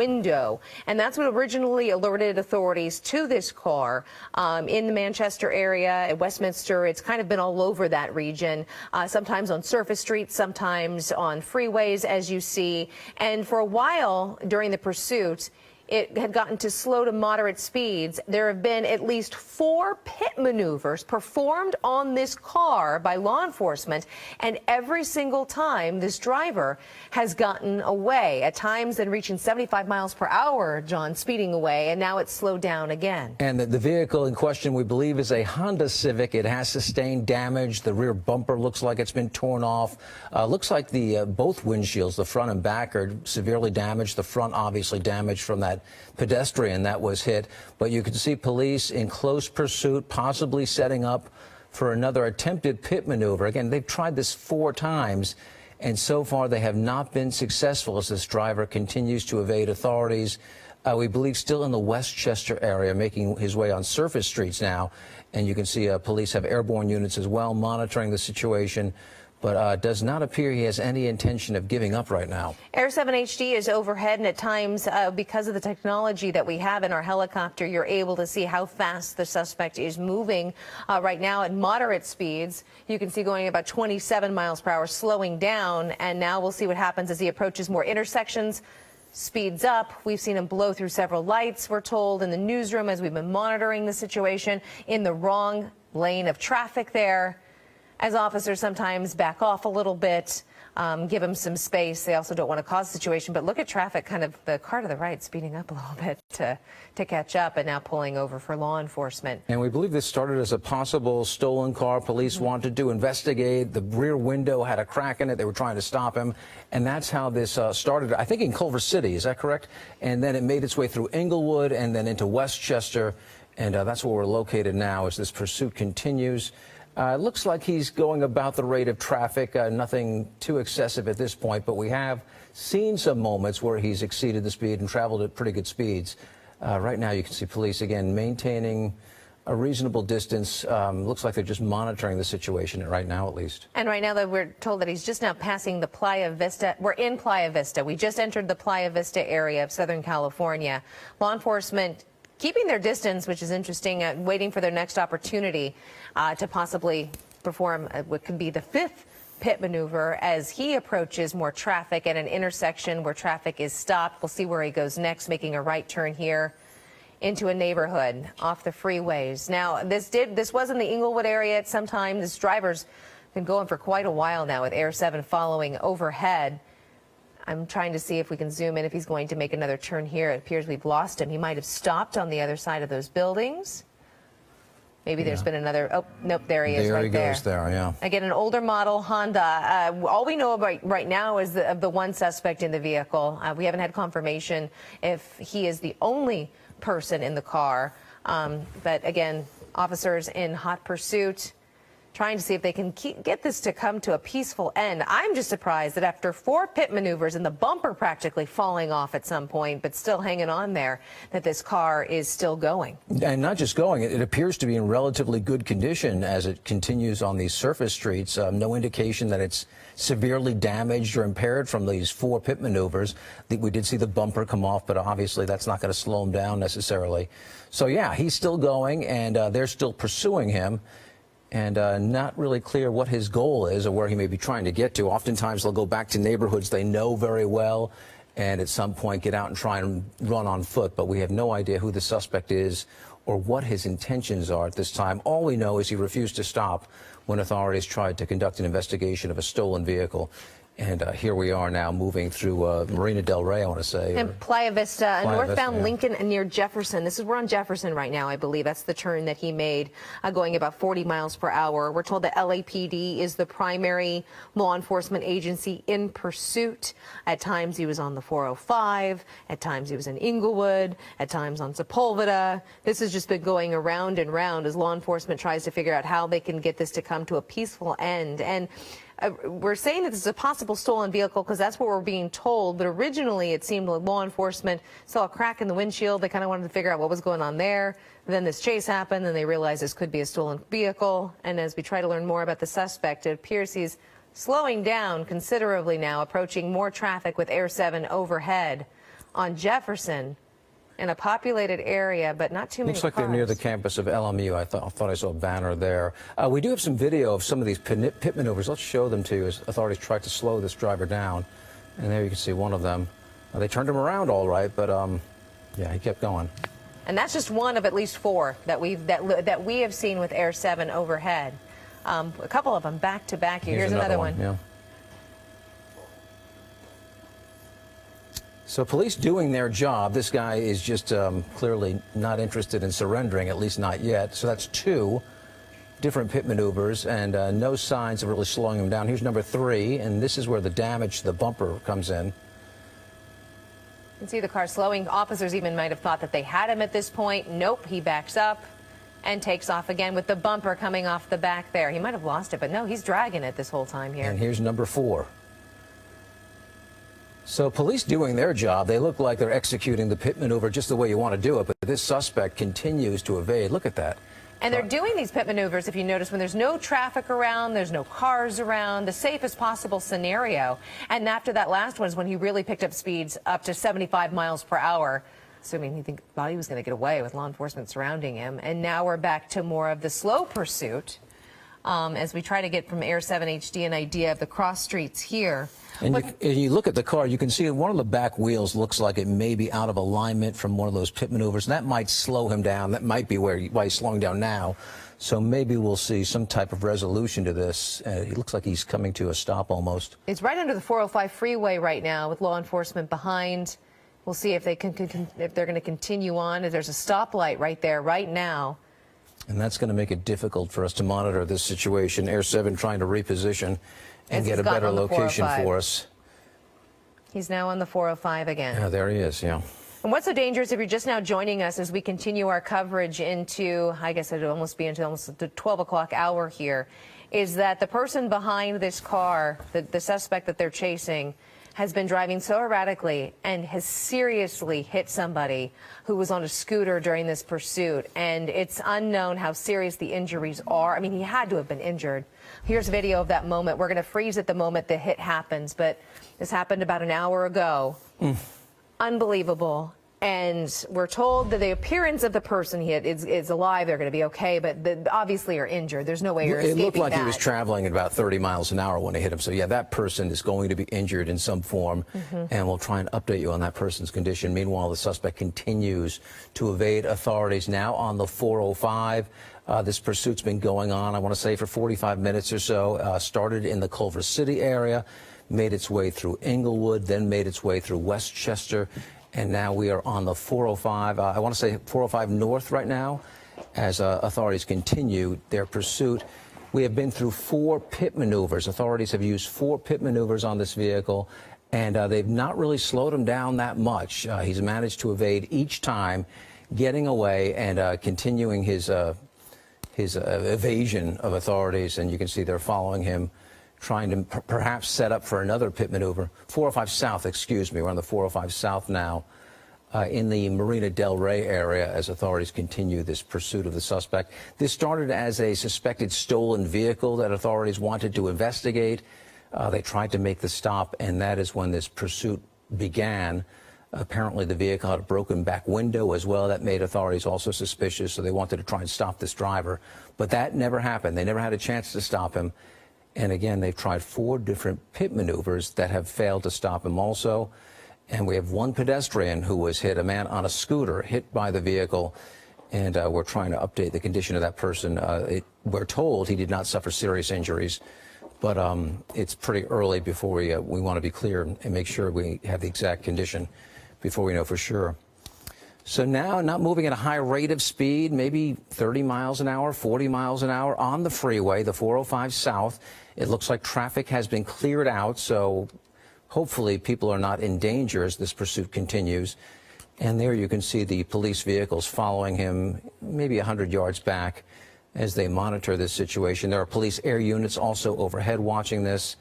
window. And that's what originally alerted authorities to this car in the Manchester area, at Westminster. It's kind of been all over that region, sometimes on surface streets, sometimes on freeways, as you see. And for a while during the pursuit, it had gotten to slow to moderate speeds. There have been at least 4 pit maneuvers performed on this car by law enforcement, and every single time this driver has gotten away, at times then reaching 75 miles per hour, John, speeding away, and now it's slowed down again. And the vehicle in question, we believe, is a Honda Civic. It has sustained damage. The rear bumper looks like it's been torn off. Looks like the both windshields, the front and back, are severely damaged. The front obviously damaged from that pedestrian that was hit, but you can see police in close pursuit, possibly setting up for another attempted pit maneuver. Again, they've tried this 4 times, and so far they have not been successful as this driver continues to evade authorities. We believe still in the Westchester area, making his way on surface streets now, and you can see police have airborne units as well monitoring the situation. But does not appear he has any intention of giving up right now. Air 7 HD is overhead, and at times, because of the technology that we have in our helicopter, you're able to see how fast the suspect is moving right now at moderate speeds. You can see going about 27 miles per hour, slowing down, and now we'll see what happens as he approaches more intersections. Speeds up. We've seen him blow through several lights, we're told, in the newsroom as we've been monitoring the situation, in the wrong lane of traffic there. As officers sometimes back off a little bit, give him some space. They also don't want to cause a situation. But look at traffic, kind of the car to the right speeding up a little bit to catch up, and now pulling over for law enforcement. And we believe this started as a possible stolen car. Police wanted to investigate. The rear window had a crack in it. They were trying to stop him. And that's how this started, I think, in Culver City. Is that correct? And then it made its way through Inglewood and then into Westchester. And that's where we're located now as this pursuit continues. It looks like he's going about the rate of traffic, nothing too excessive at this point, but we have seen some moments where he's exceeded the speed and traveled at pretty good speeds. Right now you can see police, again, maintaining a reasonable distance. Looks like they're just monitoring the situation right now, at least. And right now, we're told that he's just now passing the Playa Vista. We're in Playa Vista. We just entered the Playa Vista area of Southern California. Law enforcement keeping their distance, which is interesting, waiting for their next opportunity to possibly perform what could be the 5th pit maneuver as he approaches more traffic at an intersection where traffic is stopped. We'll see where he goes next, making a right turn here into a neighborhood off the freeways. Now, this was in the Inglewood area at some time. This driver's been going for quite a while now with Air 7 following overhead. I'm trying to see if we can zoom in if he's going to make another turn here. It appears we've lost him. He might have stopped on the other side of those buildings. Maybe there's been another. Oh, nope, there he is right there. There he goes there, yeah. Again, an older model Honda. All we know about right now is of the one suspect in the vehicle. We haven't had confirmation if he is the only person in the car. But again, officers in hot pursuit, trying to see if they can get this to come to a peaceful end. I'm just surprised that after 4 pit maneuvers and the bumper practically falling off at some point, but still hanging on there, that this car is still going. And not just going, it appears to be in relatively good condition as it continues on these surface streets. No indication that it's severely damaged or impaired from these 4 pit maneuvers. I think we did see the bumper come off, but obviously that's not going to slow him down necessarily. So yeah, he's still going, and they're still pursuing him. And not really clear what his goal is or where he may be trying to get to. Oftentimes they'll go back to neighborhoods they know very well and at some point get out and try and run on foot. But we have no idea who the suspect is or what his intentions are at this time. All we know is he refused to stop when authorities tried to conduct an investigation of a stolen vehicle. And here we are now moving through Marina del Rey, I want to say. And Playa Vista, northbound Lincoln near Jefferson. We're on Jefferson right now, I believe. That's the turn that he made, going about 40 miles per hour. We're told that LAPD is the primary law enforcement agency in pursuit. At times he was on the 405. At times he was in Inglewood. At times on Sepulveda. This has just been going around and round as law enforcement tries to figure out how they can get this to come to a peaceful end. And we're saying that this is a possible stolen vehicle because that's what we're being told. But originally, it seemed like law enforcement saw a crack in the windshield. They kind of wanted to figure out what was going on there. Then this chase happened, and they realized this could be a stolen vehicle. And as we try to learn more about the suspect, it appears he's slowing down considerably now, approaching more traffic with Air 7 overhead on Jefferson in a populated area, but not too many Looks like cars. they're near the campus of LMU. I thought I saw a banner there. We do have some video of some of these pit maneuvers. Let's show them to you as authorities try to slow this driver down. And there you can see one of them. They turned him around all right, but yeah, he kept going. And that's just one of at least 4 that we have seen with Air 7 overhead. A couple of them back to back here. Here's another one. Yeah. So police doing their job. This guy is just clearly not interested in surrendering, at least not yet. So that's 2 different pit maneuvers and no signs of really slowing him down. Here's number 3, and this is where the damage to the bumper comes in. You can see the car slowing. Officers even might have thought that they had him at this point. Nope, he backs up and takes off again with the bumper coming off the back there. He might have lost it, but no, he's dragging it this whole time here. And here's number 4. So police doing their job. They look like they're executing the pit maneuver just the way you want to do it, but this suspect continues to evade. Look at that. And they're doing these pit maneuvers, if you notice, when there's no traffic around, there's no cars around, the safest possible scenario. And after that last one is when he really picked up speeds up to 75 miles per hour, assuming he thought he was going to get away with law enforcement surrounding him. And now we're back to more of the slow pursuit as we try to get from Air 7 HD an idea of the cross streets here. And you look at the car, you can see one of the back wheels looks like it may be out of alignment from one of those pit maneuvers. And that might slow him down. That might be why he's slowing down now. So maybe we'll see some type of resolution to this. He looks like he's coming to a stop almost. It's right under the 405 freeway right now with law enforcement behind. We'll see if they're going to continue on. There's a stoplight right there right now. And that's going to make it difficult for us to monitor this situation. Air 7 trying to reposition and get a better location for us. He's now on the 405 again. Yeah, there he is, yeah. And what's so dangerous if you're just now joining us as we continue our coverage into, I guess it'd almost be into almost the 12 o'clock hour here, is that the person behind this car, the suspect that they're chasing, has been driving so erratically and has seriously hit somebody who was on a scooter during this pursuit. And it's unknown how serious the injuries are. I mean, he had to have been injured. Here's video of that moment. We're going to freeze at the moment the hit happens, but this happened about an hour ago. Unbelievable. And we're told that the appearance of the person hit is alive. They're going to be okay, but they obviously are injured. There's no way you're escaping that. It looked like he was traveling at about 30 miles an hour when it hit him. So, yeah, that person is going to be injured in some form, and we'll try and update you on that person's condition. Meanwhile, the suspect continues to evade authorities now on the 405. This pursuit's been going on, I want to say, for 45 minutes or so. Started in the Culver City area, made its way through Inglewood, then made its way through Westchester. And now we are on the 405, I want to say 405 North right now, as authorities continue their pursuit. We have been through 4 pit maneuvers. Authorities have used 4 pit maneuvers on this vehicle, and they've not really slowed him down that much. He's managed to evade each time, getting away and continuing his evasion of authorities. And you can see they're following him, trying to perhaps set up for another pit maneuver. 405 South, excuse me. We're on the 405 South now in the Playa del Rey area as authorities continue this pursuit of the suspect. This started as a suspected stolen vehicle that authorities wanted to investigate. They tried to make the stop, and that is when this pursuit began. Apparently, the vehicle had a broken back window as well. That made authorities also suspicious, so they wanted to try and stop this driver. But that never happened. They never had a chance to stop him. And again, they've tried 4 different pit maneuvers that have failed to stop him also. And we have 1 pedestrian who was hit, a man on a scooter, hit by the vehicle. And we're trying to update the condition of that person. We're told he did not suffer serious injuries, but it's pretty early before we want to be clear and make sure we have the exact condition before we know for sure. So now, not moving at a high rate of speed, maybe 30 miles an hour, 40 miles an hour on the freeway, the 405 South. It looks like traffic has been cleared out, so hopefully people are not in danger as this pursuit continues. And there you can see the police vehicles following him maybe 100 yards back as they monitor this situation. There are police air units also overhead watching this,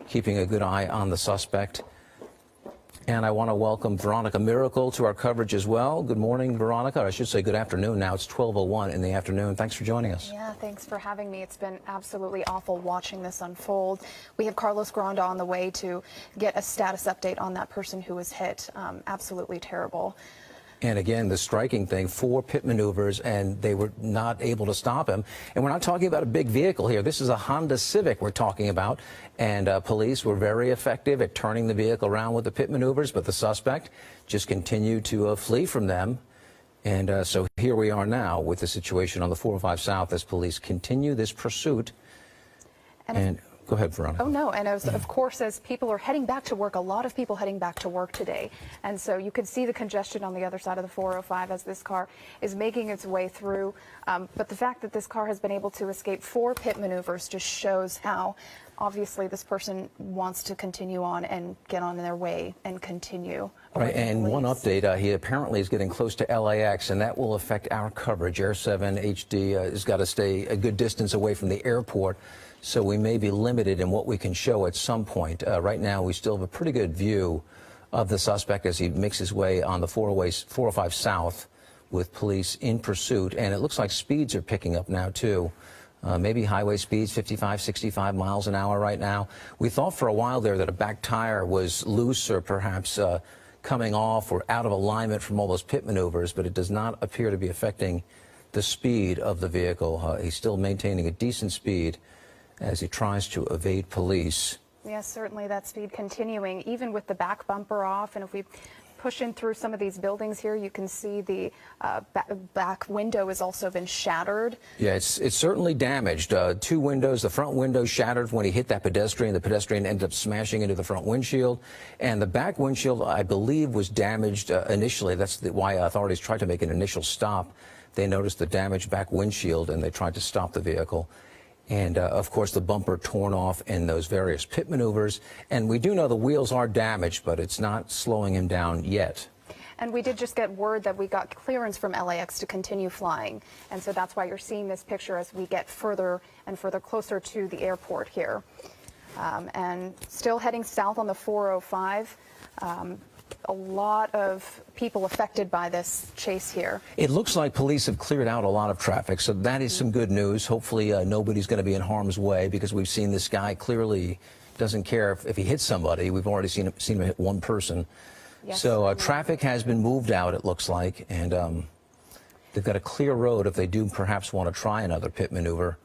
keeping a good eye on the suspect. And I want to welcome Veronica Miracle to our coverage as well. Good morning, Veronica. I should say good afternoon now. It's 12:01 in the afternoon. Thanks for joining us. Yeah, thanks for having me. It's been absolutely awful watching this unfold. We have Carlos Granda on the way to get a status update on that person who was hit. Absolutely terrible. And again, the striking thing, 4 pit maneuvers, and they were not able to stop him. And we're not talking about a big vehicle here. This is a Honda Civic we're talking about. And police were very effective at turning the vehicle around with the pit maneuvers, but the suspect just continued to flee from them. And so here we are now with the situation on the 405 South as police continue this pursuit. And go ahead, Veronica. Oh, no. And of course, as people are heading back to work, a lot of people heading back to work today. And so you can see the congestion on the other side of the 405 as this car is making its way through. But the fact that this car has been able to escape 4 pit maneuvers just shows how obviously this person wants to continue on and get on their way and continue. Right, and one update, he apparently is getting close to LAX, and that will affect our coverage. Air 7 HD has got to stay a good distance away from the airport, so we may be limited in what we can show at some point. Right now, we still have a pretty good view of the suspect as he makes his way on the 405 South with police in pursuit, and it looks like speeds are picking up now, too. Maybe highway speeds, 55, 65 miles an hour right now. We thought for a while there that a back tire was loose or perhaps coming off or out of alignment from all those pit maneuvers, but it does not appear to be affecting the speed of the vehicle. He's still maintaining a decent speed as he tries to evade police. Yes, certainly that speed continuing, even with the back bumper off. And if we push in through some of these buildings here, you can see the back window has also been shattered. Yeah, it's certainly damaged. 2 windows, the front window shattered when he hit that pedestrian. The pedestrian ended up smashing into the front windshield. And the back windshield, I believe, was damaged initially. That's why authorities tried to make an initial stop. They noticed the damaged back windshield, and they tried to stop the vehicle. And, of course, the bumper torn off in those various pit maneuvers. And we do know the wheels are damaged, but it's not slowing him down yet. And we did just get word that we got clearance from LAX to continue flying. And so that's why you're seeing this picture as we get further and further closer to the airport here. And still heading south on the 405. A lot of people affected by this chase here. It looks like police have cleared out a lot of traffic, so that is some good news. Hopefully nobody's going to be in harm's way, because we've seen this guy clearly doesn't care if he hits somebody. We've already seen him hit one person. Yes. So traffic has been moved out, it looks like, and they've got a clear road if they do perhaps want to try another pit maneuver.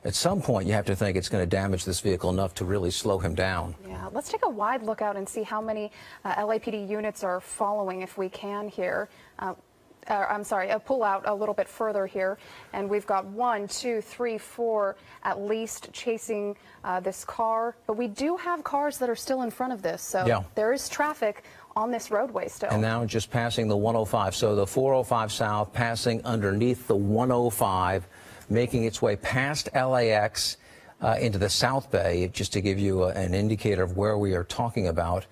At some point, you have to think it's going to damage this vehicle enough to really slow him down. Yeah, let's take a wide look out and see how many LAPD units are following if we can here. I'm sorry, pull out a little bit further here. And we've got 1, 2, 3, 4 at least chasing this car. But we do have cars that are still in front of this. So yeah, there is traffic on this roadway still. And now just passing the 105. So the 405 South passing underneath the 105. Making its way past LAX into the South Bay, just to give you an indicator of where we are talking about.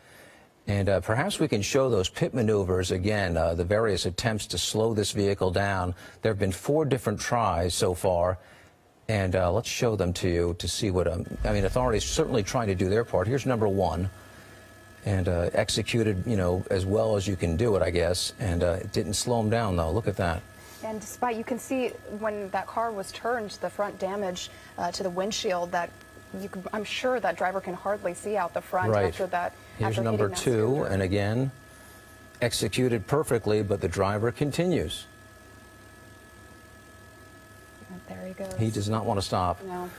And perhaps we can show those pit maneuvers again, the various attempts to slow this vehicle down. There have been 4 different tries so far, and let's show them to you to see what, I mean, authorities certainly trying to do their part. Here's number 1, and executed, you know, as well as you can do it, I guess, and it didn't slow him down, though. Look at that. And despite, you can see when that car was turned, the front damage to the windshield, that I'm sure that driver can hardly see out the front after that. Here's number 2, and again, executed perfectly, but the driver continues. And there he goes. He does not want to stop. No.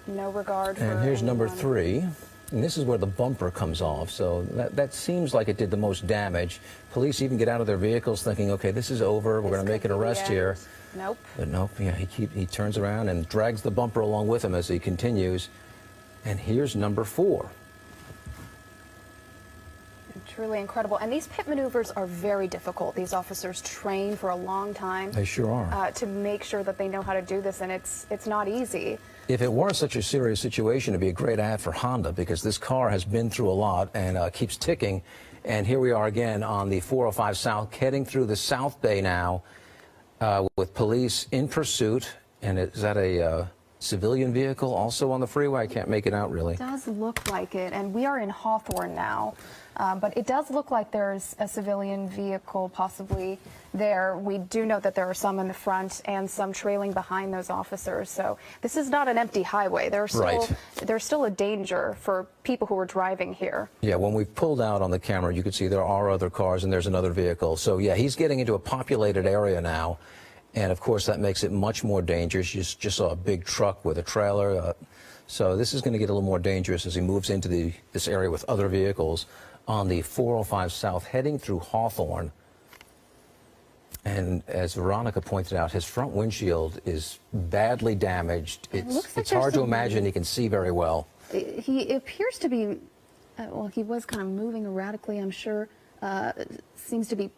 No regard for And here's anyone. number 3. And this is where the bumper comes off, so that seems like it did the most damage. Police even get out of their vehicles thinking, okay, this is over, we're going to make an arrest here. Nope. But nope, yeah, he turns around and drags the bumper along with him as he continues. And here's number 4. Truly incredible. And these pit maneuvers are very difficult. These officers train for a long time. They sure are. To make sure that they know how to do this, and it's not easy. If it weren't such a serious situation, it'd be a great ad for Honda, because this car has been through a lot and keeps ticking. And here we are again on the 405 South, heading through the South Bay now with police in pursuit. And is that a civilian vehicle also on the freeway? I can't make it out really. It does look like it, and we are in Hawthorne now, but it does look like there's a civilian vehicle possibly there. We do know that there are some in the front and some trailing behind those officers, so this is not an empty highway. There's still a danger for people who are driving here. Yeah, when we pulled out on the camera, you could see there are other cars and there's another vehicle. So yeah, he's getting into a populated area now. And of course, that makes it much more dangerous. You just saw a big truck with a trailer. So this is going to get a little more dangerous as he moves into this area with other vehicles on the 405 South heading through Hawthorne. And as Veronica pointed out, his front windshield is badly damaged. It's hard to imagine he can see very well. He appears to be, well, he was kind of moving erratically, I'm sure. Seems to be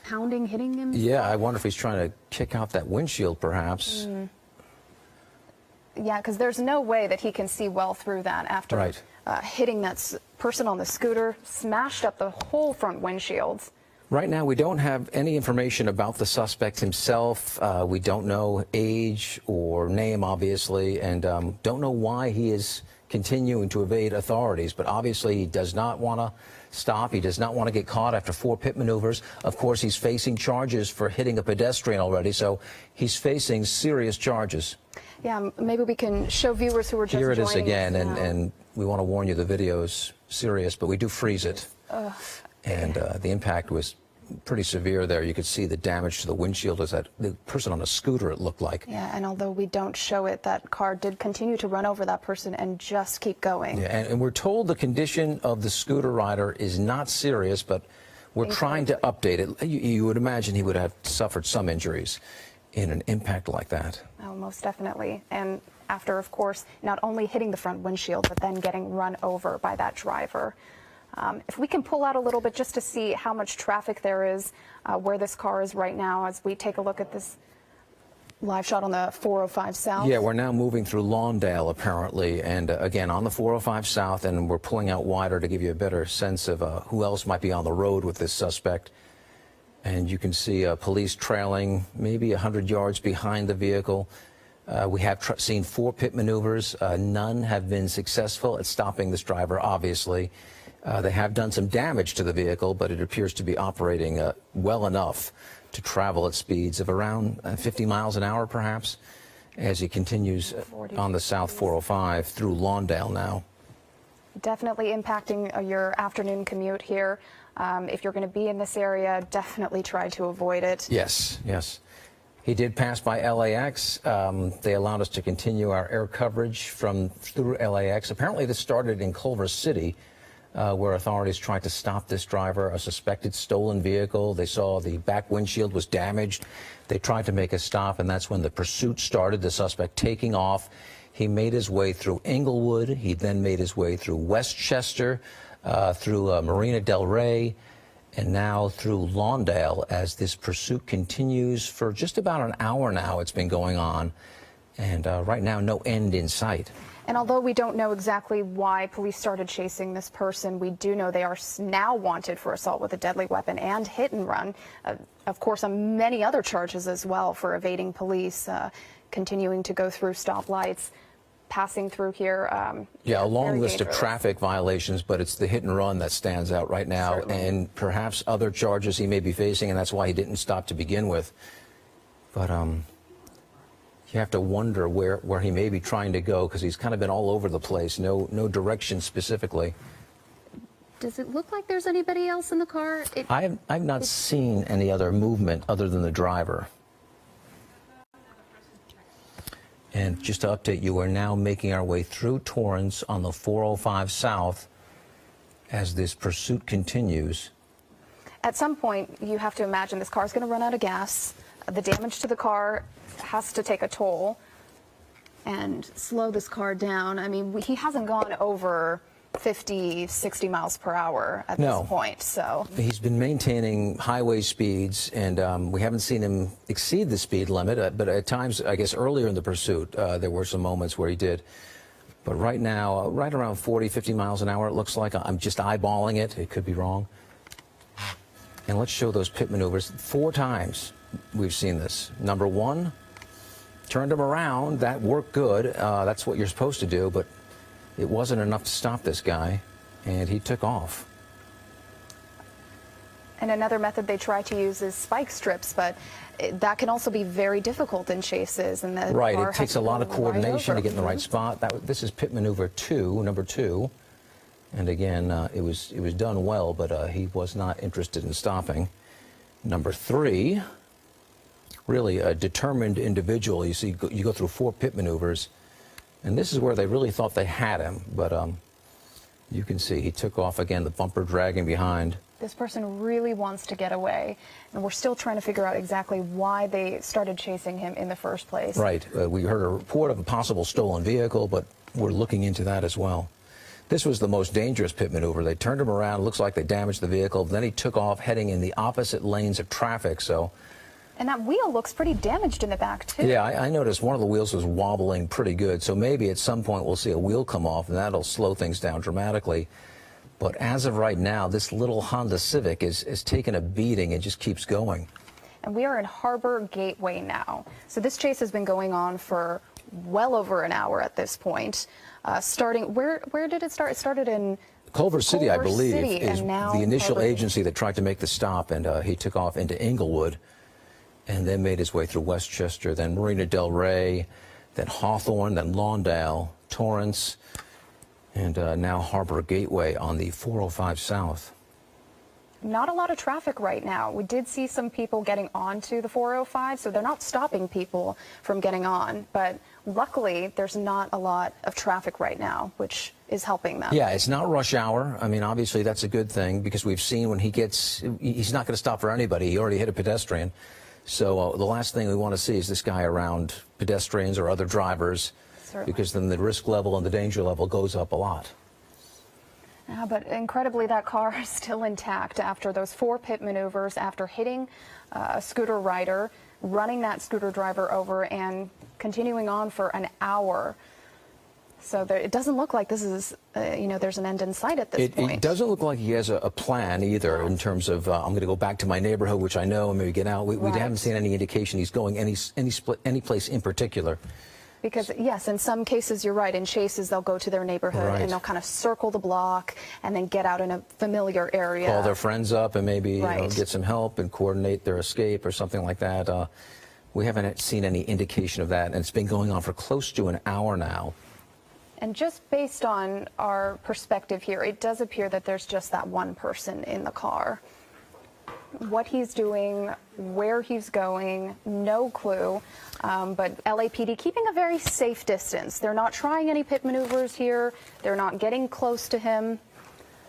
pounding, hitting him. Yeah, I wonder if he's trying to kick out that windshield, perhaps. Yeah, because there's no way that he can see well through that after hitting that person on the scooter, smashed up the whole front windshield. Right now, we don't have any information about the suspect himself. We don't know age or name, obviously, and don't know why he is continuing to evade authorities. But obviously, he does not want to stop. He does not want to get caught after 4 pit maneuvers. Of course, he's facing charges for hitting a pedestrian already, so he's facing serious charges. Yeah, maybe we can show viewers who are just Here it joining is again, us now. and we want to warn you, the video's serious, but we do freeze it. And the impact was pretty severe there. You could see the damage to the windshield as the person on a scooter, it looked like. Yeah, and although we don't show it, that car did continue to run over that person and just keep going. Yeah, and we're told the condition of the scooter rider is not serious, but we're trying to update it. You would imagine he would have suffered some injuries in an impact like that. Oh, most definitely. And after, of course, not only hitting the front windshield, but then getting run over by that driver. If we can pull out a little bit just to see how much traffic there is where this car is right now as we take a look at this live shot on the 405 South. Yeah, we're now moving through Lawndale, apparently, and again, on the 405 South, and we're pulling out wider to give you a better sense of who else might be on the road with this suspect. And you can see police trailing maybe 100 yards behind the vehicle. We have seen 4 pit maneuvers. None have been successful at stopping this driver, obviously. They have done some damage to the vehicle, but it appears to be operating well enough to travel at speeds of around 50 miles an hour, perhaps, as he continues on the South 405 through Lawndale now. Definitely impacting your afternoon commute here. If you're going to be in this area, definitely try to avoid it. Yes, yes. He did pass by LAX. They allowed us to continue our air coverage through LAX. Apparently, this started in Culver City, where authorities tried to stop this driver, a suspected stolen vehicle. They saw the back windshield was damaged. They tried to make a stop, and that's when the pursuit started, the suspect taking off. He made his way through Inglewood. He then made his way through Westchester, through Marina del Rey, and now through Lawndale as this pursuit continues for just about an hour now. It's been going on, and right now no end in sight. And although we don't know exactly why police started chasing this person, we do know they are now wanted for assault with a deadly weapon and hit and run. Of course, on many other charges as well for evading police, continuing to go through stoplights, passing through here. Yeah, a long list of traffic violations, but it's the hit and run that stands out right now. Certainly. And perhaps other charges he may be facing, and that's why he didn't stop to begin with. But you have to wonder where he may be trying to go, because he's kind of been all over the place, no direction specifically. Does it look like there's anybody else in the car? I've not seen any other movement other than the driver. And just to update you, we're now making our way through Torrance on the 405 South as this pursuit continues. At some point, you have to imagine this car is going to run out of gas. The damage to the car has to take a toll and slow this car down. I mean, he hasn't gone over 50, 60 miles per hour at this point. So he's been maintaining highway speeds, and we haven't seen him exceed the speed limit. But at times, I guess earlier in the pursuit, there were some moments where he did. But right now, right around 40, 50 miles an hour, it looks like. I'm just eyeballing it. It could be wrong. And let's show those pit maneuvers. 4 times we've seen this. Number 1, turned him around. That worked good. That's what you're supposed to do, but it wasn't enough to stop this guy, and he took off. And another method they try to use is spike strips, but that can also be very difficult in chases. And the right, car it takes a lot of coordination to get in the right Mm-hmm. spot. This is pit maneuver number two, and again, it was done well, but he was not interested in stopping. Number three, really a determined individual. You see, you go through 4 pit maneuvers, and this is where they really thought they had him, but you can see he took off again, the bumper dragging behind. This person really wants to get away, and we're still trying to figure out exactly why they started chasing him in the first place. Right. We heard a report of a possible stolen vehicle, but we're looking into that as well. This was the most dangerous pit maneuver. They turned him around. Looks like they damaged the vehicle. Then he took off heading in the opposite lanes of traffic. So. And that wheel looks pretty damaged in the back, too. Yeah, I noticed one of the wheels was wobbling pretty good. So maybe at some point we'll see a wheel come off, and that'll slow things down dramatically. But as of right now, this little Honda Civic is taking a beating and just keeps going. And we are in Harbor Gateway now. So this chase has been going on for well over an hour at this point. Starting, where did it start? It started in Culver City, I believe, City, is the initial agency that tried to make the stop, and he took off into Inglewood and then made his way through Westchester, then Marina del Rey, then Hawthorne, then Lawndale, Torrance, and now Harbor Gateway on the 405 South. Not a lot of traffic right now. We did see some people getting onto the 405, so they're not stopping people from getting on. But luckily, there's not a lot of traffic right now, which is helping them. Yeah, it's not rush hour. I mean, obviously, that's a good thing because we've seen when he's not going to stop for anybody. He already hit a pedestrian. So the last thing we want to see is this guy around pedestrians or other drivers. Certainly. Because then the risk level and the danger level goes up a lot. Yeah, but incredibly, that car is still intact after those 4 pit maneuvers, after hitting a scooter rider, running that scooter driver over, and continuing on for an hour. So it doesn't look like this is, there's an end in sight at this point. It doesn't look like he has a plan either in terms of, I'm going to go back to my neighborhood, which I know, and maybe get out. We haven't seen any indication he's going any place in particular. Because, yes, in some cases, you're right. In chases, they'll go to their neighborhood and they'll kind of circle the block and then get out in a familiar area. Call their friends up and maybe get some help and coordinate their escape or something like that. We haven't seen any indication of that, and it's been going on for close to an hour now. And just based on our perspective here, it does appear that there's just that one person in the car. What he's doing, where he's going, no clue. But LAPD keeping a very safe distance. They're not trying any pit maneuvers here. They're not getting close to him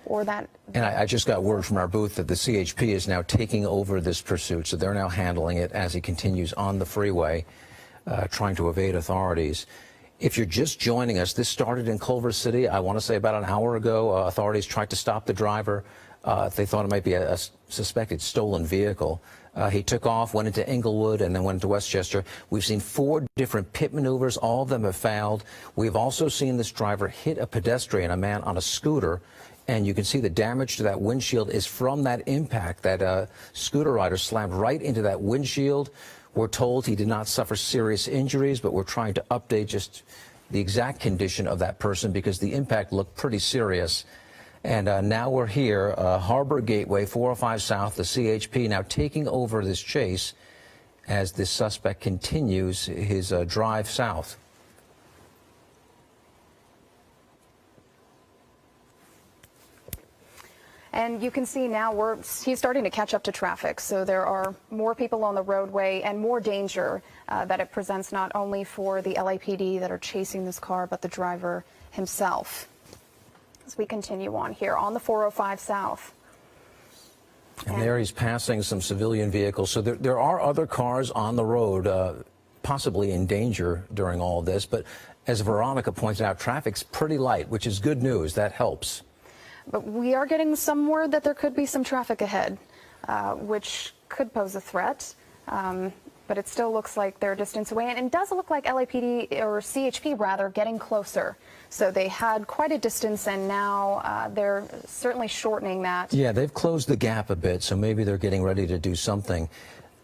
or that. And I just got word from our booth that the CHP is now taking over this pursuit. So they're now handling it as he continues on the freeway, trying to evade authorities. If you're just joining us, this started in Culver City. I want to say about an hour ago, authorities tried to stop the driver. They thought it might be a suspected stolen vehicle. He took off, went into Inglewood, and then went into Westchester. We've seen 4 different pit maneuvers. All of them have failed. We've also seen this driver hit a pedestrian, a man on a scooter, and you can see the damage to that windshield is from that impact. That scooter rider slammed right into that windshield. We're told he did not suffer serious injuries, but we're trying to update just the exact condition of that person because the impact looked pretty serious. And now we're here, Harbor Gateway, 405 South, the CHP now taking over this chase as this suspect continues his drive south. And you can see now he's starting to catch up to traffic. So there are more people on the roadway and more danger that it presents not only for the LAPD that are chasing this car, but the driver himself. As we continue on here on the 405 South. And there he's passing some civilian vehicles. So there are other cars on the road, possibly in danger during all this. But as Veronica pointed out, traffic's pretty light, which is good news. That helps. But we are getting some word that there could be some traffic ahead, which could pose a threat. But it still looks like they're a distance away. And it does look like LAPD, or CHP rather, getting closer. So they had quite a distance, and now they're certainly shortening that. Yeah, they've closed the gap a bit, so maybe they're getting ready to do something.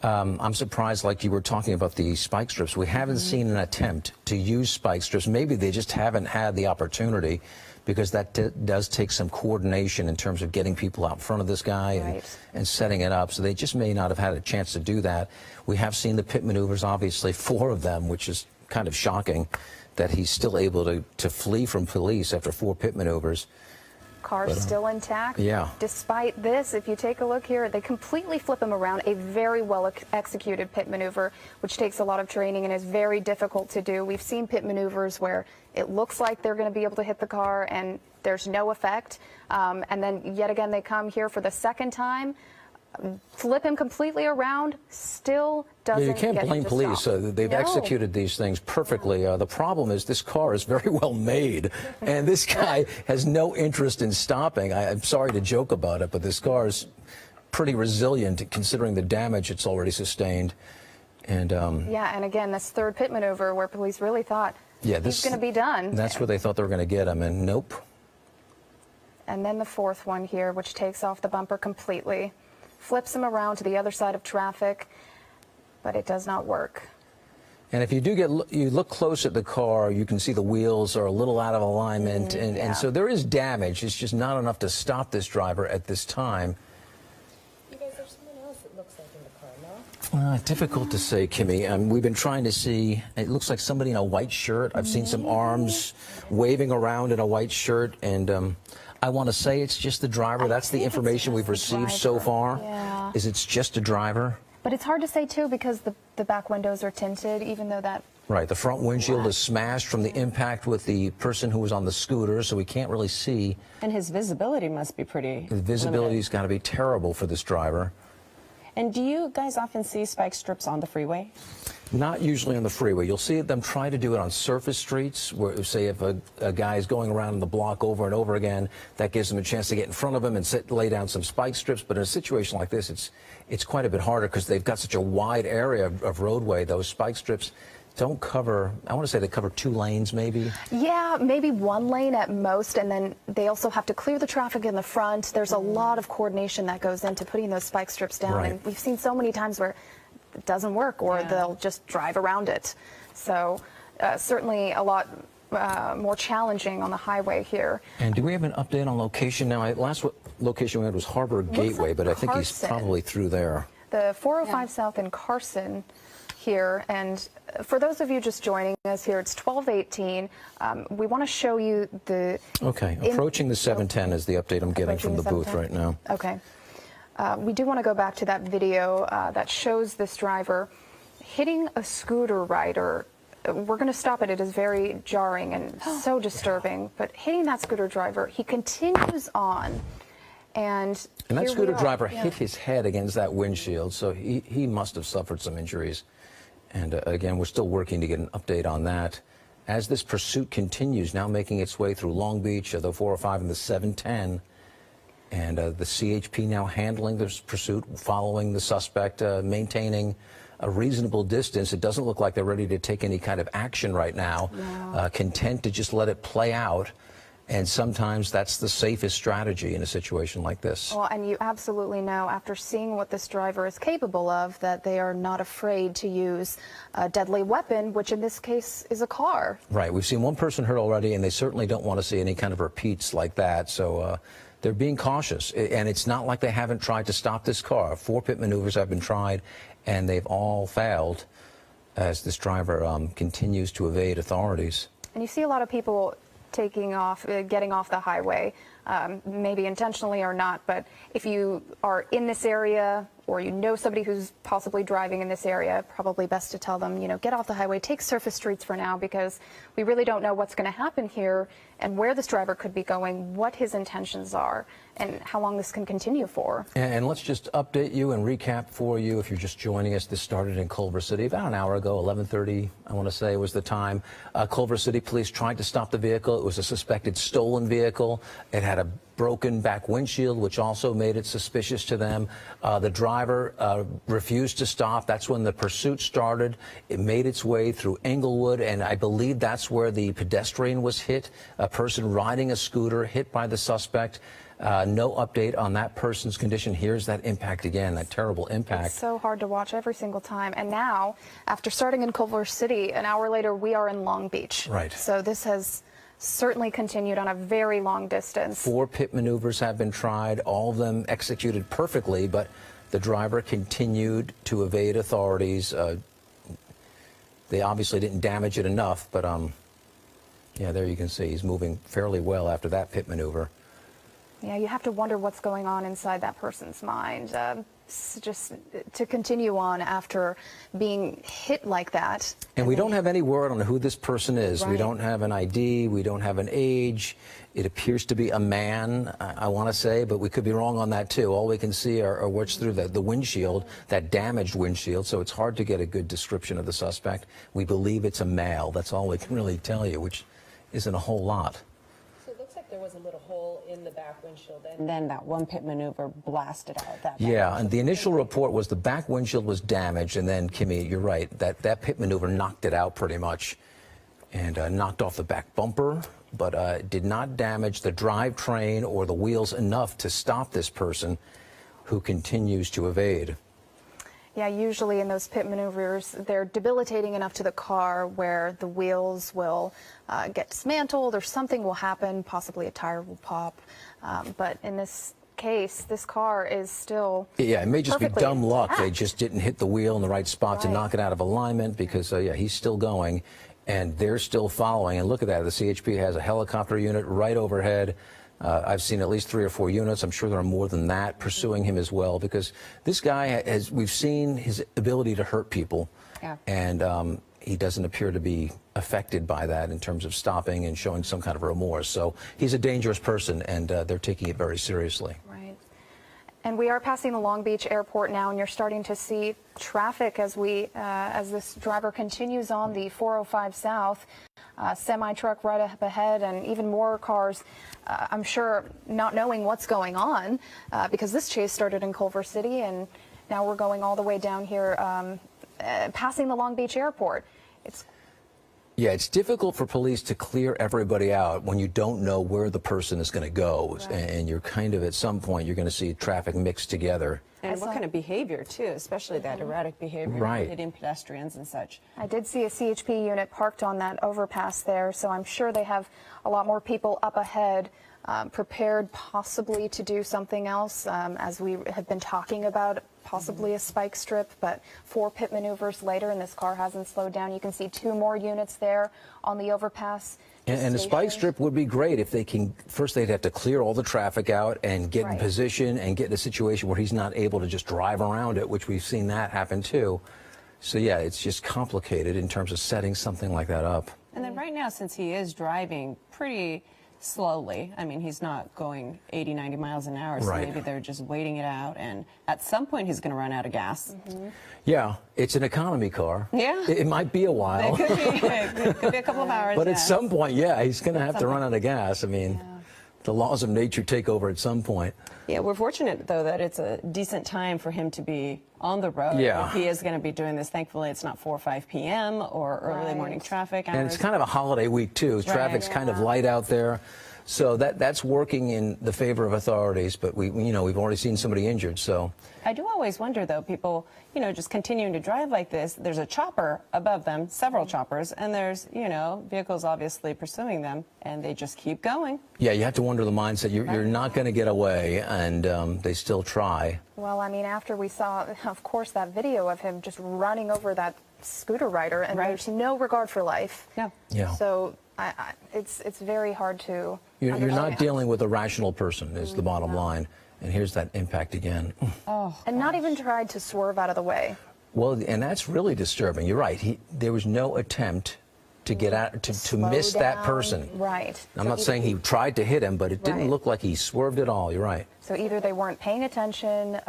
I'm surprised, like you were talking about the spike strips. We haven't seen an attempt to use spike strips. Maybe they just haven't had the opportunity, because that does take some coordination in terms of getting people out in front of this guy and setting it up. So they just may not have had a chance to do that. We have seen the pit maneuvers, obviously, 4 of them, which is kind of shocking that he's still able to flee from police after 4 pit maneuvers. Car's still intact. Yeah. Despite this, if you take a look here, they completely flip him around. A very well executed pit maneuver, which takes a lot of training and is very difficult to do. We've seen pit maneuvers where it looks like they're going to be able to hit the car and there's no effect. And then yet again, they come here for the second time, flip him completely around, still doesn't You can't get blame him to police. stop. They've executed these things perfectly. The problem is this car is very well made, and this guy has no interest in stopping. I'm sorry to joke about it, but this car is pretty resilient considering the damage it's already sustained. And yeah, and again, this third pit maneuver where police really thought he's going to be done. That's where they thought they were going to get him, and nope. And then the fourth one here, which takes off the bumper completely. Flips him around to the other side of traffic, but it does not work. And if you you look close at the car, you can see the wheels are a little out of alignment, and so there is damage. It's just not enough to stop this driver at this time. You guys, there's someone else that looks like in the car, no? Difficult to say, Kimmy. We've been trying to see. It looks like somebody in a white shirt. I've seen some arms waving around in a white shirt, and I want to say it's just the driver. That's the information we've received so far. Yeah. Is it's just a driver. But it's hard to say, too, because the back windows are tinted, even though that... Right. The front windshield is smashed from the impact with the person who was on the scooter, so we can't really see. And his visibility must be pretty The visibility's got to be terrible for this driver. And do you guys often see spike strips on the freeway? Not usually on the freeway. You'll see them try to do it on surface streets, where, say, if a guy is going around the block over and over again, that gives them a chance to get in front of him and lay down some spike strips. But in a situation like this, it's quite a bit harder because they've got such a wide area of roadway. Those spike strips don't cover, I want to say they cover 2 lanes maybe. Yeah, maybe 1 lane at most, and then they also have to clear the traffic in the front. There's a lot of coordination that goes into putting those spike strips down, Right. and we've seen so many times where it doesn't work, or they'll just drive around it. So certainly a lot more challenging on the highway here. And do we have an update on location now? Last location we had was Harbor Gateway, like but I think he's Carson. probably through there. The 405 South in Carson here, and for those of you just joining us here, it's 12:18. We want to show you the... Okay, approaching the 710 is the update I'm getting from the booth right now. Okay. We do want to go back to that video that shows this driver hitting a scooter rider. We're going to stop it. It is very jarring and so disturbing. But hitting that scooter driver, he continues on. And that scooter we are. driver hit his head against that windshield, so he must have suffered some injuries. And again, we're still working to get an update on that. As this pursuit continues, now making its way through Long Beach, the 405 and the 710, and the CHP now handling this pursuit, following the suspect, maintaining a reasonable distance. It doesn't look like they're ready to take any kind of action right now, content to just let it play out. And sometimes that's the safest strategy in a situation like this. Well, and you absolutely know, after seeing what this driver is capable of, that they are not afraid to use a deadly weapon, which in this case is a car. Right. We've seen one person hurt already, and they certainly don't want to see any kind of repeats like that. So they're being cautious. And it's not like they haven't tried to stop this car. 4 pit maneuvers have been tried, and they've all failed as this driver continues to evade authorities. And you see a lot of people taking off, getting off the highway, maybe intentionally or not, but if you are in this area or you know somebody who's possibly driving in this area, probably best to tell them, get off the highway, take surface streets for now, because we really don't know what's going to happen here and where this driver could be going, what his intentions are, and how long this can continue for. And let's just update you and recap for you if you're just joining us. This started in Culver City about an hour ago, 11:30, I want to say was the time. Culver City police tried to stop the vehicle. It was a suspected stolen vehicle. It had a broken back windshield, which also made it suspicious to them. The driver refused to stop. That's when the pursuit started. It made its way through Englewood, and I believe that's where the pedestrian was hit, a person riding a scooter hit by the suspect. No update on that person's condition. Here's that impact again, that terrible impact. It's so hard to watch every single time. And now, after starting in Culver City, an hour later, we are in Long Beach. Right. So this has certainly continued on a very long distance. 4 pit maneuvers have been tried, all of them executed perfectly, but the driver continued to evade authorities. They obviously didn't damage it enough, but yeah, there you can see he's moving fairly well after that pit maneuver. Yeah, you have to wonder what's going on inside that person's mind. Just to continue on after being hit like that. And we don't have any word on who this person is. Right. We don't have an ID. We don't have an age. It appears to be a man, I want to say, but we could be wrong on that, too. All we can see are what's through the windshield, that damaged windshield, so it's hard to get a good description of the suspect. We believe it's a male. That's all we can really tell you, which isn't a whole lot. There was a little hole in the back windshield, and then that one pit maneuver blasted out that. Yeah, and the initial report was the back windshield was damaged, and then, Kimmy, you're right, that pit maneuver knocked it out pretty much, and knocked off the back bumper, but did not damage the drivetrain or the wheels enough to stop this person who continues to evade. Yeah, usually in those pit maneuvers, they're debilitating enough to the car where the wheels will get dismantled or something will happen, possibly a tire will pop. But in this case, this car is still Yeah, it may just be dumb luck. intact. They just didn't hit the wheel in the right spot to Right. knock it out of alignment because, yeah, he's still going and they're still following. And look at that. The CHP has a helicopter unit right overhead. I've seen at least 3 or 4 units. I'm sure there are more than that pursuing him as well because this guy we've seen his ability to hurt people. Yeah. And he doesn't appear to be affected by that in terms of stopping and showing some kind of remorse. So he's a dangerous person, and they're taking it very seriously. Right. And we are passing the Long Beach airport now, and you're starting to see traffic as this driver continues on the 405 South. Semi-truck right up ahead, and even more cars, I'm sure, not knowing what's going on because this chase started in Culver City, and now we're going all the way down here, passing the Long Beach airport. Yeah, it's difficult for police to clear everybody out when you don't know where the person is going to go. Right. And you're kind of, at some point, you're going to see traffic mixed together. And what kind of behavior, too, especially that erratic behavior, Right. hitting pedestrians and such. I did see a CHP unit parked on that overpass there, so I'm sure they have a lot more people up ahead prepared possibly to do something else, as we have been talking about, possibly a spike strip, but 4 pit maneuvers later and this car hasn't slowed down. You can see 2 more units there on the overpass. And a spike strip would be great if they can. First, they'd have to clear all the traffic out and get in Right. position and get in a situation where he's not able to just drive around it, which we've seen that happen too. So, yeah, it's just complicated in terms of setting something like that up. And then right now, since he is driving pretty slowly, I mean, he's not going 80, 90 miles an hour, so Right. maybe they're just waiting it out, and at some point he's going to run out of gas. Yeah, it's an economy car. Yeah. It might be a while. It could be a couple of hours. But at yes. some point, yeah, he's going to have to run out of gas. I mean, the laws of nature take over at some point. Yeah, we're fortunate, though, that it's a decent time for him to be on the road. Yeah. If he is going to be doing this, thankfully, it's not 4 or 5 p.m. or early Right. morning traffic hours. And it's kind of a holiday week, too. Traffic's kind of light out there. So that's working in the favor of authorities. But we've already seen somebody injured. So I do always wonder, though, people, just continuing to drive like this, there's a chopper above them, several choppers, and there's, vehicles obviously pursuing them, and they just keep going. yeah, you have to wonder the mindset. You're not going to get away, and they still try. Well, I mean, after we saw, of course, that video of him just running over that scooter rider, and there's no regard for life. Yeah. Yeah. So it's very hard to You're not understand. dealing with a rational person, is the bottom line. And here's that impact again. And not even tried to swerve out of the way. Well, and that's really disturbing. You're right. There was no attempt to get out, to Slow miss that down. person. Right. I'm So not saying he tried to hit him, but it didn't Right. look like he swerved at all. You're right. So either they weren't paying attention,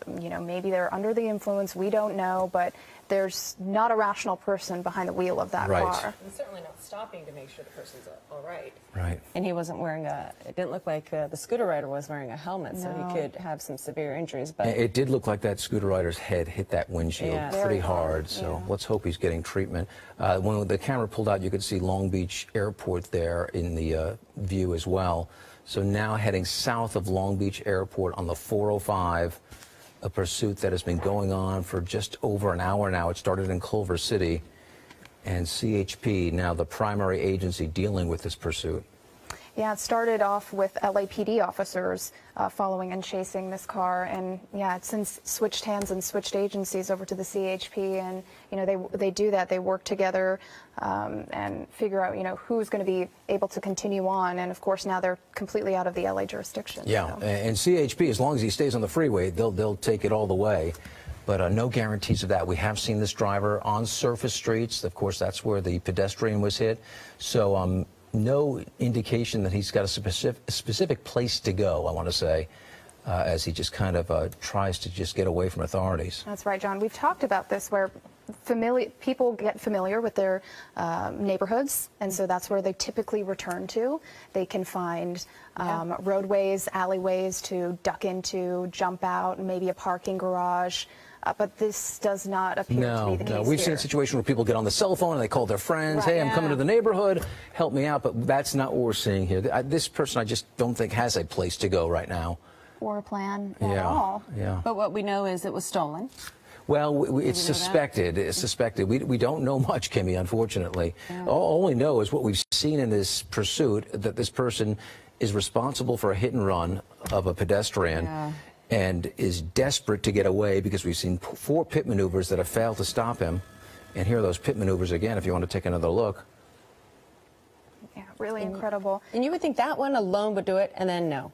maybe they're under the influence, we don't know, but there's not a rational person behind the wheel of that Right. car. And certainly not stopping to make sure the person's all right. Right. And he wasn't wearing it didn't look like the scooter rider was wearing a helmet, so No. he could have some severe injuries. But It did look like that scooter rider's head hit that windshield Yeah. pretty Very hard, hard, so yeah. let's hope he's getting treatment. When the camera pulled out, you could see Long Beach Airport there in the view as well. So now heading south of Long Beach Airport on the 405, a pursuit that has been going on for just over an hour now. It started in Culver City, and CHP, now the primary agency dealing with this pursuit. Yeah, it started off with LAPD officers following and chasing this car, and yeah, it's since switched hands and switched agencies over to the CHP, and you know they do that. They work together and figure out who's going to be able to continue on, and of course now they're completely out of the LA jurisdiction. Yeah, so. and CHP, as long as he stays on the freeway, they'll take it all the way. But no guarantees of that. We have seen this driver on surface streets. Of course, that's where the pedestrian was hit. So no indication that he's got a specific place to go, I want to say, as he just kind of tries to just get away from authorities. That's right, John. We've talked about this where people get familiar with their neighborhoods, and so that's where they typically return to. They can find roadways, alleyways to duck into, jump out, maybe a parking garage. But this does not appear to be the case No, we've seen a here. situation where people get on the cell phone and they call their friends, Right. hey, I'm coming to the neighborhood, help me out. But that's not what we're seeing here. This person I just don't think has a place to go right now. Or a plan at all. Yeah. But what we know is it was stolen. Well, it's know that? suspected. It's suspected. We don't know much, Kimmy, unfortunately. All we know is what we've seen in this pursuit, that this person is responsible for a hit and run of a pedestrian. Yeah. And is desperate to get away because we've seen 4 pit maneuvers that have failed to stop him. And here are those pit maneuvers again if you want to take another look. Yeah, really incredible. And you would think that one alone would do it, and then no.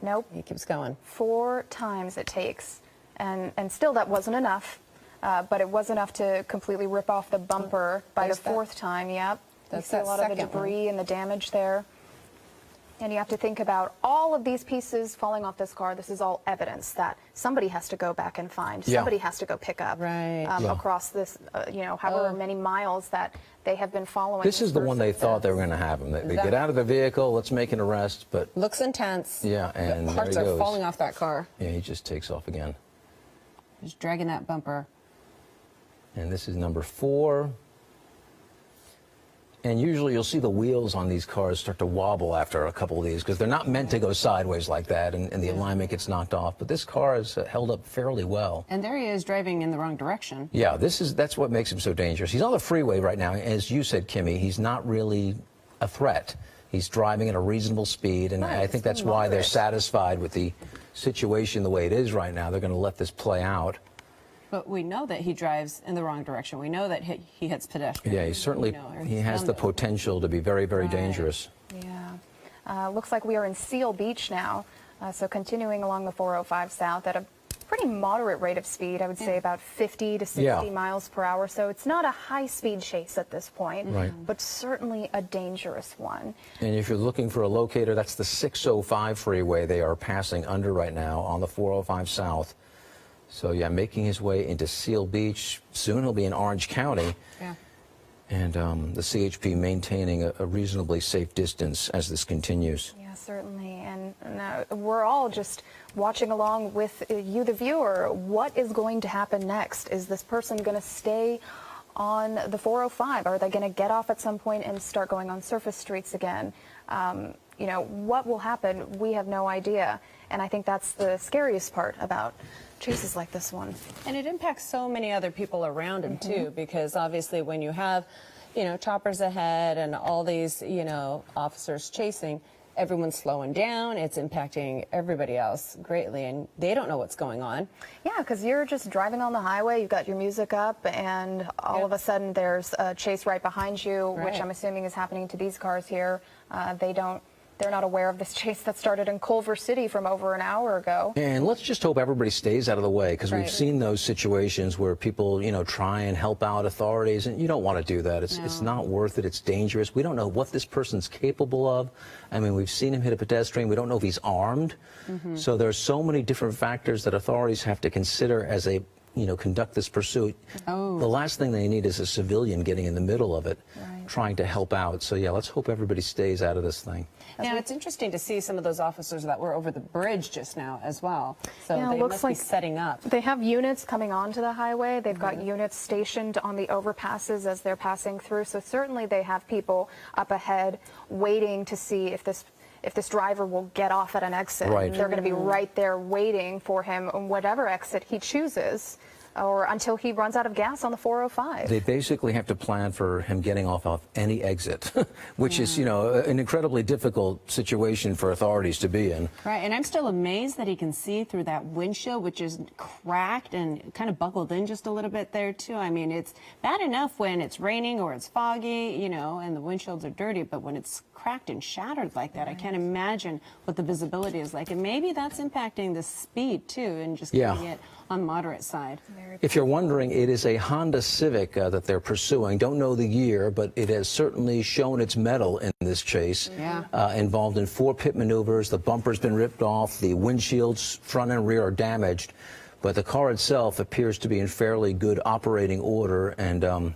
Nope. He keeps going. 4 times it takes. And still that wasn't enough. But it was enough to completely rip off the bumper by the There's that. 4th time. Yep. That's you see a that lot of the second debris and the damage there. And you have to think about all of these pieces falling off this car. This is all evidence that somebody has to go back and find. Yeah. Somebody has to go pick up Right. across this, however many miles that they have been following. This is the one they person. thought they were going to have him. They get out of the vehicle, let's make an arrest, but Looks intense. yeah, and there Parts he are goes. falling off that car. Yeah, he just takes off again. Just dragging that bumper. And this is number 4. And usually you'll see the wheels on these cars start to wobble after a couple of these because they're not meant to go sideways like that, and the alignment gets knocked off. But this car has held up fairly well. And there he is driving in the wrong direction. Yeah, that's what makes him so dangerous. He's on the freeway right now. As you said, Kimmy, he's not really a threat. He's driving at a reasonable speed, and Right, I think it's that's why they're moderate. satisfied with the situation the way it is right now. They're going to let this play out. But we know that he drives in the wrong direction. We know that he hits pedestrians. Yeah, he certainly he has the potential to be very, very dangerous. Yeah. Looks like we are in Seal Beach now. So continuing along the 405 South at a pretty moderate rate of speed, I would say about 50 to 60 miles per hour. So it's not a high-speed chase at this point, Right. but certainly a dangerous one. And if you're looking for a locator, that's the 605 freeway they are passing under right now on the 405 South. So, yeah, making his way into Seal Beach. Soon he'll be in Orange County. Yeah. And the CHP maintaining a reasonably safe distance as this continues. Yeah, certainly. And we're all just watching along with you, the viewer. What is going to happen next? Is this person going to stay on the 405? Are they going to get off at some point and start going on surface streets again? What will happen? We have no idea. And I think that's the scariest part about chases like this one. And it impacts so many other people around him, too, because obviously when you have, choppers ahead and all these, officers chasing, everyone's slowing down. It's impacting everybody else greatly, and they don't know what's going on. Yeah, because you're just driving on the highway, you've got your music up, and all of a sudden there's a chase right behind you, which I'm assuming is happening to these cars here. They're not aware of this chase that started in Culver City from over an hour ago. And let's just hope everybody stays out of the way, because we've seen those situations where people, try and help out authorities, and you don't want to do that. It's not worth it. It's dangerous. We don't know what this person's capable of. I mean, we've seen him hit a pedestrian. We don't know if he's armed. So there's so many different factors that authorities have to consider as conduct this pursuit. The last thing they need is a civilian getting in the middle of it, trying to help out. So yeah, let's hope everybody stays out of this thing. Now, it's interesting to see some of those officers that were over the bridge just now as well. So Yeah, they looks must like be setting up. They have units coming onto the highway. They've got units stationed on the overpasses as they're passing through. So certainly they have people up ahead waiting to see if this driver will get off at an exit. Right. They're going to be right there waiting for him on whatever exit he chooses, or until he runs out of gas on the 405. They basically have to plan for him getting off any exit, which is, an incredibly difficult situation for authorities to be in. Right, and I'm still amazed that he can see through that windshield, which is cracked and kind of buckled in just a little bit there, too. I mean, it's bad enough when it's raining or it's foggy, and the windshields are dirty, but when it's cracked and shattered like that, I can't imagine what the visibility is like. And maybe that's impacting the speed, too, and just keeping it on the moderate side. If you're wondering, it is a Honda Civic that they're pursuing. Don't know the year, but it has certainly shown its mettle in this chase. Involved in 4 pit maneuvers. The bumper's been ripped off. The windshields, front and rear, are damaged. But the car itself appears to be in fairly good operating order and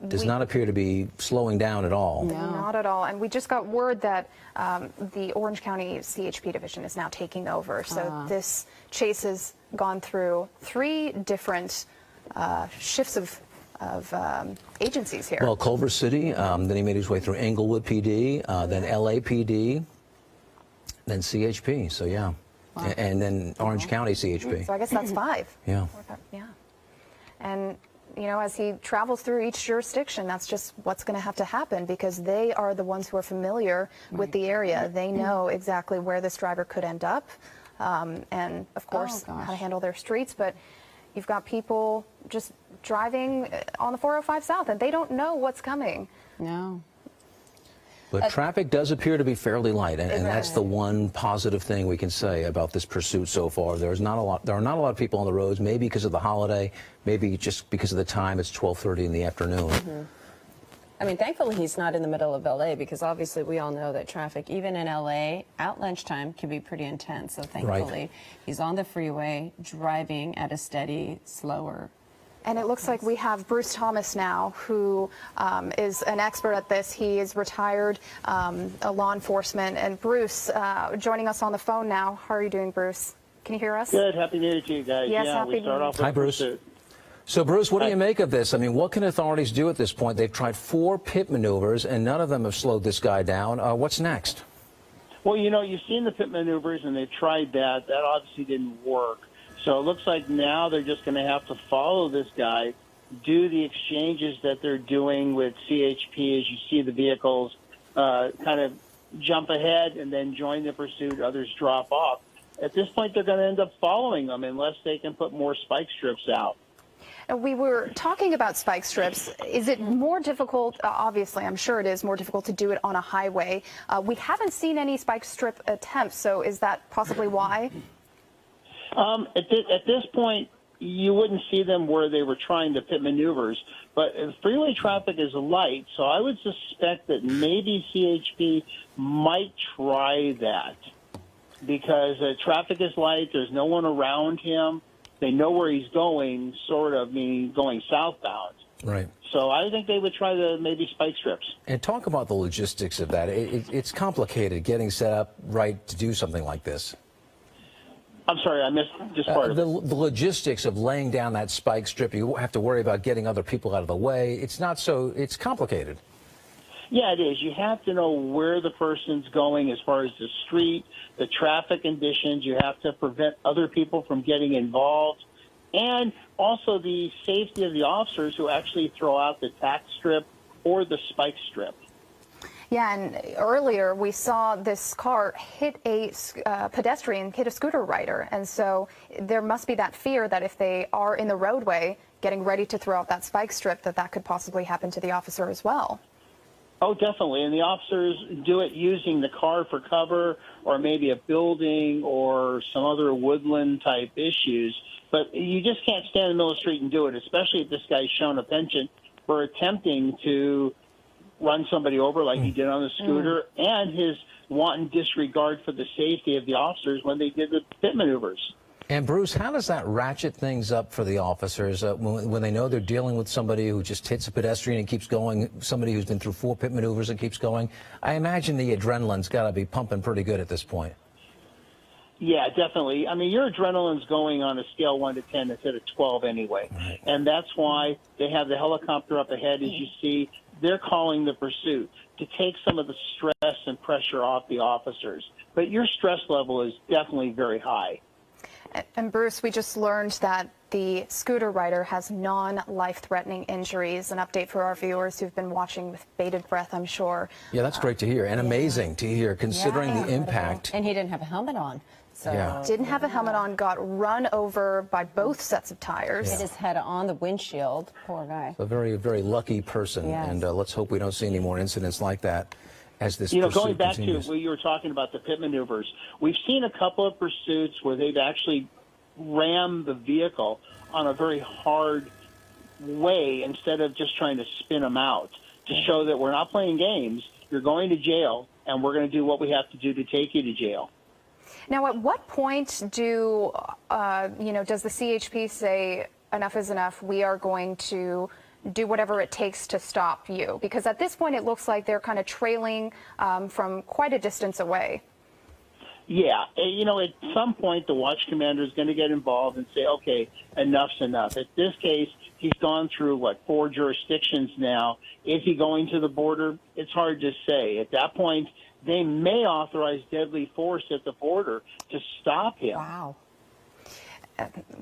does not appear to be slowing down at all. No. Not at all. And we just got word that the Orange County CHP division is now taking over. So this chase has gone through 3 different shifts of agencies here. Well, Culver City, then he made his way through Englewood PD, then LAPD, then CHP. So, yeah. And then Orange County CHP. So I guess that's 5. Yeah. Yeah. And as he travels through each jurisdiction, that's just what's going to have to happen, because they are the ones who are familiar with the area. They know exactly where this driver could end up, and of course how to handle their streets. But you've got people just driving on the 405 South, and they don't know what's coming. No. But traffic does appear to be fairly light, and that's the one positive thing we can say about this pursuit so far. There are not a lot of people on the roads, maybe because of the holiday, maybe just because of the time. It's 12:30 in the afternoon. I mean, thankfully he's not in the middle of LA, because obviously we all know that traffic, even in LA, at lunchtime can be pretty intense. So thankfully he's on the freeway, driving at a steady, slower. And it looks like we have Bruce Thomas now, who is an expert at this. He is retired law enforcement. And Bruce, joining us on the phone now. How are you doing, Bruce? Can you hear us? Good. Happy New Year to you guys. Yes, yeah, we start off with Hi, Bruce. pursuit. So, Bruce, what do you make of this? I mean, what can authorities do at this point? They've tried 4 pit maneuvers, and none of them have slowed this guy down. What's next? Well, you've seen the pit maneuvers, and they've tried that. That obviously didn't work. So it looks like now they're just going to have to follow this guy, do the exchanges that they're doing with CHP as you see the vehicles kind of jump ahead and then join the pursuit. Others drop off. At this point, they're going to end up following them unless they can put more spike strips out. We were talking about spike strips. Is it more difficult? Obviously, I'm sure it is more difficult to do it on a highway. We haven't seen any spike strip attempts, so is that possibly why? At this point, you wouldn't see them where they were trying the pit maneuvers, but freeway traffic is light, so I would suspect that maybe CHP might try that because traffic is light, there's no one around him, they know where he's going, sort of, meaning going southbound. Right. So I think they would try the maybe spike strips. And talk about the logistics of that. It's complicated getting set up right to do something like this. I'm sorry, I missed just part of it. The logistics of laying down that spike strip, you have to worry about getting other people out of the way. It's complicated. Yeah, it is. You have to know where the person's going as far as the street, the traffic conditions. You have to prevent other people from getting involved. And also the safety of the officers who actually throw out the tack strip or the spike strip. Yeah, and earlier we saw this car hit a pedestrian, hit a scooter rider. And so there must be that fear that if they are in the roadway getting ready to throw out that spike strip, that could possibly happen to the officer as well. Oh, definitely. And the officers do it using the car for cover or maybe a building or some other woodland type issues. But you just can't stand in the middle of the street and do it, especially if this guy's shown a penchant for attempting to run somebody over like he did on the scooter, and his wanton disregard for the safety of the officers when they did the pit maneuvers. And Bruce, how does that ratchet things up for the officers when they know they're dealing with somebody who just hits a pedestrian and keeps going, somebody who's been through 4 pit maneuvers and keeps going? I imagine the adrenaline's got to be pumping pretty good at this point. Yeah, definitely. I mean, your adrenaline's going on a scale 1 to 10 instead of 12 anyway. Right. And that's why they have the helicopter up ahead, as you see. They're calling the pursuit to take some of the stress and pressure off the officers. But your stress level is definitely very high. And Bruce, we just learned that the scooter rider has non-life-threatening injuries. An update for our viewers who've been watching with bated breath, I'm sure. Yeah, that's great to hear, and amazing to hear, considering the impact. And he didn't have a helmet on. So Yeah. Didn't have a helmet on, got run over by both sets of tires. hit his head on the windshield. Poor guy. A very, very lucky person, Yes. and let's hope we don't see any more incidents like that as this Going pursuit back continues. to what you were talking about, the pit maneuvers, we've seen a couple of pursuits where they've actually rammed the vehicle on a very hard way instead of just trying to spin them out to show that we're not playing games. You're going to jail, and we're going to do what we have to do to take you to jail. Now, at what point does the CHP say enough is enough? We are going to do whatever it takes to stop you? Because at this point, it looks like they're kind of trailing from quite a distance away. Yeah, at some point, the watch commander is going to get involved and say, okay, enough's enough. In this case, he's gone through, 4 jurisdictions now. Is he going to the border? It's hard to say. At that point, they may authorize deadly force at the border to stop him. Wow.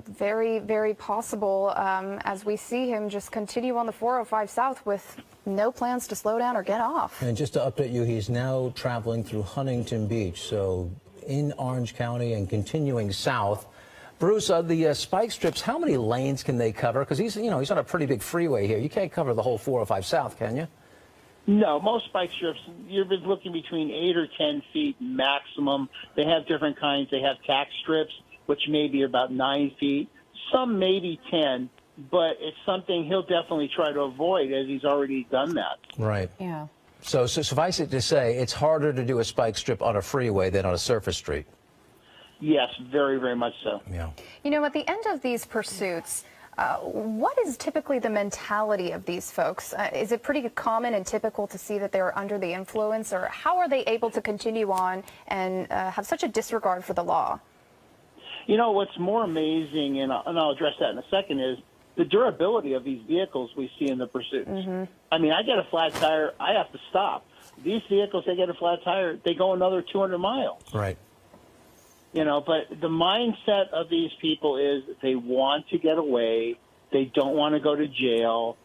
Very, very possible as we see him just continue on the 405 South with no plans to slow down or get off. And just to update you, he's now traveling through Huntington Beach, so in Orange County and continuing south. Bruce, the spike strips, how many lanes can they cover? Because he's on a pretty big freeway here. You can't cover the whole 405 South, can you? No, most spike strips, you're looking between 8 or 10 feet maximum. They have different kinds. They have tack strips, which may be about 9 feet. Some maybe 10, but it's something he'll definitely try to avoid, as he's already done that. Right. Yeah. So suffice it to say, it's harder to do a spike strip on a freeway than on a surface street. Yes, very, very much so. Yeah. At the end of these pursuits, what is typically the mentality of these folks? Is it pretty common and typical to see that they're under the influence, or how are they able to continue on and have such a disregard for the law? What's more amazing, and I'll address that in a second, is the durability of these vehicles we see in the pursuits. Mm-hmm. I mean, I get a flat tire, I have to stop. These vehicles, they get a flat tire, they go another 200 miles. Right. But the mindset of these people is they want to get away, they don't want to go to jail,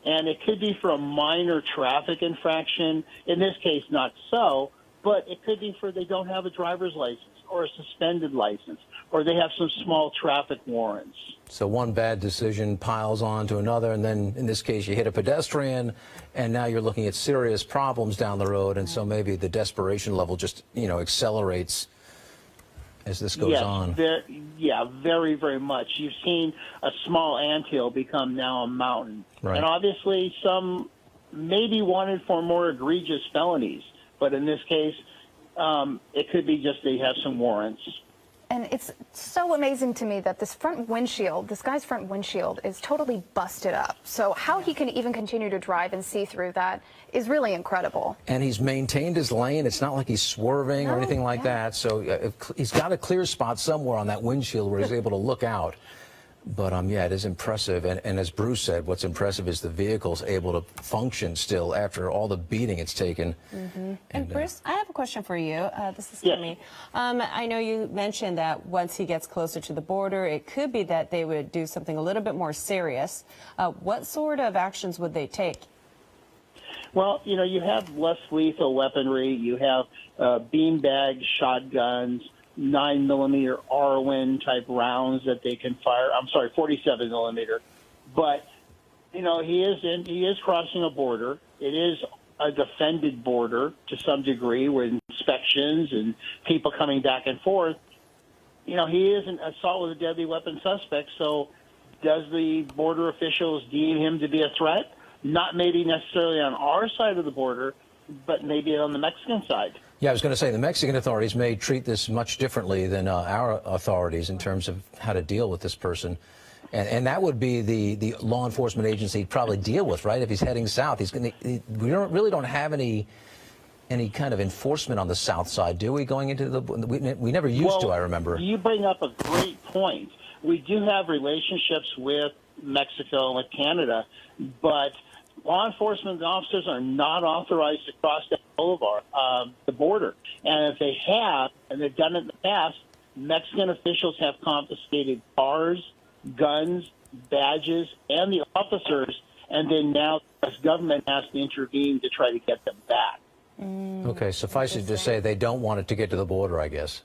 and it could be for a minor traffic infraction. In this case, not so, but it could be for they don't have a driver's license or a suspended license, or they have some small traffic warrants. So one bad decision piles on to another, and then in this case you hit a pedestrian, and now you're looking at serious problems down the road, and so maybe the desperation level just, accelerates as this goes on. Very, very much. You've seen a small anthill become now a mountain. Right. And obviously some may be wanted for more egregious felonies, but in this case, it could be just they have some warrants. And it's so amazing to me that this guy's front windshield is totally busted up. So how he can even continue to drive and see through that is really incredible. And he's maintained his lane. It's not like he's swerving or anything like that. So he's got a clear spot somewhere on that windshield where he's able to look out. But, it is impressive. And as Bruce said, what's impressive is the vehicle's able to function still after all the beating it's taken. Mm-hmm. And Bruce, I have a question for you. This is Yes. for me. I know you mentioned that once he gets closer to the border, it could be that they would do something a little bit more serious. What sort of actions would they take? Well, you have less lethal weaponry. You have beanbag shotguns, 9mm Arwen type rounds that they can fire. 47mm. But he is crossing a border. It is a defended border to some degree with inspections and people coming back and forth. He is an assault with a deadly weapon suspect. So, does the border officials deem him to be a threat? Not maybe necessarily on our side of the border, but maybe on the Mexican side. Yeah, I was going to say the Mexican authorities may treat this much differently than our authorities in terms of how to deal with this person. And that would be the law enforcement agency he'd probably deal with, right? If he's heading south, we really don't have any kind of enforcement on the south side, do we? Going into we never used to, I remember. You bring up a great point. We do have relationships with Mexico and with Canada, but law enforcement officers are not authorized to cross that boulevard, the border. And if they have, and they've done it in the past, Mexican officials have confiscated cars, guns, badges, and the officers, and then now the U.S. government has to intervene to try to get them back. Okay, suffice it to say they don't want it to get to the border, I guess.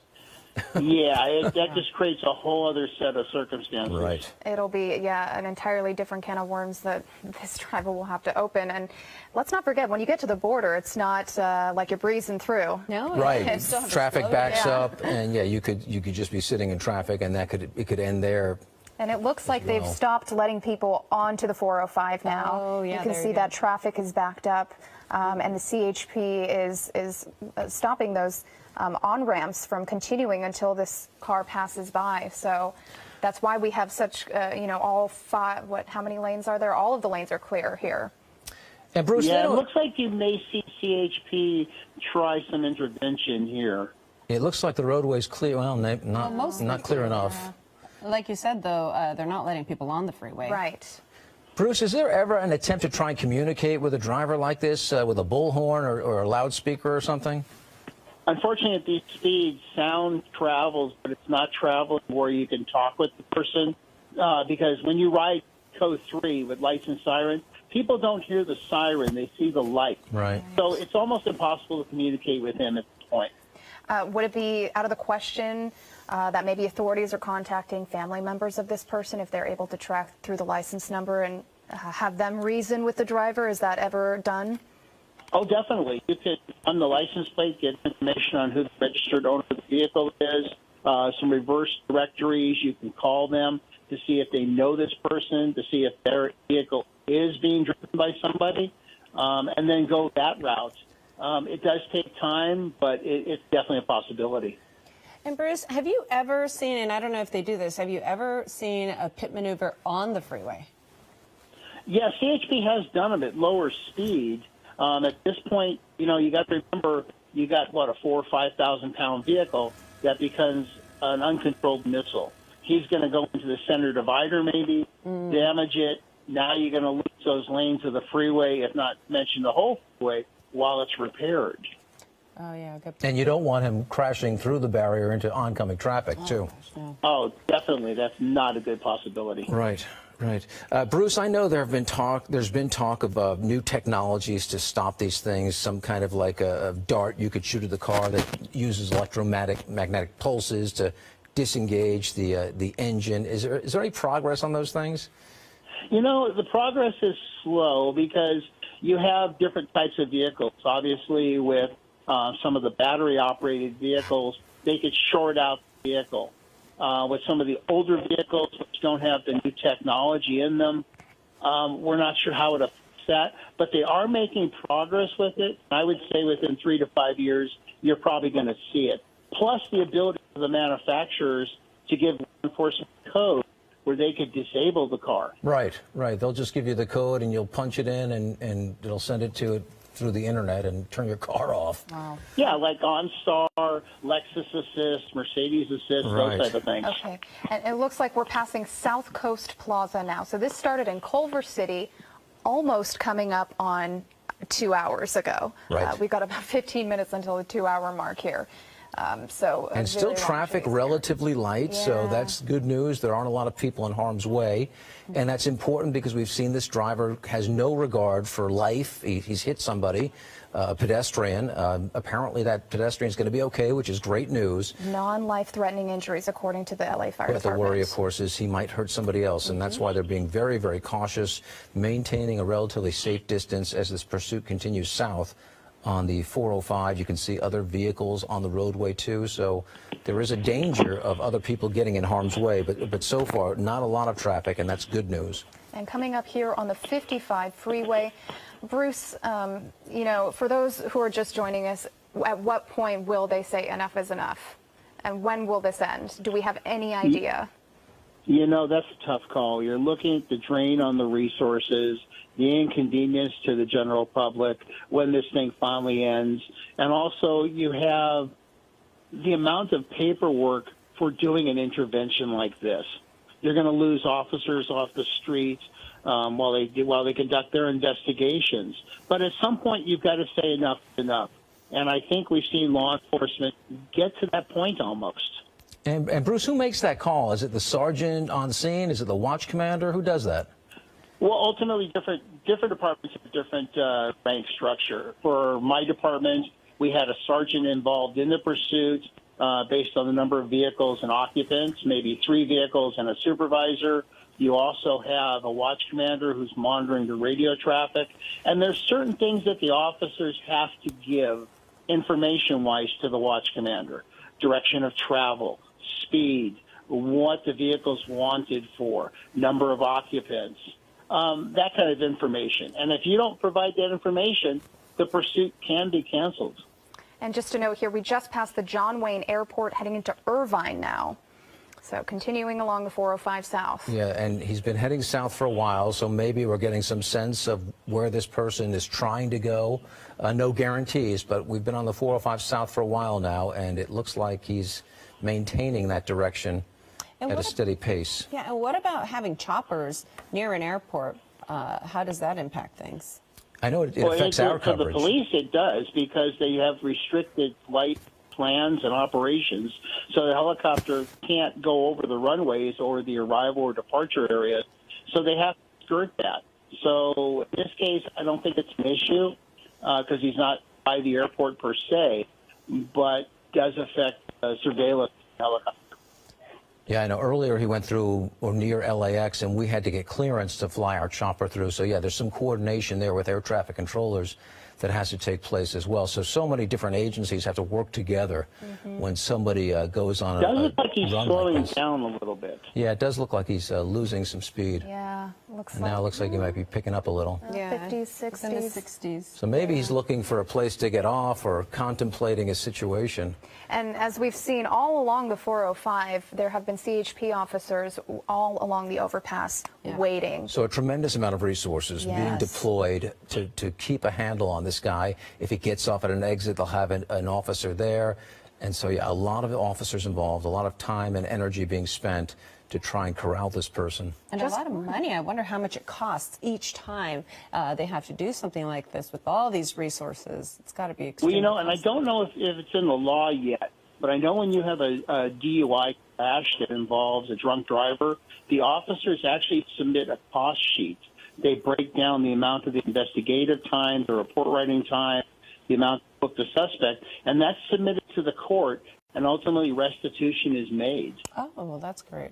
Yeah, that just creates a whole other set of circumstances. Right. It'll be, yeah, an entirely different can of worms that this driver will have to open. And let's not forget, when you get to the border, it's not like you're breezing through. No, Right. you still have to Traffic slow backs down. up, and yeah, you could just be sitting in traffic, and it could end there. And it looks like they've stopped letting people onto the 405 now. Oh, yeah, you can there see you that go. traffic is backed up, and the CHP is stopping those on-ramps from continuing until this car passes by. So that's why we have such, all five, how many lanes are there? All of the lanes are clear here. And Bruce, Yeah, it looks like you may see CHP try some intervention here. it looks like the roadway's clear. Well, mostly not clear enough. Like you said, though, they're not letting people on the freeway. Right. Bruce, is there ever an attempt to try and communicate with a driver like this with a bullhorn or a loudspeaker or something? Unfortunately, at these speeds, sound travels, but it's not traveling where you can talk with the person. Because when you ride Code 3 with lights and sirens, people don't hear the siren, they see the light. Right. So it's almost impossible to communicate with him at this point. Would it be out of the question that maybe authorities are contacting family members of this person if they're able to track through the license number and have them reason with the driver? Is that ever done? Oh, definitely. You could, on the license plate, get information on who the registered owner of the vehicle is, some reverse directories. You can call them to see if they know this person, to see if their vehicle is being driven by somebody, and then go that route. It does take time, but it's definitely a possibility. And Bruce, have you ever seen, and I don't know if they do this, have you ever seen a pit maneuver on the freeway? Yeah, CHP has done them at lower speed. At this point, you got to remember, you got, a 4,000 or 5,000 pound vehicle that becomes an uncontrolled missile. He's going to go into the center divider maybe, damage it. Now you're going to lose those lanes of the freeway, if not mention the whole freeway, while it's repaired. Oh, yeah, good. And you don't want him crashing through the barrier into oncoming traffic, too. No. Oh, definitely. That's not a good possibility. Right. Right. Bruce, I know there's been talk of new technologies to stop these things, some kind of like a dart you could shoot at the car that uses electromagnetic pulses to disengage the engine. Is there any progress on those things? The progress is slow because you have different types of vehicles. Obviously, with some of the battery-operated vehicles, they could short out the vehicle. With some of the older vehicles, which don't have the new technology in them, we're not sure how it affects that. But they are making progress with it. I would say within 3 to 5 years, you're probably going to see it. Plus the ability of the manufacturers to give law enforcement code where they could disable the car. Right, right. They'll just give you the code and you'll punch it in and it'll send it to it through the internet and turn your car off. Wow. Yeah, like OnStar, Lexus Assist, Mercedes Assist, Right. those type of things. Okay. And it looks like we're passing South Coast Plaza now. So this started in Culver City, almost coming up on 2 hours ago. Right. We've got about 15 minutes until the 2-hour mark here. And still traffic relatively light, so that's good news. There aren't a lot of people in harm's way. And that's important because we've seen this driver has no regard for life. He's hit somebody, a pedestrian. Apparently that pedestrian is going to be okay, which is great news. Non-life-threatening injuries, according to the LA Fire But the Department. worry, of course, is he might hurt somebody else, and that's why they're being very, very cautious, maintaining a relatively safe distance as this pursuit continues south. On the 405, you can see other vehicles on the roadway, too. So there is a danger of other people getting in harm's way. But so far, not a lot of traffic, and that's good news. And coming up here on the 55 freeway, Bruce, for those who are just joining us, at what point will they say enough is enough? And when will this end? Do we have any idea? You know, that's a tough call. You're looking at the drain on the resources, the inconvenience to the general public when this thing finally ends. And also you have the amount of paperwork for doing an intervention like this. You're going to lose officers off the street while they conduct their investigations. But at some point, you've got to say enough is enough. And I think we've seen law enforcement get to that point almost. And Bruce, who makes that call? Is it the sergeant on scene? Is it the watch commander? Who does that? Well, ultimately, different departments have different rank structure. For my department, we had a sergeant involved in the pursuit based on the number of vehicles and occupants, maybe 3 vehicles and a supervisor. You also have a watch commander who's monitoring the radio traffic. And there's certain things that the officers have to give information-wise to the watch commander. Direction of travel, speed, what the vehicle's wanted for, number of occupants, that kind of information. And if you don't provide that information, the pursuit can be canceled. And just to note here, we just passed the John Wayne Airport heading into Irvine now. So continuing along the 405 South. Yeah, and he's been heading south for a while, so maybe we're getting some sense of where this person is trying to go. No guarantees, but we've been on the 405 South for a while now, and it looks like he's maintaining that direction at a steady pace. Yeah, and what about having choppers near an airport? How does that impact things? I know it affects our for coverage. the police, it does, because they have restricted flight plans and operations, so the helicopter can't go over the runways or the arrival or departure areas, so they have to skirt that. So in this case, I don't think it's an issue because he's not by the airport per se, but does affect surveillance helicopter. Yeah, I know. Earlier he went through or near LAX, and we had to get clearance to fly our chopper through. So, yeah, there's some coordination there with air traffic controllers that has to take place as well. So many different agencies have to work together when somebody goes on Does a look like he's run slowing like this. down a little bit. Yeah, it does look like he's losing some speed. Yeah, looks Now it looks like he might be picking up a little. 50s, 60s. It's in the 60s. So maybe he's looking for a place to get off or contemplating a situation. And as we've seen all along the 405, there have been CHP officers all along the overpass waiting. So a tremendous amount of resources being Yes. deployed to keep a handle on this guy. If he gets off at an exit, they'll have an officer there. And so, yeah, a lot of officers involved, a lot of time and energy being spent to try and corral this person. And a lot of money. I wonder how much it costs each time they have to do something like this with all these resources. It's got to be extremely Well, and I don't know if it's in the law yet, but I know when you have a DUI crash that involves a drunk driver, the officers actually submit a cost sheet. They break down the amount of the investigative time, the report writing time, the amount to book the suspect, and that's submitted to the court, and ultimately restitution is made. Oh, well, that's great.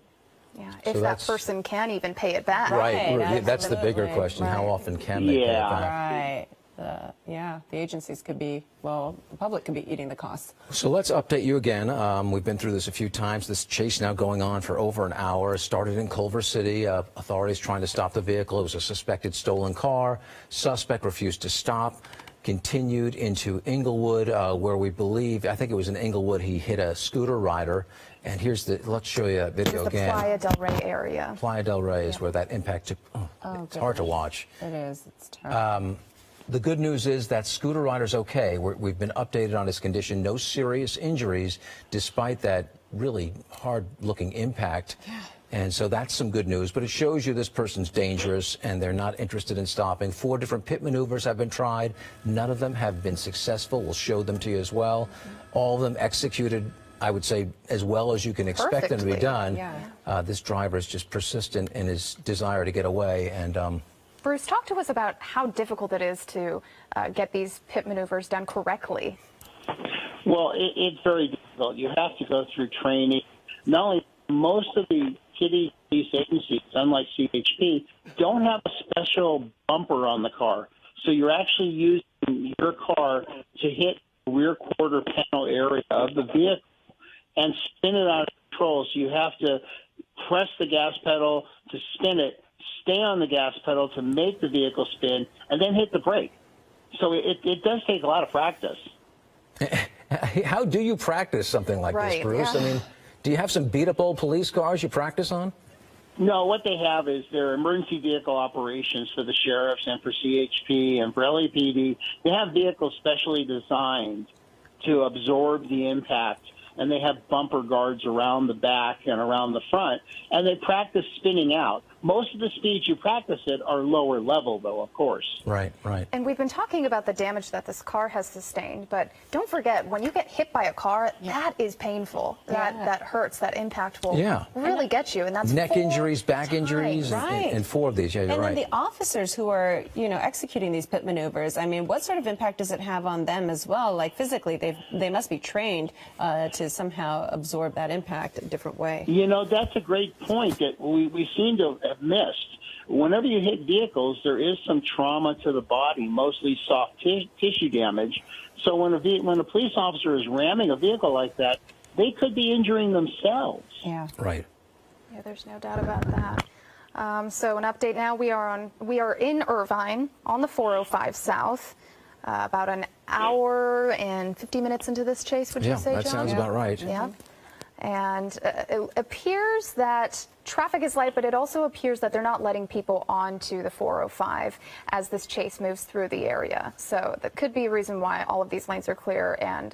Yeah, So if that that's- person can even pay it back. Right, That's the bigger absolutely. question. How often can they pay it back? Right. The agencies could be, well, the public could be eating the costs. So let's update you again. We've been through this a few times. This chase now going on for over an hour. It started in Culver City. Authorities trying to stop the vehicle. It was a suspected stolen car. Suspect refused to stop. Continued into Inglewood, where we believe, I think it was in Inglewood, he hit a scooter rider. And let's show you that video The again. Playa del Rey area. Playa del Rey is where that impact took. It's hard to watch. It is. It's terrible. The good news is that scooter rider's okay. We've been updated on his condition. No serious injuries, despite that really hard-looking impact. And so that's some good news. But it shows you this person's dangerous, and they're not interested in stopping. 4 different pit maneuvers have been tried. None of them have been successful. We'll show them to you as well. All of them executed, I would say, as well as you can expect them to be Perfectly. done. This driver is just persistent in his desire to get away. And Bruce, talk to us about how difficult it is to get these pit maneuvers done correctly. Well, it's very difficult. You have to go through training. Not only most of the city police agencies, unlike CHP, don't have a special bumper on the car. So you're actually using your car to hit the rear quarter panel area of the vehicle and spin it out of control. So you have to press the gas pedal to spin it, stay on the gas pedal to make the vehicle spin, and then hit the brake. So it does take a lot of practice. How do you practice something like this, Right, Bruce? yeah. I mean, do you have some beat-up old police cars you practice on? No, what they have is their emergency vehicle operations for the sheriffs and for CHP and for LAPD. They have vehicles specially designed to absorb the impact, and they have bumper guards around the back and around the front, and they practice spinning out. Most of the speeds you practice it are lower level, though, of course. Right, right. And we've been talking about the damage that this car has sustained, but don't forget, when you get hit by a car, that is painful. That hurts. That impact will really get you. And that's Neck injuries, back injuries, Right. and 4 of these. Yeah, you're And right. then the officers who are, executing these pit maneuvers, I mean, what sort of impact does it have on them as well? Like physically, they must be trained to somehow absorb that impact a different way. That's a great point that we seem to have missed. Whenever you hit vehicles, there is some trauma to the body, mostly soft tissue damage. So when a police officer is ramming a vehicle like that, they could be injuring themselves. Yeah. Right. Yeah, there's no doubt about that. So an update now. We are in Irvine on the 405 South. About an hour and 50 minutes into this chase, would you say, John? Yeah, that sounds about right. Yeah. And it appears that traffic is light, but it also appears that they're not letting people onto the 405 as this chase moves through the area. So that could be a reason why all of these lanes are clear, and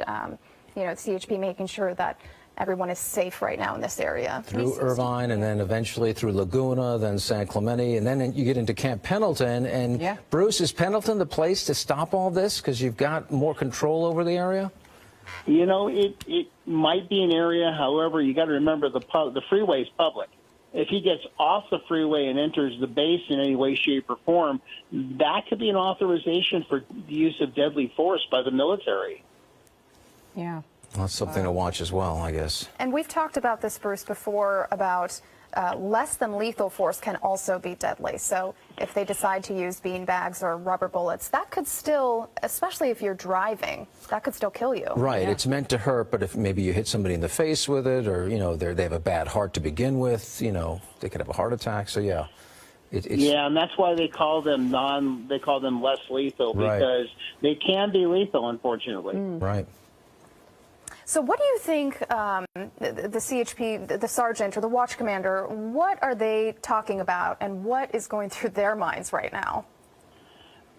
CHP making sure that everyone is safe right now in this area. Through Irvine, and then eventually through Laguna, then San Clemente, and then you get into Camp Pendleton. And Bruce, is Pendleton the place to stop all this because you've got more control over the area? It might be an area. However, you got to remember the freeway is public. If he gets off the freeway and enters the base in any way, shape, or form, that could be an authorization for the use of deadly force by the military. Yeah. Well, that's something to watch as well, I guess. And we've talked about this, Bruce, before about less than lethal force can also be deadly. So if they decide to use beanbags or rubber bullets, that could still, especially if you're driving, that could still kill you. Right. Yeah. It's meant to hurt, but if maybe you hit somebody in the face with it, or, they have a bad heart to begin with, they could have a heart attack. So, yeah. Yeah, and that's why they call them less lethal, because they can be lethal, unfortunately. Right. So what do you think the CHP, the sergeant or the watch commander, what are they talking about, and what is going through their minds right now?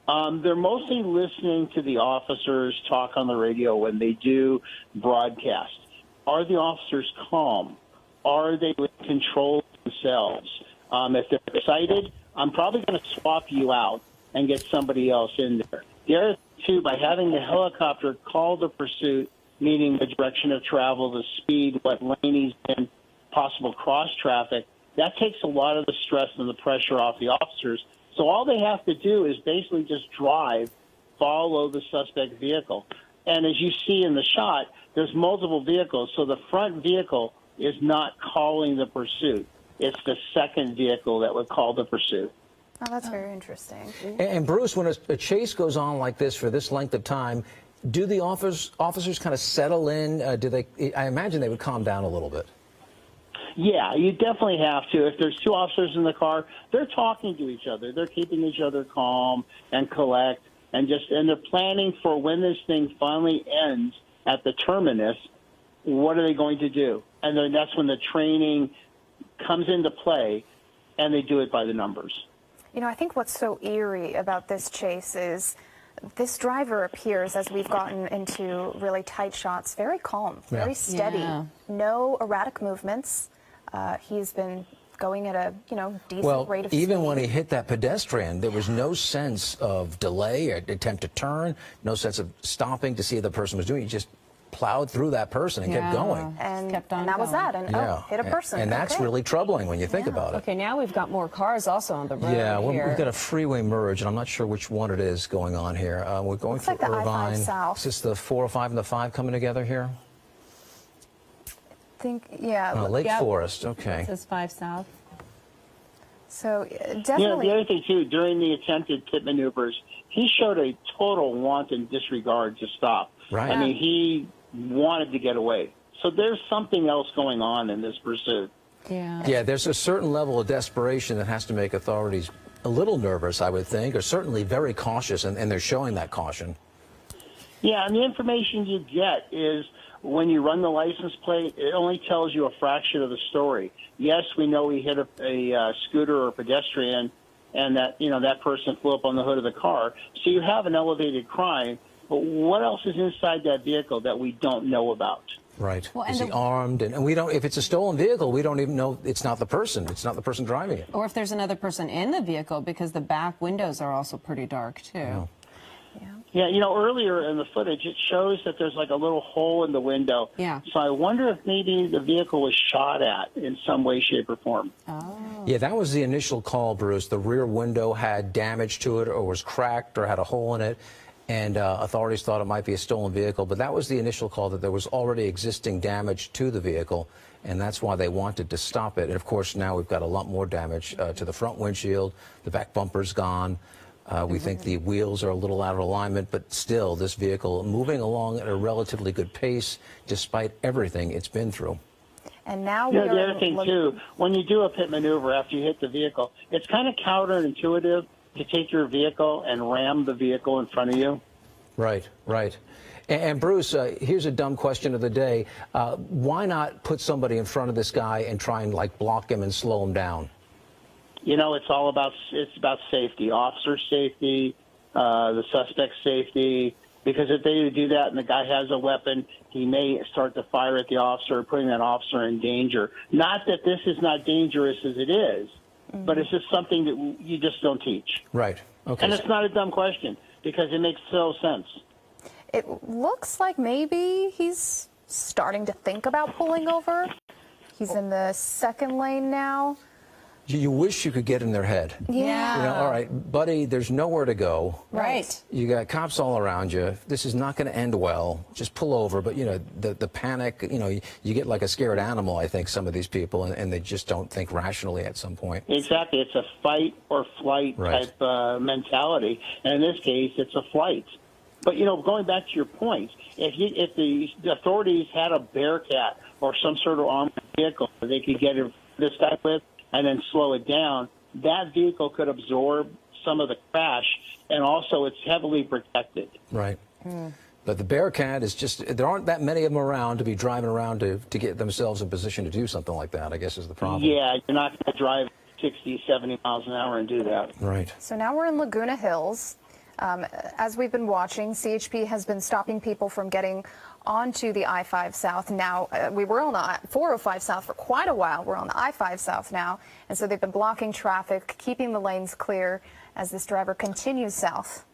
They're mostly listening to the officers talk on the radio when they do broadcast. Are the officers calm? Are they in control themselves? If they're excited, I'm probably going to swap you out and get somebody else in there. The other thing, too, by having the helicopter call the pursuit, meaning the direction of travel, the speed, what lane he's in, possible cross traffic, that takes a lot of the stress and the pressure off the officers. So all they have to do is basically just drive, follow the suspect vehicle. And as you see in the shot, there's multiple vehicles, so the front vehicle is not calling the pursuit. It's the second vehicle that would call the pursuit. Oh, that's very interesting. And Bruce, when a chase goes on like this for this length of time, do the officers kind of settle in? I imagine they would calm down a little bit. Yeah, you definitely have to. If there's two officers in the car, they're talking to each other. They're keeping each other calm and collect, and they're planning for when this thing finally ends at the terminus. What are they going to do? And then that's when the training comes into play, and they do it by the numbers. I think what's so eerie about this chase is this driver appears, as we've gotten into really tight shots, very calm, very steady, no erratic movements. He's been going at a decent rate of speed. Even when he hit that pedestrian, there was no sense of delay or attempt to turn, no sense of stopping to see what the person was doing. He just plowed through that person and kept going. And, kept on and that was going. that. And hit a person. And that's really troubling when you think about it. Okay, now we've got more cars also on the road here. We've got a freeway merge, and I'm not sure which one it is going on here. We're going through like the Irvine. I-5 South. Is this the 405 and the 5 coming together here? Lake Forest, okay. This is 5 South. So definitely. The other thing, too, during the attempted pit maneuvers, he showed a total wanton disregard to stop. Right. I mean, he wanted to get away. So there's something else going on in this pursuit. Yeah, there's a certain level of desperation that has to make authorities a little nervous, I would think, or certainly very cautious, and they're showing that caution. Yeah, and the information you get is when you run the license plate, it only tells you a fraction of the story. Yes, we know he hit a scooter or a pedestrian, and that that person flew up on the hood of the car. So you have an elevated crime, but what else is inside that vehicle that we don't know about? Right. Well, Is he armed? And we don't. If it's a stolen vehicle, we don't even know it's not the person. It's not the person driving it. Or if there's another person in the vehicle, because the back windows are also pretty dark too. Yeah. Yeah, earlier in the footage, it shows that there's like a little hole in the window. Yeah. So I wonder if maybe the vehicle was shot at in some way, shape, or form. Oh. Yeah, that was the initial call, Bruce. The rear window had damage to it or was cracked or had a hole in it, and authorities thought it might be a stolen vehicle. But that was the initial call, that there was already existing damage to the vehicle, and that's why they wanted to stop it. And, of course, now we've got a lot more damage to the front windshield. The back bumper's gone. We think the wheels are a little out of alignment, but still, this vehicle moving along at a relatively good pace despite everything it's been through. And now The other thing, too, when you do a pit maneuver after you hit the vehicle, it's kind of counterintuitive to take your vehicle and ram the vehicle in front of you. Right, right. And Bruce, here's a dumb question of the day. Why not put somebody in front of this guy and try and, block him and slow him down? It's about safety, officer safety, the suspect's safety, because if they do that and the guy has a weapon, he may start to fire at the officer, putting that officer in danger. Not that this is not dangerous as it is, but it's just something that you just don't teach. Right. Okay. And it's not a dumb question because it makes total sense. It looks like maybe he's starting to think about pulling over. He's in the second lane now. You wish you could get in their head. Yeah. All right, buddy, there's nowhere to go. Right. You got cops all around you. This is not going to end well. Just pull over. But, the panic, you get like a scared animal, I think, some of these people, and they just don't think rationally at some point. Exactly. It's a fight or flight type mentality. And in this case, it's a flight. But, going back to your point, if the authorities had a Bearcat or some sort of armored vehicle that they could get this guy with, and then slow it down, that vehicle could absorb some of the crash, and also it's heavily protected. Right. But the Bearcat is there aren't that many of them around to be driving around to get themselves in position to do something like that, I guess is the problem. Yeah, you're not going to drive 60, 70 miles an hour and do that. Right. So now we're in Laguna Hills. As we've been watching, CHP has been stopping people from getting onto the I-5 South. Now, we were on the 405 South for quite a while. We're on the I-5 South now. And so they've been blocking traffic, keeping the lanes clear as this driver continues south.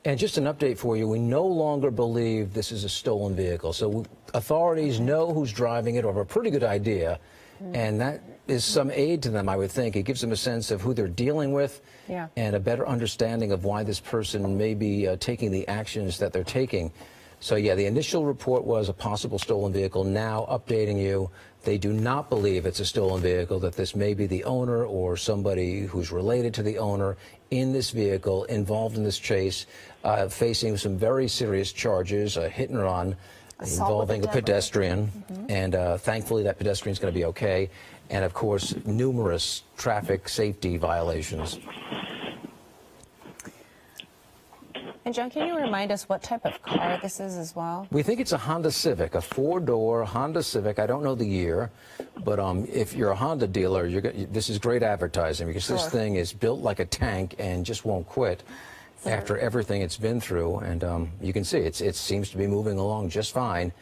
And just an update for you, we no longer believe this is a stolen vehicle. So authorities know who's driving it, or have a pretty good idea. And that is some aid to them, I would think. It gives them a sense of who they're dealing with and a better understanding of why this person may be taking the actions that they're taking. So, yeah, the initial report was a possible stolen vehicle. Now, updating you, they do not believe it's a stolen vehicle, that this may be the owner or somebody who's related to the owner in this vehicle involved in this chase, facing some very serious charges, a hit and run involving a pedestrian. And thankfully, that pedestrian is going to be okay. And, of course, numerous traffic safety violations. And John, can you remind us what type of car this is as well? We think it's a Honda Civic, a four-door Honda Civic. I don't know the year, but if you're a Honda dealer, this is great advertising, because this thing is built like a tank and just won't quit after everything it's been through. And you can see it seems to be moving along just fine,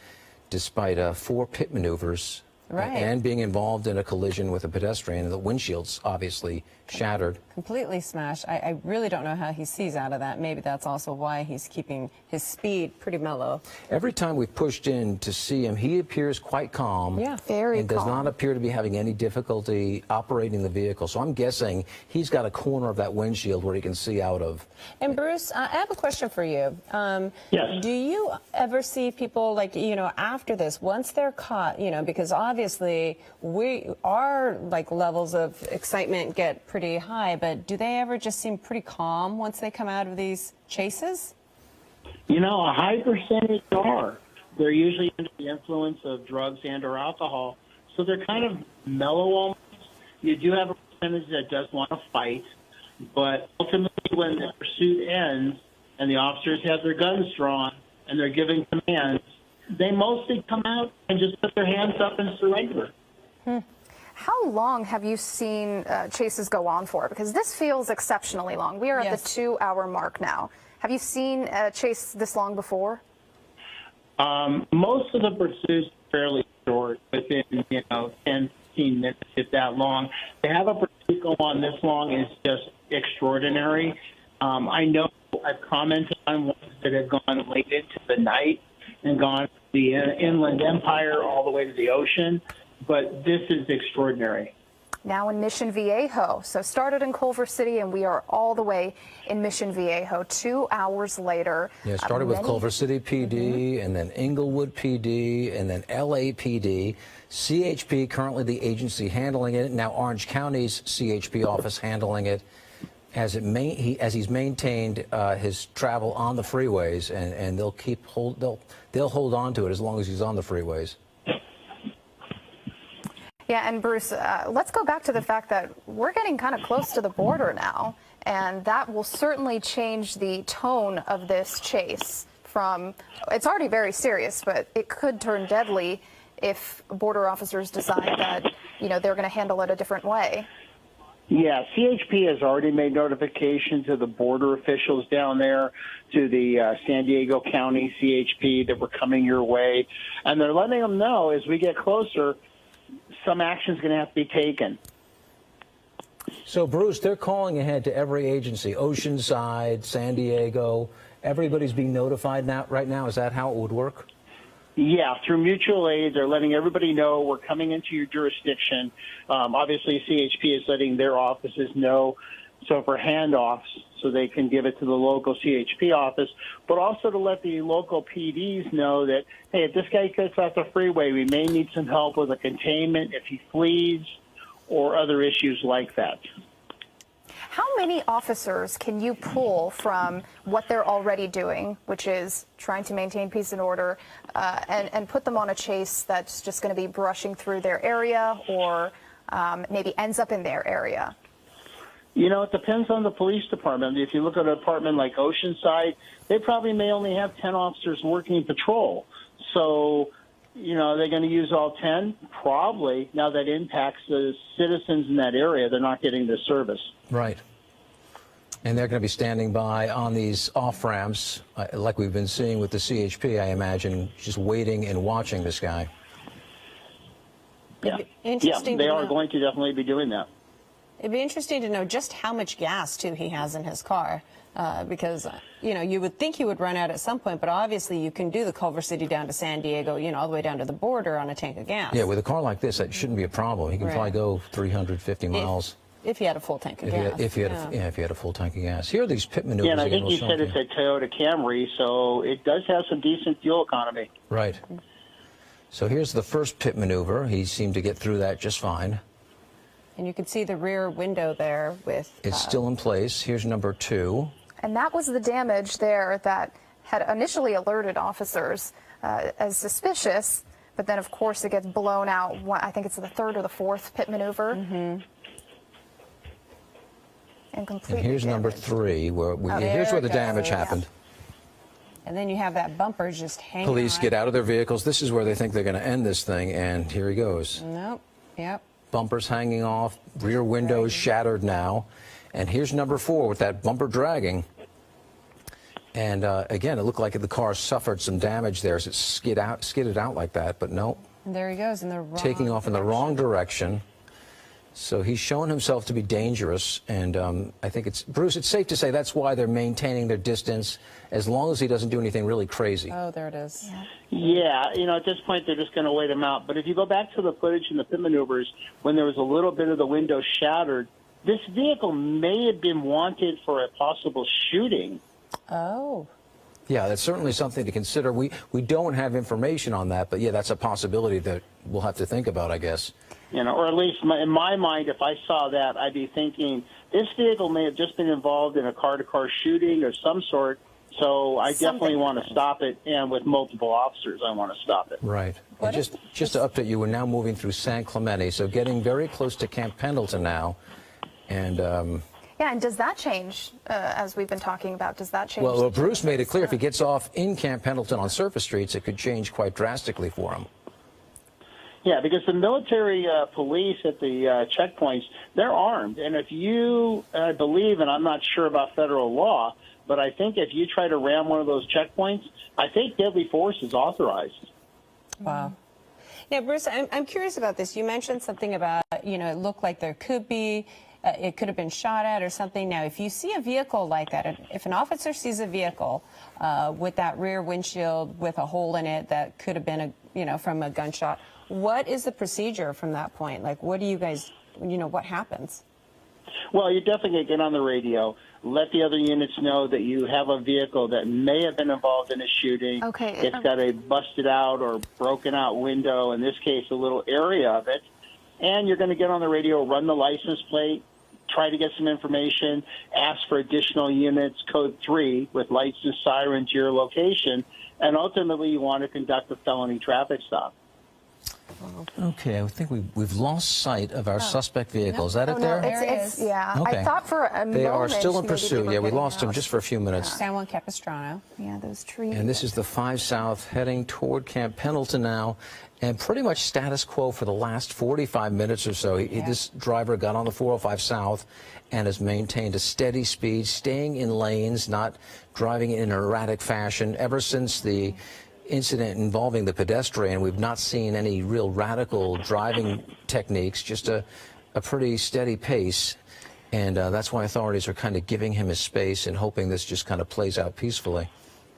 despite 4 pit maneuvers and being involved in a collision with a pedestrian. The windshield's obviously shattered. Completely smashed. I really don't know how he sees out of that. Maybe that's also why he's keeping his speed pretty mellow. Every time we've pushed in to see him, he appears quite calm. Yeah. Very and does not appear to be having any difficulty operating the vehicle. So I'm guessing he's got a corner of that windshield where he can see out of. And Bruce, I have a question for you. Yes. Do you ever see people after this, once they're caught, because obviously our levels of excitement get pretty high, but do they ever just seem pretty calm once they come out of these chases? A high percentage are. They're usually under the influence of drugs and or alcohol, so they're kind of mellow almost. You do have a percentage that does want to fight, but ultimately when the pursuit ends and the officers have their guns drawn, and they're giving commands, they mostly come out and just put their hands up and surrender. How long have you seen chases go on for? Because this feels exceptionally long. We are at the 2-hour mark now. Have you seen a chase this long before? Most of the pursuits are fairly short, within 10, 15 minutes, if that long. To have a pursuit go on this long is just extraordinary. I know I've commented on ones that have gone late into the night and gone from the Inland Empire all the way to the ocean, but this is extraordinary. Now in Mission Viejo. So started in Culver City, and we are all the way in Mission Viejo 2 hours later. Yeah, it started with Culver City PD, and then Inglewood PD, and then LAPD. CHP, currently the agency handling it. Now Orange County's CHP office handling it. As he's maintained his travel on the freeways, and they'll hold on to it as long as he's on the freeways. Yeah, and Bruce, let's go back to the fact that we're getting kind of close to the border now, and that will certainly change the tone of this chase. It's already very serious, but it could turn deadly if border officers decide that, they're going to handle it a different way. Yeah, CHP has already made notification to the border officials down there, to the San Diego County CHP, that we're coming your way. And they're letting them know as we get closer, some action is going to have to be taken. So, Bruce, they're calling ahead to every agency, Oceanside, San Diego. Everybody's being notified right now. Is that how it would work? Yeah, through mutual aid, they're letting everybody know we're coming into your jurisdiction. Obviously, CHP is letting their offices know, so for handoffs, so they can give it to the local CHP office, but also to let the local PDs know that, hey, if this guy gets off the freeway, we may need some help with a containment if he flees or other issues like that. How many officers can you pull from what they're already doing, which is trying to maintain peace and order, and put them on a chase that's just going to be brushing through their area or maybe ends up in their area? It depends on the police department. If you look at a department like Oceanside, they probably may only have 10 officers working patrol. So, they're going to use all 10? Probably. Now that impacts the citizens in that area. They're not getting the service. Right. And they're going to be standing by on these off-ramps, like we've been seeing with the CHP, I imagine, just waiting and watching this guy. Yeah, they are going to definitely be doing that. It'd be interesting to know just how much gas, too, he has in his car. Because, you would think he would run out at some point, but obviously you can do the Culver City down to San Diego, all the way down to the border on a tank of gas. Yeah, with a car like this, that shouldn't be a problem. He can probably go 350 miles. If he had a full tank of gas. If he had a full tank of gas. Here are these pit maneuvers. Yeah, and I think you said it's a Toyota Camry, so it does have some decent fuel economy. Right. So here's the first pit maneuver. He seemed to get through that just fine. And you can see the rear window there with... It's still in place. Here's number 2. And that was the damage there that had initially alerted officers as suspicious, but then, of course, it gets blown out. I think it's the third or the fourth pit maneuver. Mm-hmm. And here's number 3, here's where the damage happened. And then you have that bumper just hanging Police get out of their vehicles. This is where they think they're going to end this thing, and here he goes. Nope. Yep. Bumpers hanging off, rear windows shattered now. And here's number 4 with that bumper dragging. And again, it looked like the car suffered some damage there as it skidded out like that, but no. And there he goes in the wrong taking off in the wrong direction. So he's shown himself to be dangerous, and I think Bruce, it's safe to say that's why they're maintaining their distance, as long as he doesn't do anything really crazy. Oh, there it is. Yeah, at this point, they're just going to wait him out. But if you go back to the footage in the pit maneuvers, when there was a little bit of the window shattered, this vehicle may have been wanted for a possible shooting. Oh. Yeah, that's certainly something to consider. We don't have information on that, but yeah, that's a possibility that we'll have to think about, I guess. Or at least in my mind, if I saw that, I'd be thinking this vehicle may have just been involved in a car-to-car shooting of some sort. So I definitely want to stop it, and with multiple officers, I want to stop it. Right. And just to update you, we're now moving through San Clemente, so getting very close to Camp Pendleton now, and Yeah, and does that change, as we've been talking about, does that change? Well, Bruce made it clear if he gets off in Camp Pendleton on surface streets, it could change quite drastically for him. Yeah, because the military police at the checkpoints, they're armed. And if you believe, and I'm not sure about federal law, but I think if you try to ram one of those checkpoints, I think deadly force is authorized. Wow. Now, Bruce, I'm curious about this. You mentioned something about, it looked like there could be, it could have been shot at or something. Now, if you see a vehicle like that, if an officer sees a vehicle with that rear windshield with a hole in it that could have been, from a gunshot, what is the procedure from that point? Like, what do you guys, what happens? Well, you definitely get on the radio, let the other units know that you have a vehicle that may have been involved in a shooting. Okay. It's got a busted out or broken out window, in this case, a little area of it. And you're going to get on the radio, run the license plate, try to get some information, ask for additional units, code 3, with lights and siren to your location, and ultimately you want to conduct a felony traffic stop. Okay, I think we've lost sight of our suspect vehicle. Is that it there? Yeah. Okay. I thought for a moment They are still in maybe pursuit. they Yeah, were we getting lost them out. just for a few minutes. San Juan Capistrano. Yeah, those trees. And this is the 5 South heading toward Camp Pendleton now, and pretty much status quo for the last 45 minutes or so. This driver got on the 405 South and has maintained a steady speed, staying in lanes, not driving in an erratic fashion. Ever since the incident involving the pedestrian, we've not seen any real radical driving techniques, just a pretty steady pace. And that's why authorities are kind of giving him his space and hoping this just kind of plays out peacefully.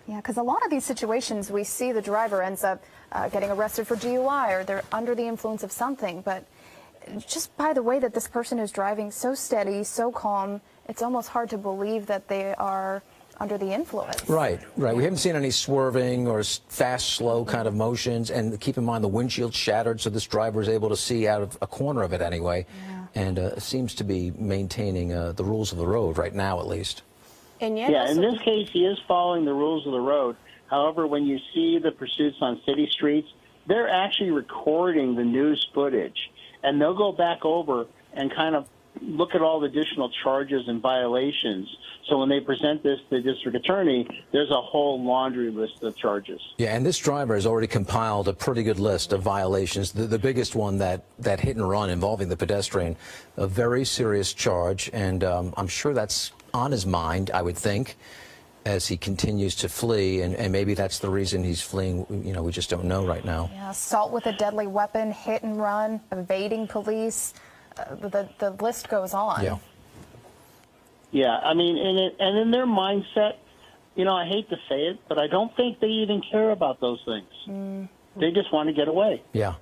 Yeah, because a lot of these situations, we see the driver ends up getting arrested for DUI or they're under the influence of something. But just by the way that this person is driving so steady, so calm, it's almost hard to believe that they are under the influence. Right. We haven't seen any swerving or fast, slow kind of motions. And keep in mind, the windshield's shattered, so this driver is able to see out of a corner of it anyway. Yeah. And seems to be maintaining the rules of the road right now, at least. And yet Yeah, also, in this case, he is following the rules of the road. However, when you see the pursuits on city streets, they're actually recording the news footage. And they'll go back over and kind of look at all the additional charges and violations. So when they present this to the district attorney, there's a whole laundry list of charges. Yeah, and this driver has already compiled a pretty good list of violations. The biggest one, that hit and run involving the pedestrian, a very serious charge. And I'm sure that's on his mind, I would think, as he continues to flee. And maybe that's the reason he's fleeing. We just don't know right now. Yeah, assault with a deadly weapon, hit and run, evading police. The list goes on. Yeah. Yeah, I mean, and in their mindset, I hate to say it, but I don't think they even care about those things. They just want to get away. Yeah.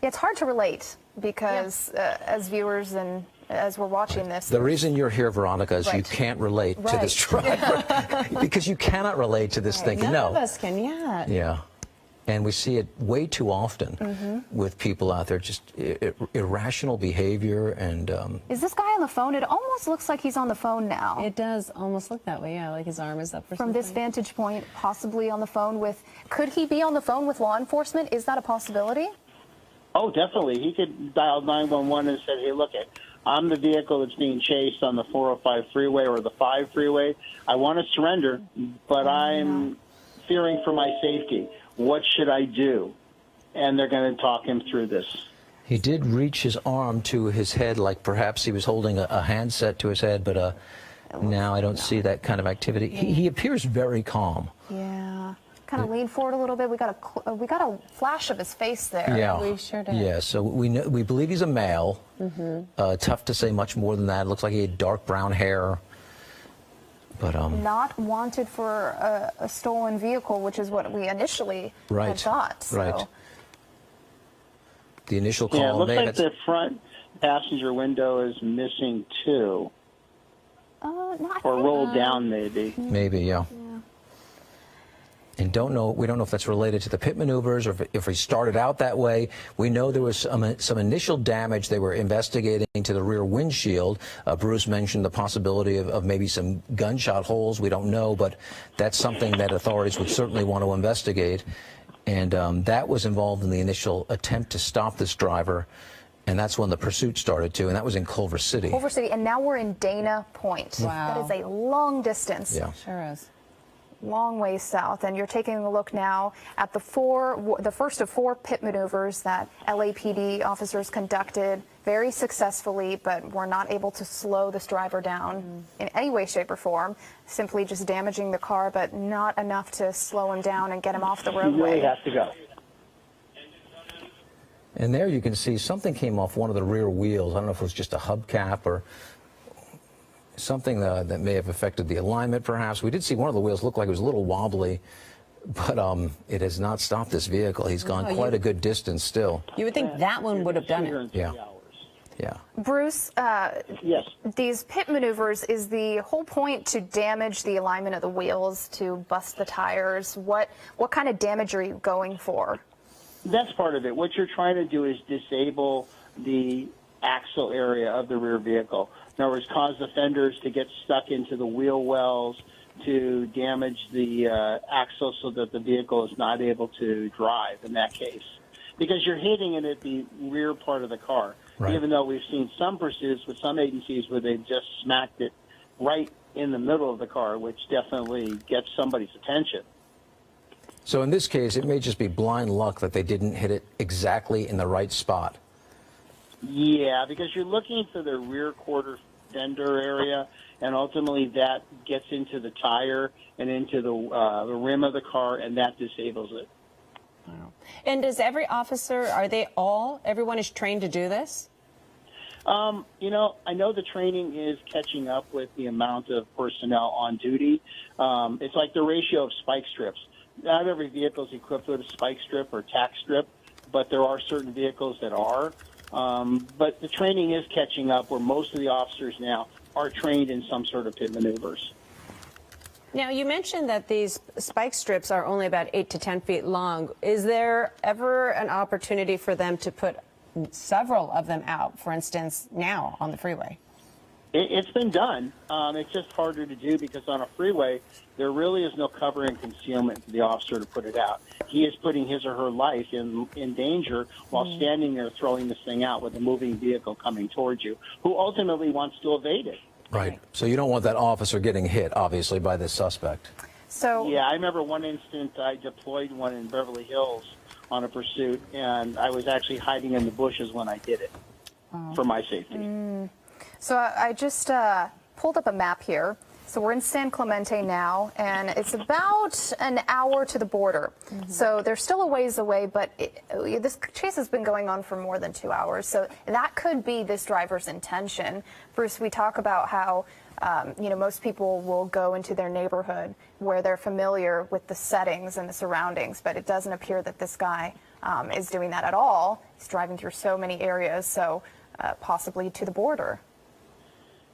It's hard to relate because as viewers and as we're watching this. The reason you're here, Veronica, is you can't relate to this driver because you cannot relate to this thing. none of us can yet. Yeah. And we see it way too often with people out there, just irrational behavior. And is this guy on the phone? It almost looks like he's on the phone now. It does almost look that way, yeah, like his arm is up or From something. this vantage point, possibly on the phone with, could he be on the phone with law enforcement? Is that a possibility? Oh, definitely. He could dial 911 and say, hey, look, I'm the vehicle that's being chased on the 405 freeway or the 5 freeway. I want to surrender, but I'm fearing for my safety. What should I do? And they're going to talk him through this. he did reach his arm to his head, like perhaps he was holding a handset to his head, but now I don't see that kind of activity. He appears very calm. Yeah. Kind of lean forward a little bit. We got a flash of his face there. Yeah, We sure did. Yeah, so we believe he's a male. Tough to say much more than that. It looks like he had dark brown hair. But Not wanted for a stolen vehicle, which is what we initially had thought. So. Right. The initial call. Yeah, it looks may like have- the front passenger window is missing too, Not or rolled down maybe. Maybe, yeah. And we don't know if that's related to the pit maneuvers or if he started out that way. We know there was some initial damage they were investigating to the rear windshield. Bruce mentioned the possibility of maybe some gunshot holes. We don't know, but that's something that authorities would certainly want to investigate. And that was involved in the initial attempt to stop this driver. And that's when the pursuit started, too, and that was in Culver City. Culver City, and now we're in Dana Point. Wow. That is a long distance. Yeah. Sure is. Long ways south, and you're taking a look now at the first of 4 pit maneuvers that LAPD officers conducted very successfully, but were not able to slow this driver down in any way, shape, or form, simply just damaging the car, but not enough to slow him down and get him off the roadway. He really has to go. And there you can see something came off one of the rear wheels. I don't know if it was just a hubcap or something that may have affected the alignment, perhaps. We did see one of the wheels look like it was a little wobbly, but it has not stopped this vehicle. He's gone quite a good distance still. You would think that one would have done it. 203 Yeah. hours. Yeah. Bruce, Yes. these pit maneuvers, is the whole point to damage the alignment of the wheels, to bust the tires? What kind of damage are you going for? That's part of it. What you're trying to do is disable the axle area of the rear vehicle. In other words, cause the fenders to get stuck into the wheel wells, to damage the axle so that the vehicle is not able to drive in that case. Because you're hitting it at the rear part of the car. Right. Even though we've seen some pursuits with some agencies where they've just smacked it right in the middle of the car, which definitely gets somebody's attention. So in this case, it may just be blind luck that they didn't hit it exactly in the right spot. Yeah, because you're looking for the rear quarter fender area, and ultimately that gets into the tire and into the rim of the car, and that disables it. Wow. And does every officer, everyone is trained to do this? I know the training is catching up with the amount of personnel on duty. It's like the ratio of spike strips. Not every vehicle is equipped with a spike strip or tack strip, but there are certain vehicles that are. But the training is catching up, where most of the officers now are trained in some sort of pit maneuvers. Now, you mentioned that these spike strips are only about 8 to 10 feet long. Is there ever an opportunity for them to put several of them out, for instance, now on the freeway? It's been done. It's just harder to do because on a freeway, there really is no cover and concealment for the officer to put it out. He is putting his or her life in danger while standing there throwing this thing out with a moving vehicle coming towards you, who ultimately wants to evade it. Right. So you don't want that officer getting hit, obviously, by this suspect. So Yeah, I remember one instant I deployed one in Beverly Hills on a pursuit, and I was actually hiding in the bushes when I did it for my safety. So I just pulled up a map here. So we're in San Clemente now, and it's about an hour to the border. So they're still a ways away, but this chase has been going on for more than 2 hours. So that could be this driver's intention. Bruce, we talk about how most people will go into their neighborhood where they're familiar with the settings and the surroundings, but it doesn't appear that this guy is doing that at all. He's driving through so many areas, so possibly to the border.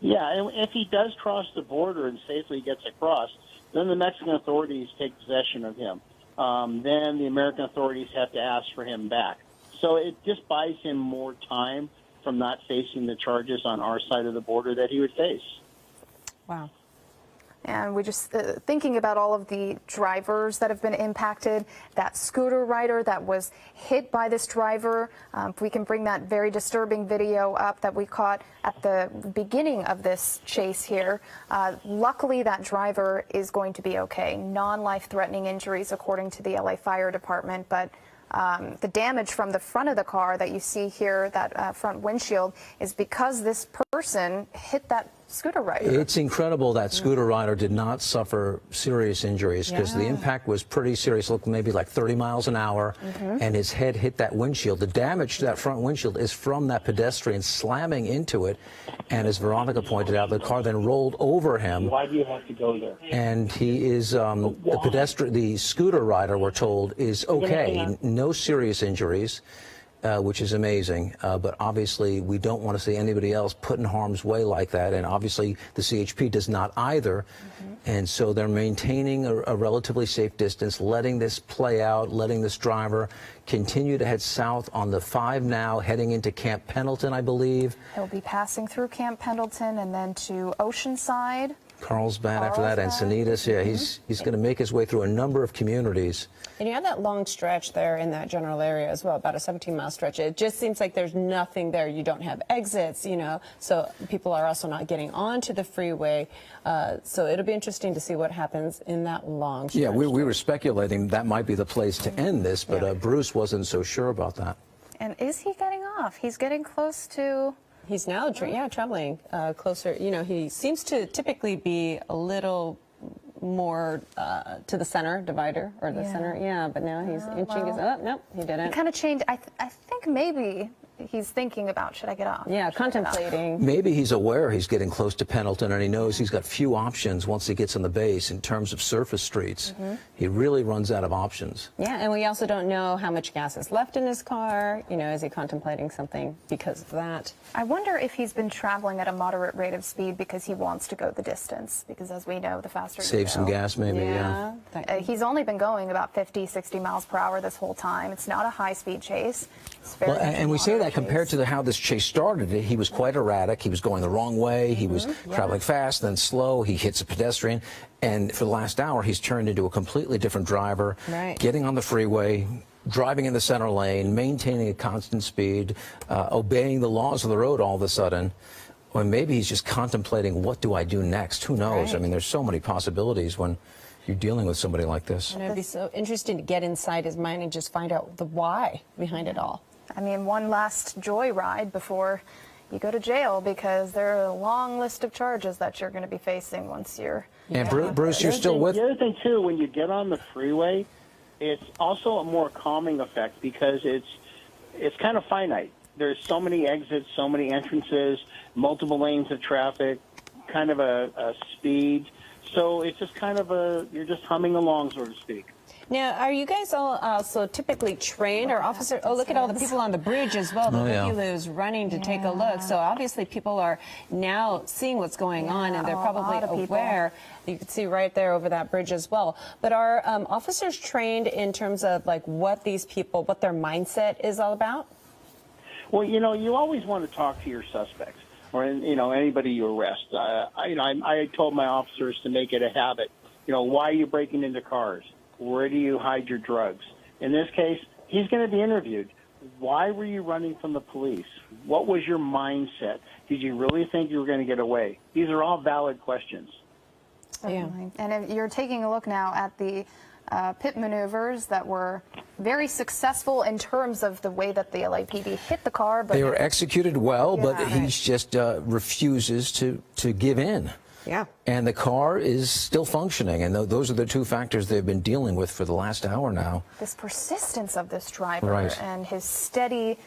Yeah, and if he does cross the border and safely gets across, then the Mexican authorities take possession of him. Then the American authorities have to ask for him back. So it just buys him more time from not facing the charges on our side of the border that he would face. Wow. And we're just thinking about all of the drivers that have been impacted, that scooter rider that was hit by this driver. If we can bring that very disturbing video up that we caught at the beginning of this chase here. Luckily, that driver is going to be okay. Non-life-threatening injuries, according to the LA Fire Department, but the damage from the front of the car that you see here, that front windshield, is because this person hit that scooter rider. It's incredible that scooter rider did not suffer serious injuries, because the impact was pretty serious. Looked maybe like 30 miles an hour, and his head hit that windshield. The damage to that front windshield is from that pedestrian slamming into it, and as Veronica pointed out, the car then rolled over him. Why do you have to go there? And he is the scooter rider, we're told, is okay, no serious injuries. Which is amazing, but obviously we don't want to see anybody else put in harm's way like that, and obviously the CHP does not either, and so they're maintaining a relatively safe distance, letting this play out, letting this driver continue to head south on the 5 now, heading into Camp Pendleton, I believe. He'll be passing through Camp Pendleton and then to Oceanside. Carlsbad after that, Encinitas. Yeah, he's going to make his way through a number of communities. And you have that long stretch there in that general area as well, about a 17-mile stretch. It just seems like there's nothing there. You don't have exits, you know, so people are also not getting onto the freeway. So it'll be interesting to see what happens in that long stretch. Yeah, we were speculating that might be the place to end this, but Bruce wasn't so sure about that. And is he getting off? He's getting close to... He's now, traveling closer. You know, he seems to typically be a little more to the center divider or the center. Yeah, but now he's inching his up. Nope, he didn't. It kind of changed. I think maybe he's thinking about, should I get off? Yeah, contemplating. Maybe he's aware he's getting close to Pendleton, and he knows he's got few options once he gets on the base in terms of surface streets. He really runs out of options. Yeah, and we also don't know how much gas is left in his car. You know, is he contemplating something because of that? I wonder if he's been traveling at a moderate rate of speed because he wants to go the distance. Because as we know, the faster you Save go. some gas, maybe, yeah. He's only been going about 50, 60 miles per hour this whole time. It's not a high-speed chase. It's very Well, and we say that compared to how this chase started. He was quite erratic. He was going the wrong way. He was traveling fast, then slow. He hits a pedestrian. And for the last hour, he's turned into a completely different driver, getting on the freeway, driving in the center lane, maintaining a constant speed, obeying the laws of the road all of a sudden. Or maybe he's just contemplating, what do I do next? Who knows? I mean, there's so many possibilities when you're dealing with somebody like this. And it'd be so interesting to get inside his mind and just find out the why behind it all. I mean, one last joyride before you go to jail, because there are a long list of charges that you're going to be facing once you're... And Bruce, you're still with... The other thing, too, when you get on the freeway, it's also a more calming effect because it's kind of finite. There's so many exits, so many entrances, multiple lanes of traffic, kind of a speed. So it's just kind of you're just humming along, so to speak. Now, are you guys all also typically trained or officers? Oh, look at all the people on the bridge as well. The who's running to take a look. So obviously people are now seeing what's going on, and they're probably aware. You can see right there over that bridge as well. But are officers trained in terms of like what these people, what their mindset is all about? Well, you know, you always want to talk to your suspects or, you know, anybody you arrest. I told my officers to make it a habit. You know, why are you breaking into cars? Where do you hide your drugs? In this case, he's going to be interviewed. Why were you running from the police? What was your mindset? Did you really think you were going to get away? These are all valid questions. Certainly. And if you're taking a look now at the pit maneuvers that were very successful in terms of the way that the LAPD hit the car. But they were executed well, but he just refuses to give in. Yeah. And the car is still functioning, and those are the two factors they've been dealing with for the last hour now. This persistence of this driver and his steady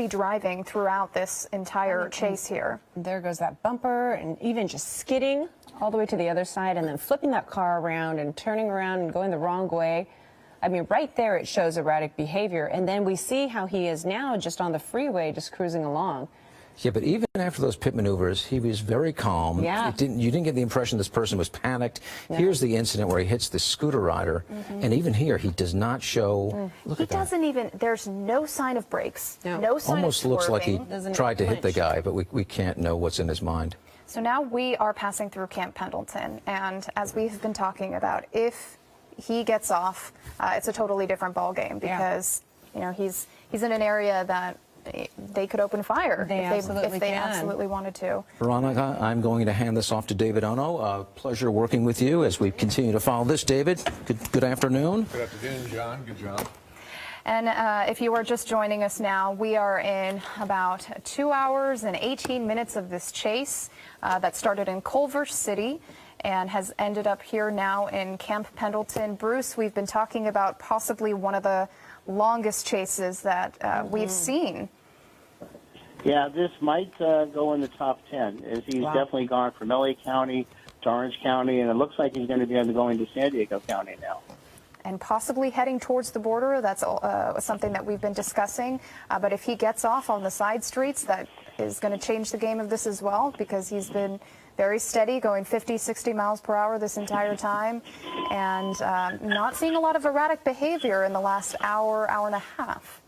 driving throughout this entire chase here. There goes that bumper, and even just skidding all the way to the other side and then flipping that car around and turning around and going the wrong way. I mean, right there it shows erratic behavior, and then we see how he is now just on the freeway just cruising along. Yeah, but even after those pit maneuvers, he was very calm. Yeah. You didn't get the impression this person was panicked. No. Here's the incident where he hits the scooter rider, and even here, he does not show. Look at that. He doesn't even. There's no sign of brakes. No sign Almost of looks like he swerving. tried to hit the guy, but we can't know what's in his mind. So now we are passing through Camp Pendleton, and as we've been talking about, if he gets off, it's a totally different ball game because you know he's in an area that they could open fire if they absolutely wanted to. Veronica, I'm going to hand this off to David Ono. Pleasure working with you as we continue to follow this. David, good afternoon. Good afternoon, John. Good job. And if you are just joining us now, we are in about 2 hours and 18 minutes of this chase that started in Culver City and has ended up here now in Camp Pendleton. Bruce, we've been talking about possibly one of the longest chases that we've seen. Yeah, this might go in the top 10, as he's definitely gone from LA County to Orange County, and it looks like he's going to be going to San Diego County now. And possibly heading towards the border. That's something that we've been discussing. But if he gets off on the side streets, that is going to change the game of this as well, because he's been very steady, going 50, 60 miles per hour this entire time, and not seeing a lot of erratic behavior in the last hour and a half.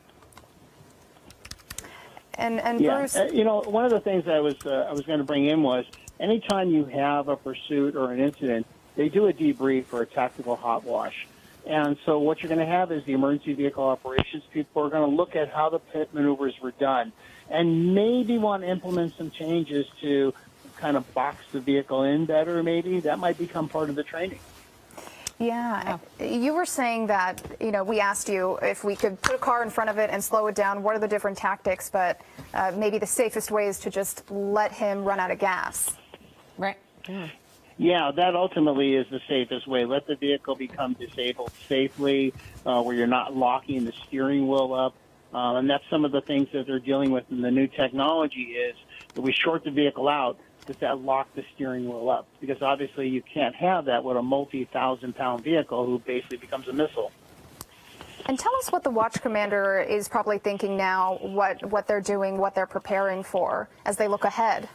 And yeah, Bruce, you know, one of the things I was going to bring in was anytime you have a pursuit or an incident, they do a debrief or a tactical hot wash. And so what you're going to have is the emergency vehicle operations people are going to look at how the pit maneuvers were done and maybe want to implement some changes to kind of box the vehicle in better, maybe. That might become part of the training. Yeah, you were saying that, we asked you if we could put a car in front of it and slow it down, what are the different tactics, but maybe the safest way is to just let him run out of gas. Right. Yeah. Yeah, that ultimately is the safest way. Let the vehicle become disabled safely, where you're not locking the steering wheel up. And that's some of the things that they're dealing with in the new technology is that we short the vehicle out. Does that lock the steering wheel up? Because obviously you can't have that with a multi-thousand-pound vehicle who basically becomes a missile. And tell us what the watch commander is probably thinking now, what they're doing, what they're preparing for as they look ahead.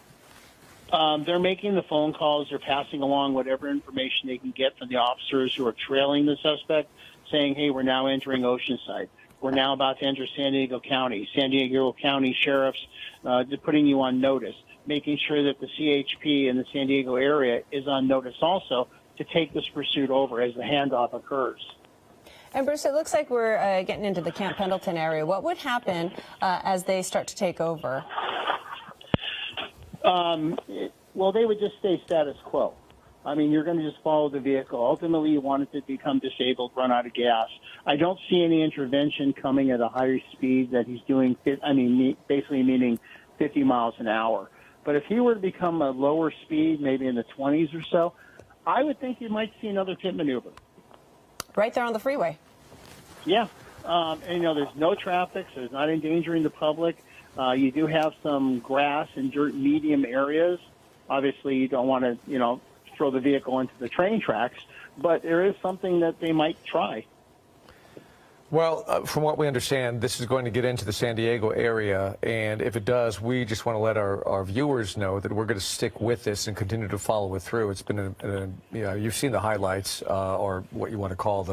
They're making the phone calls. They're passing along whatever information they can get from the officers who are trailing the suspect, saying, hey, we're now entering Oceanside. We're now about to enter San Diego County. San Diego County sheriffs putting you on notice, making sure that the CHP in the San Diego area is on notice also to take this pursuit over as the handoff occurs. And Bruce, it looks like we're getting into the Camp Pendleton area. What would happen as they start to take over? Well, they would just stay status quo. I mean, you're going to just follow the vehicle. Ultimately, you want it to become disabled, run out of gas. I don't see any intervention coming at a higher speed that he's doing, basically meaning 50 miles an hour. But if he were to become a lower speed, maybe in the 20s or so, I would think you might see another pit maneuver. Right there on the freeway. Yeah. And, there's no traffic, so it's not endangering the public. You do have some grass and dirt medium areas. Obviously, you don't want to, throw the vehicle into the train tracks, but there is something that they might try. Well, from what we understand, this is going to get into the San Diego area, and if it does, we just want to let our viewers know that we're going to stick with this and continue to follow it through. It's been, you've seen the highlights, or what you want to call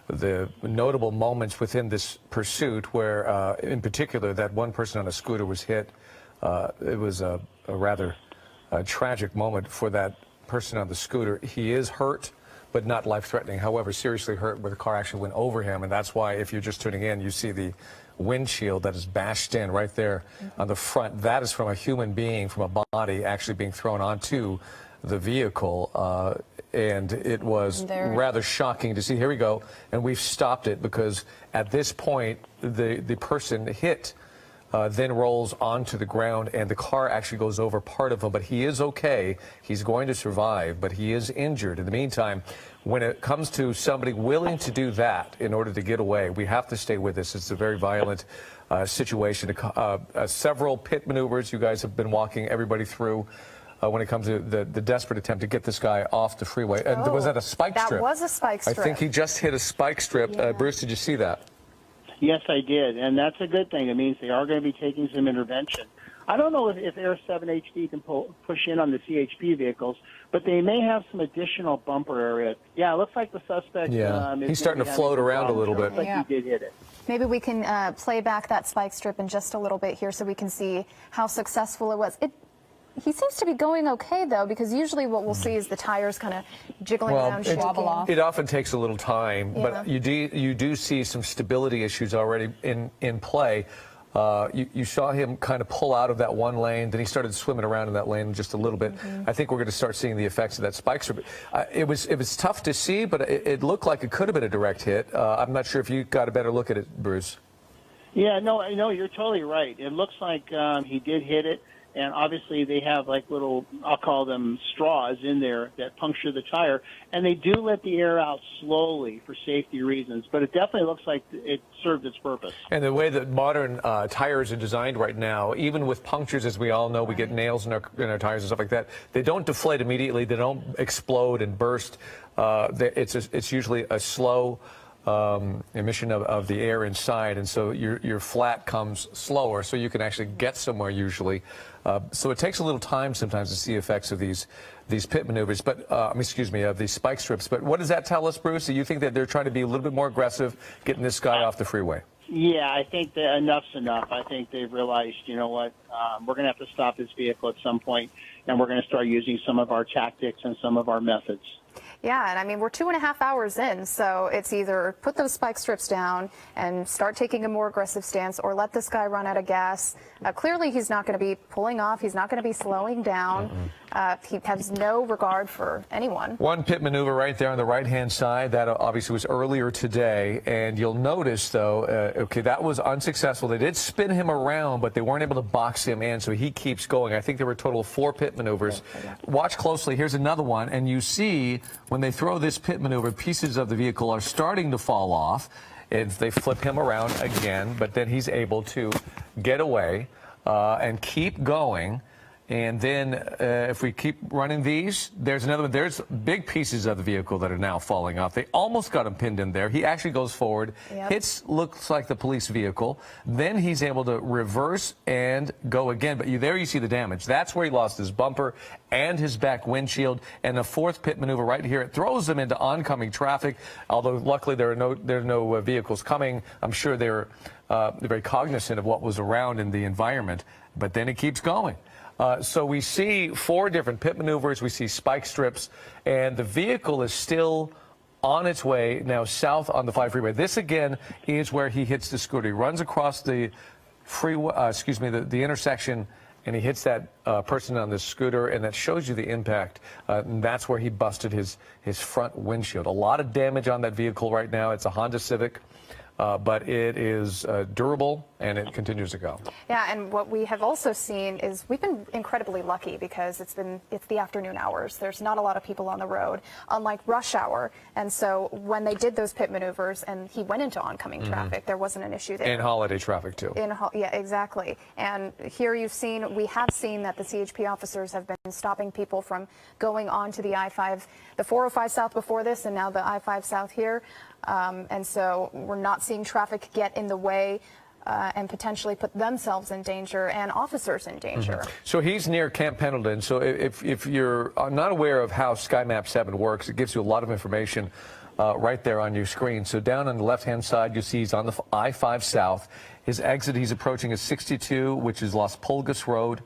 the notable moments within this pursuit where, in particular, that one person on a scooter was hit. It was a rather tragic moment for that person on the scooter. He is hurt, but not life-threatening. However, seriously hurt where the car actually went over him, and that's why, if you're just tuning in, you see the windshield that is bashed in right there on the front. That is from a human being, from a body actually being thrown onto the vehicle, and it was rather shocking to see. Here we go, and we've stopped it because at this point the person hit then rolls onto the ground, and the car actually goes over part of him, but he is okay. He's going to survive, but he is injured. In the meantime, when it comes to somebody willing to do that in order to get away, we have to stay with this. It's a very violent situation. Several pit maneuvers you guys have been walking everybody through when it comes to the desperate attempt to get this guy off the freeway. And was that a spike strip? That was a spike strip. I think he just hit a spike strip. Yeah. Bruce, did you see that? Yes, I did, and that's a good thing. It means they are going to be taking some intervention. I don't know if Air 7 HD can push in on the CHP vehicles, but they may have some additional bumper area. Yeah, it looks like the suspect. He's starting to float around a little bit. Looks like he did hit it. Maybe we can play back that spike strip in just a little bit here so we can see how successful it was. He seems to be going okay, though, because usually what we'll see is the tires kind of jiggling around, shaking. It often takes a little time, but you do see some stability issues already in play. You saw him kind of pull out of that one lane, then he started swimming around in that lane just a little bit. I think we're going to start seeing the effects of that spike strip. It was tough to see, but it looked like it could have been a direct hit. I'm not sure if you got a better look at it, Bruce. Yeah, no, you're totally right. It looks like he did hit it. And obviously they have like little, I'll call them straws in there that puncture the tire. And they do let the air out slowly for safety reasons. But it definitely looks like it served its purpose. And the way that modern tires are designed right now, even with punctures, as we all know, we get nails in our tires and stuff like that. They don't deflate immediately. They don't explode and burst. It's usually a slow emission of the air inside, and so your flat comes slower, so you can actually get somewhere usually. So it takes a little time sometimes to see effects of these pit maneuvers, but of these spike strips. But what does that tell us, Bruce? Do you think that they're trying to be a little bit more aggressive, getting this guy off the freeway? Yeah, I think that enough's enough. I think they've realized, you know what, we're going to have to stop this vehicle at some point, and we're going to start using some of our tactics and some of our methods. Yeah, and I mean, we're 2.5 hours in, so it's either put those spike strips down and start taking a more aggressive stance, or let this guy run out of gas. Clearly, he's not going to be pulling off. He's not going to be slowing down. He has no regard for anyone. One pit maneuver right there on the right-hand side. That obviously was earlier today. And you'll notice, though, okay, that was unsuccessful. They did spin him around, but they weren't able to box him in, so he keeps going. I think there were a total of 4 pit maneuvers. Watch closely. Here's another one. And you see when they throw this pit maneuver, pieces of the vehicle are starting to fall off. And they flip him around again, but then he's able to get away and keep going. And then if we keep running these, there's another one. There's big pieces of the vehicle that are now falling off. They almost got him pinned in there. He actually goes forward, hits, looks like the police vehicle. Then he's able to reverse and go again. But there you see the damage. That's where he lost his bumper and his back windshield. And the 4th pit maneuver right here, it throws him into oncoming traffic. Although luckily there are no vehicles coming. I'm sure they're very cognizant of what was around in the environment. But then it keeps going. So we see 4 different pit maneuvers. We see spike strips, and the vehicle is still on its way now south on the 5 freeway. This again is where he hits the scooter. He runs across the freeway, the intersection, and he hits that person on the scooter, and that shows you the impact. And that's where he busted his front windshield. A lot of damage on that vehicle right now. It's a Honda Civic. But it is durable, and it continues to go. Yeah, and what we have also seen is we've been incredibly lucky because it's the afternoon hours. There's not a lot of people on the road, unlike rush hour. And so when they did those pit maneuvers and he went into oncoming traffic, there wasn't an issue there. And holiday traffic, too. Yeah, exactly. And here we have seen that the CHP officers have been stopping people from going on to the I-5, the 405 South before this, and now the I-5 South here. And so we're not seeing traffic get in the way and potentially put themselves in danger and officers in danger. So he's near Camp Pendleton. So if you're not aware of how SkyMap 7 works, it gives you a lot of information right there on your screen. So down on the left-hand side, you see he's on the I-5 South. His exit he's approaching is 62, which is Las Pulgas Road.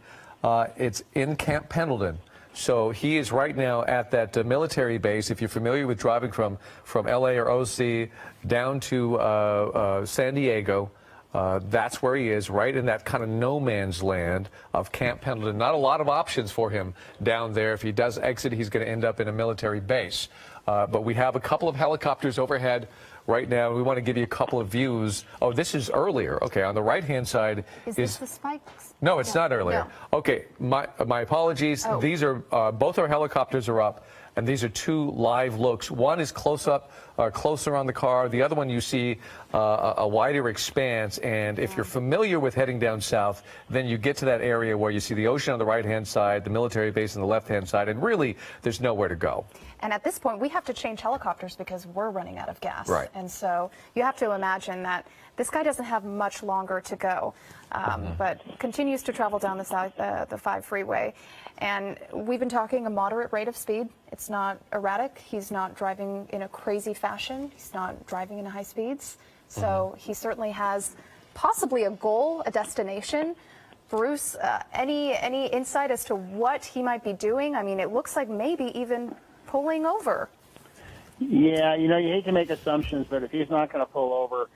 It's in Camp Pendleton. So he is right now at that military base. If you're familiar with driving from L.A. or O.C. down to San Diego, that's where he is, right in that kind of no man's land of Camp Pendleton. Not a lot of options for him down there. If he does exit, he's going to end up in a military base. But we have a couple of helicopters overhead right now. We want to give you a couple of views. Oh, this is earlier. Okay, on the right-hand side is this the spikes? No, it's not earlier. No. Okay, my apologies. Oh. These are both our helicopters are up, and these are 2 live looks. One is close up, closer on the car. The other one you see a wider expanse. And if you're familiar with heading down south, then you get to that area where you see the ocean on the right-hand side, the military base on the left-hand side, and really there's nowhere to go. And at this point, we have to change helicopters because we're running out of gas. Right. And so you have to imagine that this guy doesn't have much longer to go, but continues to travel down the 5 freeway. And we've been talking a moderate rate of speed. It's not erratic. He's not driving in a crazy fashion. He's not driving in high speeds. So he certainly has possibly a goal, a destination. Bruce, any insight as to what he might be doing? I mean, it looks like maybe even pulling over. Yeah, you hate to make assumptions, but if he's not going to pull over,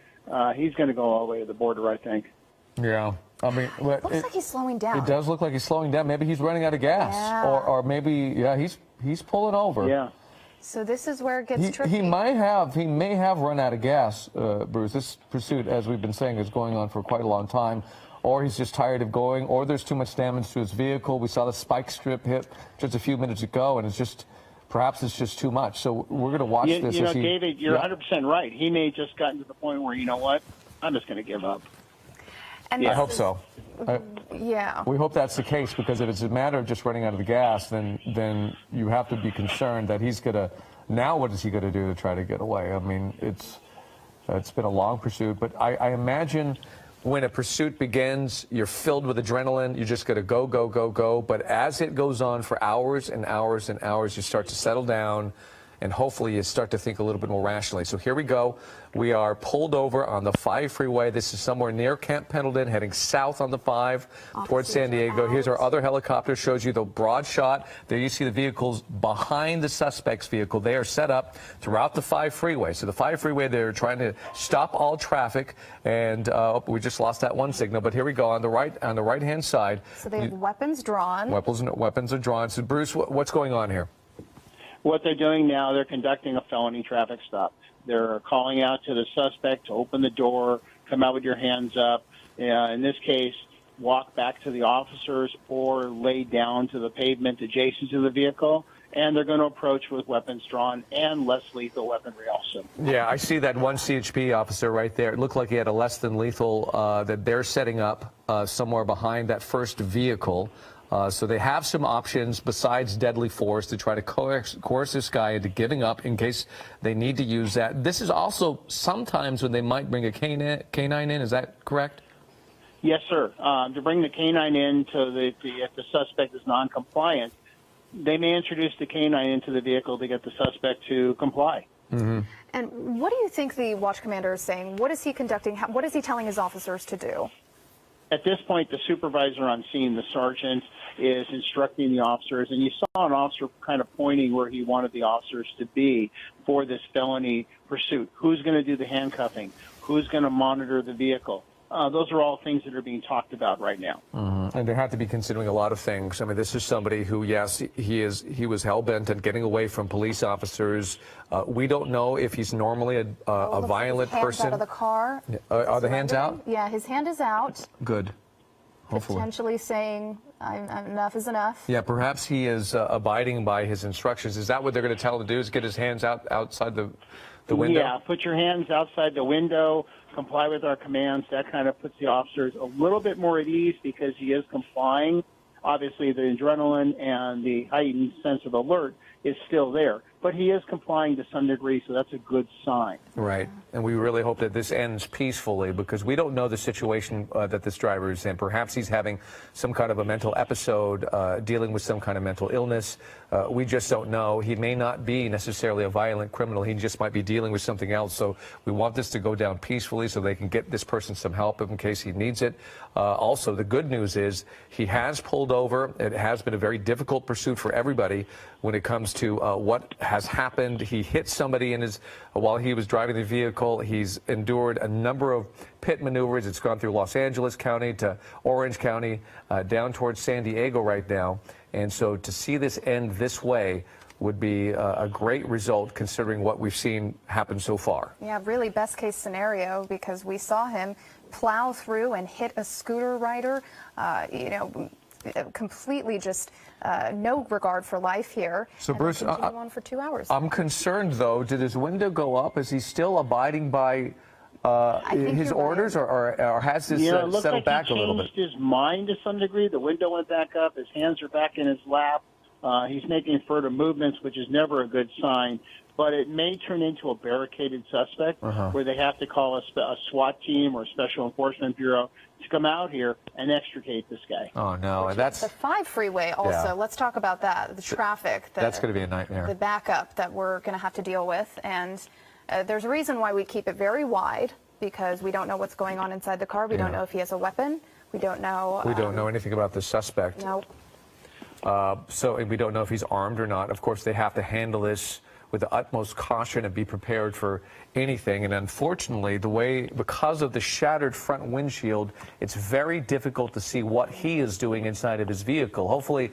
he's going to go all the way to the border, I think. Yeah. I mean, Looks like he's slowing down. It does look like he's slowing down. Maybe he's running out of gas. Yeah. Or maybe, he's pulling over. Yeah. So this is where it gets tricky. He may have run out of gas, Bruce. This pursuit, as we've been saying, is going on for quite a long time. Or he's just tired of going, or there's too much damage to his vehicle. We saw the spike strip hit just a few minutes ago, and perhaps it's just too much. So we're going to watch this. David, you're 100% right. He may have just gotten to the point where, you know what, I'm just going to give up. And I hope so. Yeah. We hope that's the case, because if it's a matter of just running out of the gas, then you have to be concerned that he's going to. Now, what is he going to do to try to get away? I mean, it's been a long pursuit, but I imagine when a pursuit begins, you're filled with adrenaline. You're just going to go, go, go, go. But as it goes on for hours and hours and hours, you start to settle down, and hopefully you start to think a little bit more rationally. So here we go. We are pulled over on the 5 freeway. This is somewhere near Camp Pendleton, heading south on the 5 towards San Diego. Here's our other helicopter, shows you the broad shot. There you see the vehicles behind the suspect's vehicle. They are set up throughout the 5 freeway. So the 5 freeway, they're trying to stop all traffic, and we just lost that one signal. But here we go on the right-hand side. So they have weapons drawn. Weapons are drawn. So Bruce, what's going on here? What they're doing now, they're conducting a felony traffic stop. They're calling out to the suspect to open the door, come out with your hands up. In this case, walk back to the officers or lay down to the pavement adjacent to the vehicle. And they're going to approach with weapons drawn and less lethal weaponry also. Yeah, I see that one CHP officer right there. It looked like he had a less than lethal that they're setting up somewhere behind that first vehicle. So they have some options besides deadly force to try to coerce this guy into giving up in case they need to use that. This is also sometimes when they might bring a canine in. Is that correct? Yes, sir. To bring the canine in if the suspect is non-compliant, they may introduce the canine into the vehicle to get the suspect to comply. Mm-hmm. And what do you think the watch commander is saying? What is he conducting? What is he telling his officers to do? At this point, the supervisor on scene, the sergeant, is instructing the officers, and you saw an officer kind of pointing where he wanted the officers to be for this felony pursuit. Who's going to do the handcuffing? Who's going to monitor the vehicle? Those are all things that are being talked about right now. Mm-hmm. And they have to be considering a lot of things. I mean, this is somebody who, yes, he was hell-bent on getting away from police officers. We don't know if he's normally a violent person. Out of the car. Are the hands out? Yeah, his hand is out. Good. Hopefully. Potentially saying, enough is enough. Yeah, perhaps he is abiding by his instructions. Is that what they're going to tell him to do, is get his hands outside the window? Yeah, put your hands outside the window, comply with our commands. That kind of puts the officers a little bit more at ease because he is complying. Obviously, the adrenaline and the heightened sense of alert is still there. But he is complying to some degree, so that's a good sign. Right. And we really hope that this ends peacefully because we don't know the situation that this driver is in. Perhaps he's having some kind of a mental episode, dealing with some kind of mental illness. We just don't know. He may not be necessarily a violent criminal. He just might be dealing with something else. So we want this to go down peacefully so they can get this person some help in case he needs it. Also, the good news is he has pulled over. It has been a very difficult pursuit for everybody when it comes to what has happened. He hit somebody while he was driving the vehicle. He's endured a number of pit maneuvers. It's gone through Los Angeles County to Orange County, down towards San Diego right now. And so to see this end this way would be a great result considering what we've seen happen so far. Yeah, really best case scenario because we saw him plow through and hit a scooter rider, completely just no regard for life here. So Bruce, continue on for 2 hours. I'm concerned though, did his window go up? Is he still abiding by his orders or has this settled back a little bit? It looks like he changed his mind to some degree. The window went back up. His hands are back in his lap. He's making furtive movements, which is never a good sign. But it may turn into a barricaded suspect where they have to call a SWAT team or Special Enforcement Bureau to come out here and extricate this guy. Oh, no. And that's the 5 freeway also. Yeah. Let's talk about that. The traffic. That's going to be a nightmare. The backup that we're going to have to deal with. And there's a reason why we keep it very wide because we don't know what's going on inside the car. We don't know if he has a weapon. We don't know. We don't know anything about the suspect. No. So we don't know if he's armed or not. Of course, they have to handle this with the utmost caution and be prepared for anything. And unfortunately, because of the shattered front windshield, it's very difficult to see what he is doing inside of his vehicle. Hopefully,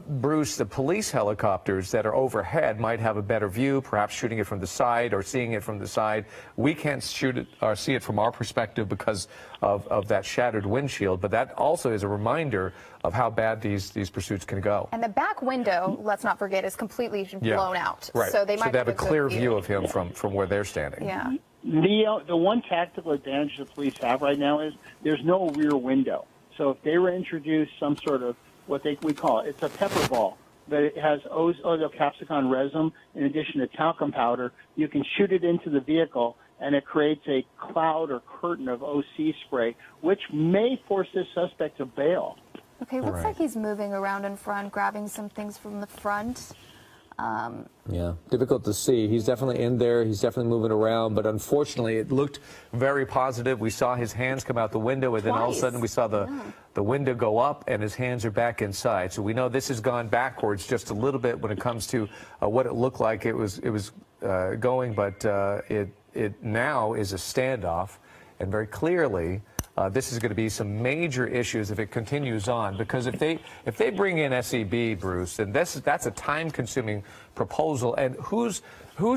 Bruce, the police helicopters that are overhead might have a better view, perhaps shooting it from the side or seeing it from the side. We can't shoot it or see it from our perspective because of that shattered windshield, but that also is a reminder of how bad these pursuits can go. And the back window, let's not forget, is completely blown out. Right. So they might have a clear view of him from where they're standing. Yeah. The one tactical advantage the police have right now is there's no rear window. So if they were to introduce some sort of what we call it, it's a pepper ball, but it has capsicum resin in addition to talcum powder. You can shoot it into the vehicle, and it creates a cloud or curtain of OC spray, which may force this suspect to bail. Okay, looks like he's moving around in front, grabbing some things from the front. Yeah, difficult to see. He's definitely in there. He's definitely moving around, but unfortunately, it looked very positive. We saw his hands come out the window, and then all of a sudden, we saw the window go up, and his hands are back inside. So we know this has gone backwards just a little bit when it comes to what it looked like it was going, but it now is a standoff, and very clearly. This is going to be some major issues if it continues on, because if they bring in SEB, Bruce, then that's a time-consuming proposal. And whose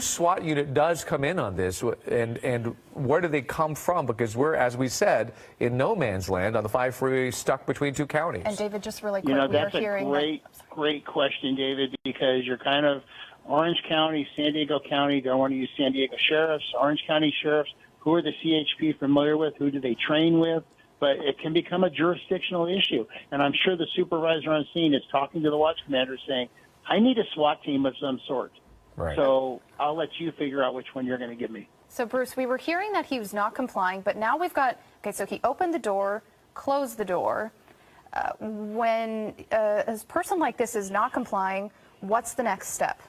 SWAT unit does come in on this, and where do they come from? Because we're, as we said, in no man's land on the 5 freeway, stuck between 2 counties. And David, just really quick, that's a great question, David, because you're kind of Orange County, San Diego County. Don't want to use San Diego sheriffs, Orange County sheriffs. Who are the CHP familiar with? Who do they train with? But it can become a jurisdictional issue. And I'm sure the supervisor on scene is talking to the watch commander saying, I need a SWAT team of some sort. Right. So I'll let you figure out which one you're going to give me. So, Bruce, we were hearing that he was not complying, but now we've got, okay, so he opened the door, closed the door. When a person like this is not complying, what's the next step?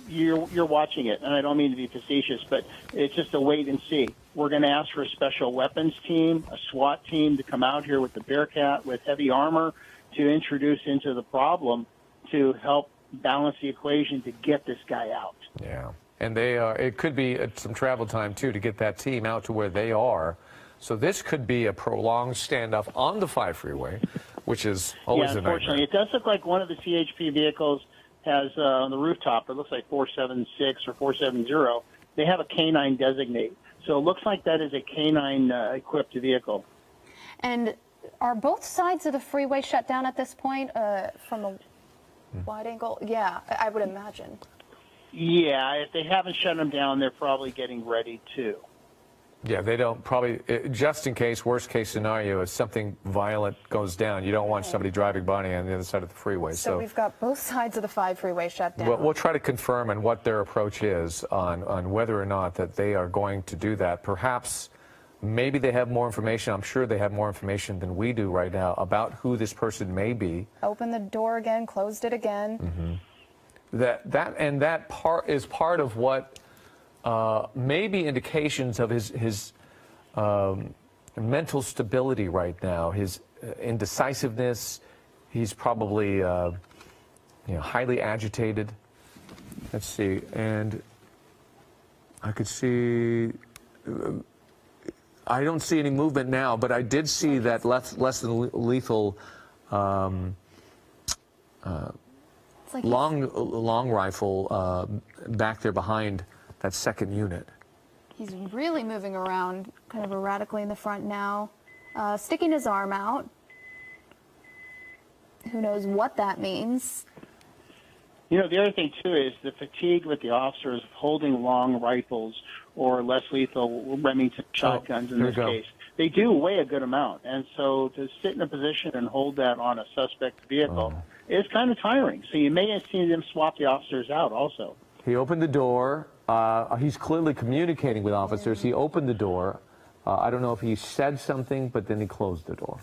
You're watching it, and I don't mean to be facetious, but it's just a wait and see. We're going to ask for a special weapons team, a SWAT team to come out here with the Bearcat with heavy armor to introduce into the problem to help balance the equation to get this guy out. Yeah, and it could be some travel time, too, to get that team out to where they are. So this could be a prolonged standoff on the 5 freeway, which is always a nightmare. Unfortunately, it does look like one of the CHP vehicles has on the rooftop, it looks like 476 or 470, they have a K9 designate. So it looks like that is a K9 equipped vehicle. And are both sides of the freeway shut down at this point from a wide angle? Yeah, I would imagine. Yeah, if they haven't shut them down, they're probably getting ready to. Yeah, they don't probably, just in case, worst case scenario, if something violent goes down, you don't want somebody driving by on the other side of the freeway. So we've got both sides of the 5 freeway shut down. We'll try to confirm and what their approach is on whether or not that they are going to do that. Perhaps, maybe they have more information. I'm sure they have more information than we do right now about who this person may be. Open the door again, closed it again. Mm-hmm. That part is part of what maybe indications of his mental stability right now, his indecisiveness. He's probably highly agitated. Let's see, and I could see. I don't see any movement now, but I did see that less than lethal long rifle back there behind that second unit. He's really moving around kind of erratically in the front now, sticking his arm out. Who knows what that means? The other thing, too, is the fatigue with the officers holding long rifles or less lethal Remington shotguns in this case. They do weigh a good amount. And so to sit in a position and hold that on a suspect vehicle is kind of tiring. So you may have seen them swap the officers out also. He opened the door. He's clearly communicating with officers. He opened the door. I don't know if he said something, but then he closed the door.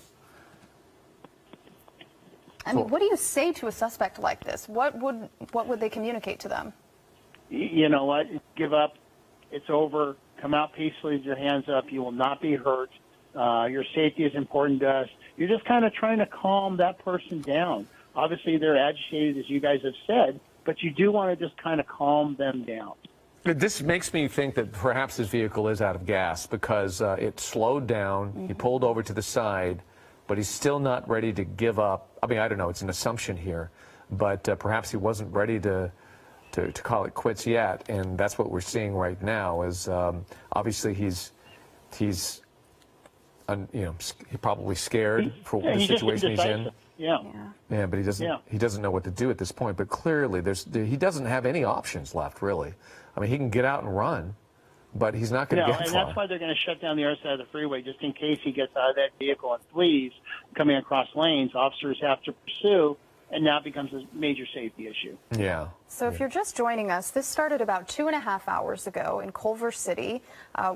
I mean, what do you say to a suspect like this? What would they communicate to them? You know what? Give up. It's over. Come out peacefully with your hands up. You will not be hurt. Your safety is important to us. You're just kind of trying to calm that person down. Obviously, they're agitated, as you guys have said, but you do want to just kind of calm them down. This makes me think that perhaps his vehicle is out of gas because it slowed down. He pulled over to the side, but he's still not ready to give up. I mean, I don't know. It's an assumption here, but perhaps he wasn't ready to call it quits yet, and that's what we're seeing right now. Is obviously he's probably scared for the situation he's in. Yeah, but he doesn't know what to do at this point. But clearly, he doesn't have any options left, really. I mean, he can get out and run, but he's not going to get far. And that's why they're going to shut down the other side of the freeway, just in case he gets out of that vehicle and flees, coming across lanes. Officers have to pursue and now it becomes a major safety issue. Yeah. So if you're just joining us, this started about 2.5 hours ago in Culver City.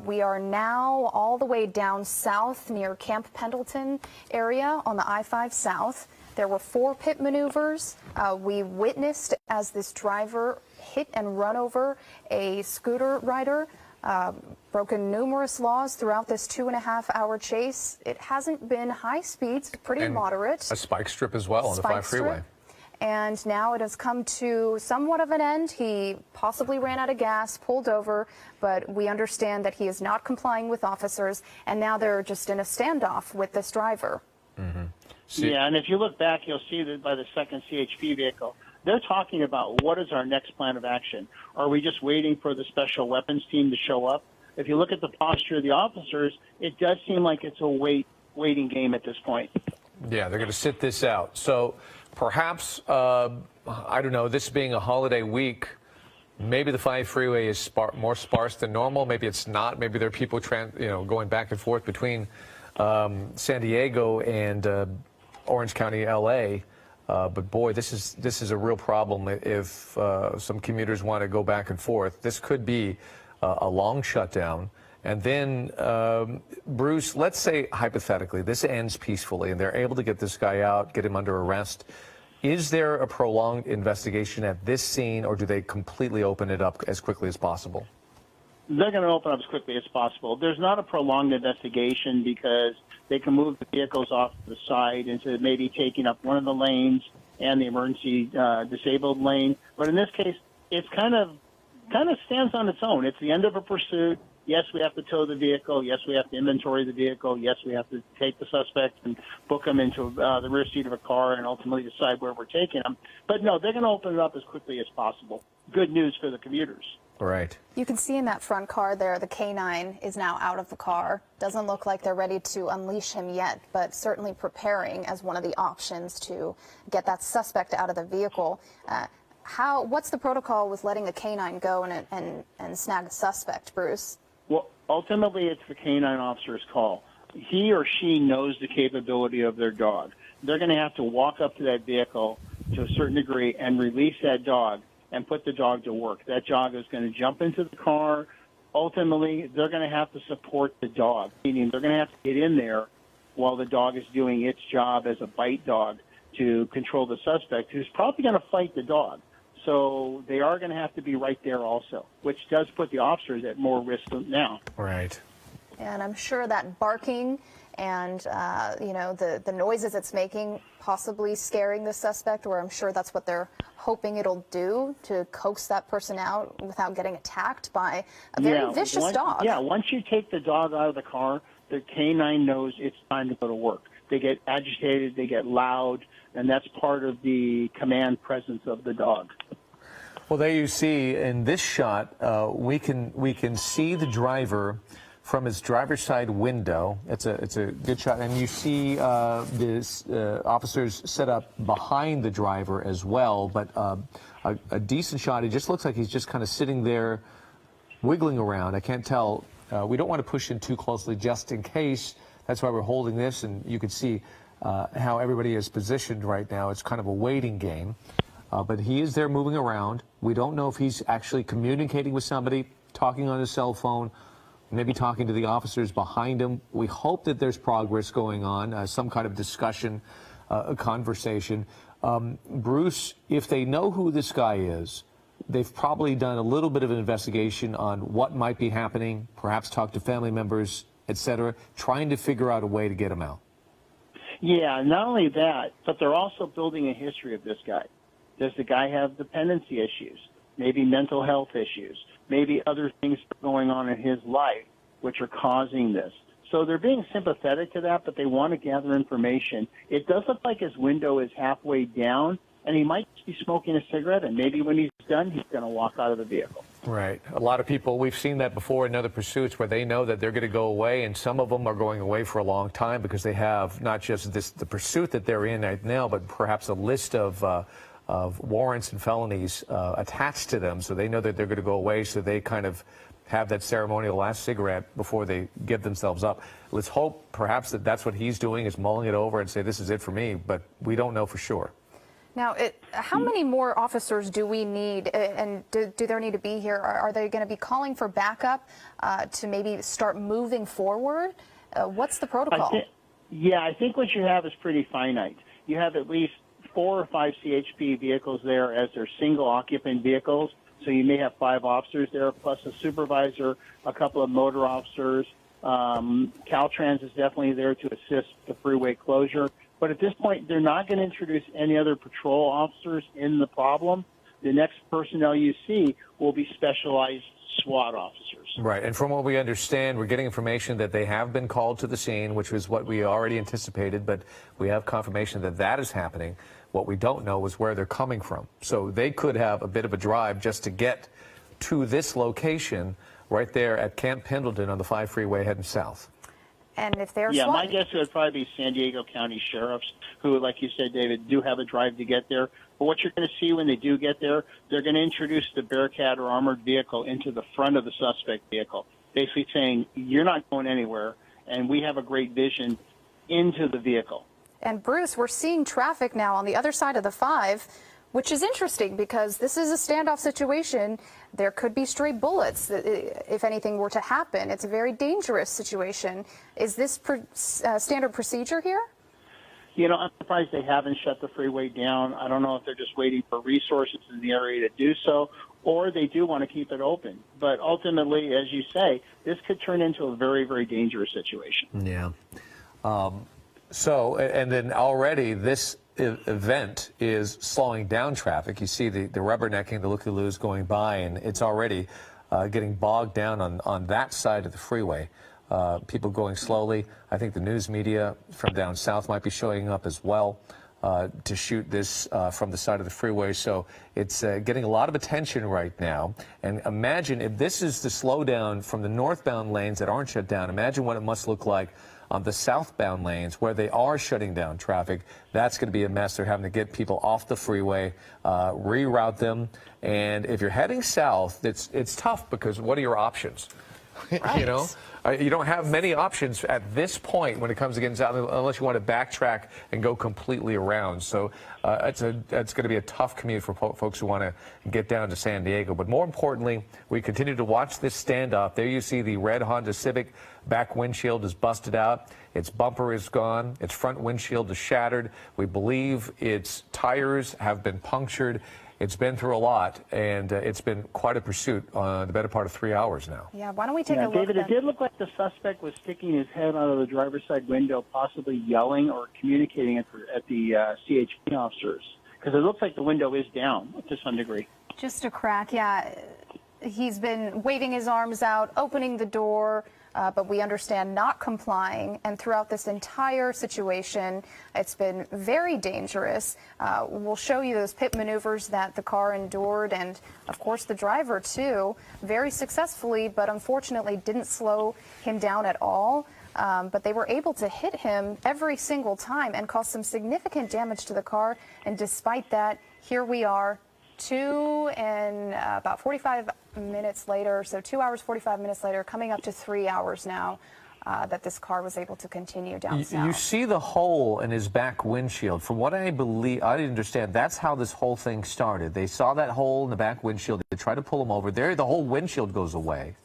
We are now all the way down south near Camp Pendleton area on the I-5 South. There were 4 pit maneuvers. We witnessed as this driver hit and run over a scooter rider, broken numerous laws throughout this 2.5-hour chase. It hasn't been high speeds, pretty moderate. A spike strip as well on the 5 freeway. And now it has come to somewhat of an end. He possibly ran out of gas, pulled over, but we understand that he is not complying with officers, and now they're just in a standoff with this driver. Yeah, and if you look back, you'll see that by the second CHP vehicle, they're talking about what is our next plan of action. Are we just waiting for the special weapons team to show up? If you look at the posture of the officers, it does seem like it's a waiting game at this point. Yeah, they're going to sit this out. So perhaps, I don't know, this being a holiday week, maybe the 5 freeway is more sparse than normal. Maybe it's not. Maybe there are people going back and forth between San Diego and Orange County, L.A., but boy, this is a real problem if some commuters want to go back and forth. This could be a long shutdown. And then, Bruce, let's say hypothetically this ends peacefully and they're able to get this guy out, get him under arrest. Is there a prolonged investigation at this scene, or do they completely open it up as quickly as possible? They're going to open up as quickly as possible. There's not a prolonged investigation because they can move the vehicles off to the side into maybe taking up one of the lanes and the emergency disabled lane. But in this case, it's kind of stands on its own. It's the end of a pursuit. Yes, we have to tow the vehicle. Yes, we have to inventory the vehicle. Yes, we have to take the suspect and book them into the rear seat of a car and ultimately decide where we're taking them. But no, they're going to open it up as quickly as possible. Good news for the commuters. Right. You can see in that front car there, the K9 is now out of the car. Doesn't look like they're ready to unleash him yet, but certainly preparing as one of the options to get that suspect out of the vehicle. What's the protocol with letting the K9 go and snag a suspect, Bruce? Well, ultimately, it's the K9 officer's call. He or she knows the capability of their dog. They're going to have to walk up to that vehicle to a certain degree and release that dog and put the dog to work. That dog is going to jump into the car. Ultimately, they're going to have to support the dog, meaning they're going to have to get in there while the dog is doing its job as a bite dog to control the suspect, who's probably going to fight the dog. So they are going to have to be right there also, which does put the officers at more risk now. Right. And I'm sure that barking and, the noises it's making, possibly scaring the suspect, or I'm sure that's what they're hoping it'll do to coax that person out without getting attacked by a very vicious dog. Yeah, once you take the dog out of the car, the K9 knows it's time to go to work. They get agitated, they get loud, and that's part of the command presence of the dog. Well, there you see in this shot, we can see the driver from his driver's side window. It's a good shot, and you see the officers set up behind the driver as well. But a decent shot. It just looks like he's just kind of sitting there, wiggling around. I can't tell. We don't want to push in too closely, just in case. That's why we're holding this, and you can see how everybody is positioned right now. It's kind of a waiting game. But he is there moving around. We don't know if he's actually communicating with somebody, talking on his cell phone, maybe talking to the officers behind him. We hope that there's progress going on, some kind of discussion, a conversation. Bruce, if they know who this guy is, they've probably done a little bit of an investigation on what might be happening, perhaps talk to family members, etc., trying to figure out a way to get him out. Yeah, not only that, but they're also building a history of this guy. Does the guy have dependency issues, maybe mental health issues, maybe other things going on in his life which are causing this? So they're being sympathetic to that, but they want to gather information. It does look like his window is halfway down, and he might be smoking a cigarette, and maybe when he's done, he's going to walk out of the vehicle. Right. A lot of people, we've seen that before in other pursuits where they know that they're going to go away, and some of them are going away for a long time because they have not just the pursuit that they're in right now, but perhaps a list of warrants and felonies attached to them, so they know that they're going to go away, so they kind of have that ceremonial last cigarette before they give themselves up. Let's hope perhaps that's what he's doing, is mulling it over and say, this is it for me, but we don't know for sure. Now, how many more officers do we need, and do there need to be here? Are they going to be calling for backup to maybe start moving forward? What's the protocol? I think what you have is pretty finite. You have at least 4 or 5 CHP vehicles there as their single occupant vehicles. So you may have 5 officers there, plus a supervisor, a couple of motor officers. Caltrans is definitely there to assist the freeway closure. But at this point, they're not going to introduce any other patrol officers in the problem. The next personnel you see will be specialized SWAT officers. Right, and from what we understand, we're getting information that they have been called to the scene, which was what we already anticipated, but we have confirmation that that is happening. What we don't know is where they're coming from. So they could have a bit of a drive just to get to this location right there at Camp Pendleton on the 5 freeway heading south. And if they're SWAT, my SWAT, guess would probably be San Diego County sheriffs who, like you said, David, do have a drive to get there. But what you're going to see when they do get there, they're going to introduce the Bearcat or armored vehicle into the front of the suspect vehicle, basically saying, you're not going anywhere, and we have a great vision into the vehicle. And Bruce, we're seeing traffic now on the other side of the 5, which is interesting because this is a standoff situation. There could be stray bullets if anything were to happen. It's a very dangerous situation. Is this standard procedure here? You know, I'm surprised they haven't shut the freeway down. I don't know if they're just waiting for resources in the area to do so, or they do want to keep it open. But ultimately, as you say, this could turn into a very, very dangerous situation. Yeah. And then already this event is slowing down traffic. You see the rubbernecking, the looky-loos going by, and it's already getting bogged down on that side of the freeway. People going slowly. I think the news media from down south might be showing up as well to shoot this from the side of the freeway. So it's getting a lot of attention right now. And imagine if this is the slowdown from the northbound lanes that aren't shut down. Imagine what it must look like on the southbound lanes where they are shutting down traffic. That's going to be a mess. They're having to get people off the freeway, reroute them. And if you're heading south, it's tough because what are your options? Right. You know, you don't have many options at this point when it comes to getting south unless you want to backtrack and go completely around. So it's going to be a tough commute for folks who want to get down to San Diego. But more importantly, we continue to watch this standoff. There you see the red Honda Civic. Back windshield is busted out. Its bumper is gone. Its front windshield is shattered. We believe its tires have been punctured. It's been through a lot, and it's been quite a pursuit the better part of 3 hours now. Yeah, why don't we take a look? David, then? it did look like the suspect was sticking his head out of the driver's side window, possibly yelling or communicating at the CHP officers, because it looks like the window is down to some degree. Just a crack, yeah. He's been waving his arms out, opening the door, but we understand not complying. And throughout this entire situation, it's been very dangerous. We'll show you those pit maneuvers that the car endured, and of course the driver too, very successfully, but unfortunately didn't slow him down at all. But they were able to hit him every single time and cause some significant damage to the car. And despite that, here we are, 2 and about 45 minutes later, so 2 hours, 45 minutes later, coming up to 3 hours now, that this car was able to continue down south. You see the hole in his back windshield. From what I believe, I didn't understand, that's how this whole thing started. They saw that hole in the back windshield. They tried to pull him over. There, the whole windshield goes away.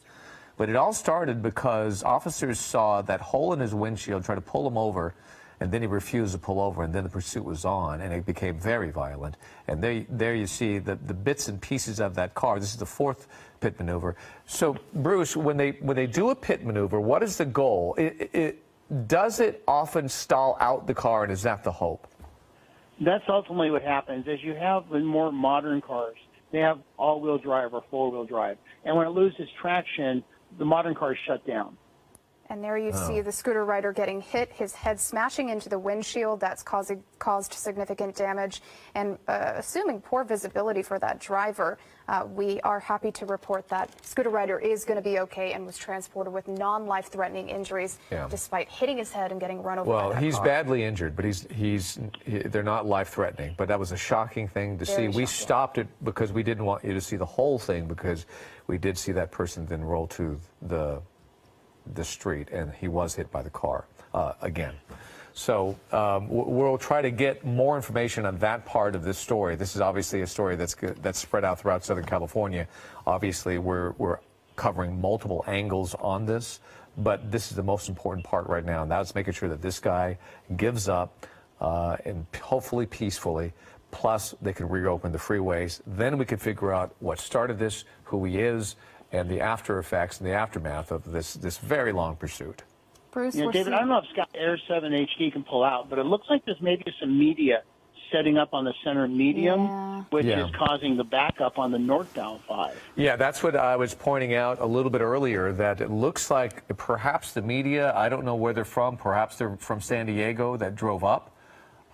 But it all started because officers saw that hole in his windshield, tried to pull him over, and then he refused to pull over, and then the pursuit was on, and it became very violent. And there you see the bits and pieces of that car. This is the 4th pit maneuver. So, Bruce, when they do a pit maneuver, what is the goal? Does it often stall out the car, and is that the hope? That's ultimately what happens. As you have in more modern cars, they have all-wheel drive or four-wheel drive. And when it loses traction, the modern car is shut down. And there you see the scooter rider getting hit, his head smashing into the windshield. That's caused significant damage. And assuming poor visibility for that driver, we are happy to report that scooter rider is going to be okay and was transported with non-life-threatening injuries, despite hitting his head and getting run over by that car. Well, he's badly injured, but they're not life-threatening. But that was a shocking thing to see. We stopped it because we didn't want you to see the whole thing, because we did see that person then roll to the street, and he was hit by the car again. So we'll try to get more information on that part of this story. This is obviously a story that's spread out throughout Southern California. Obviously, we're covering multiple angles on this, but this is the most important part right now, and that's making sure that this guy gives up and hopefully peacefully. Plus, they can reopen the freeways. Then we can figure out what started this, who he is, and the after effects and the aftermath of this very long pursuit. Bruce, David, I don't know if Sky Air 7 HD can pull out, but it looks like there's maybe some media setting up on the center medium, which is causing the backup on the northbound 5. Yeah, that's what I was pointing out a little bit earlier, that it looks like perhaps the media, I don't know where they're from, perhaps they're from San Diego that drove up,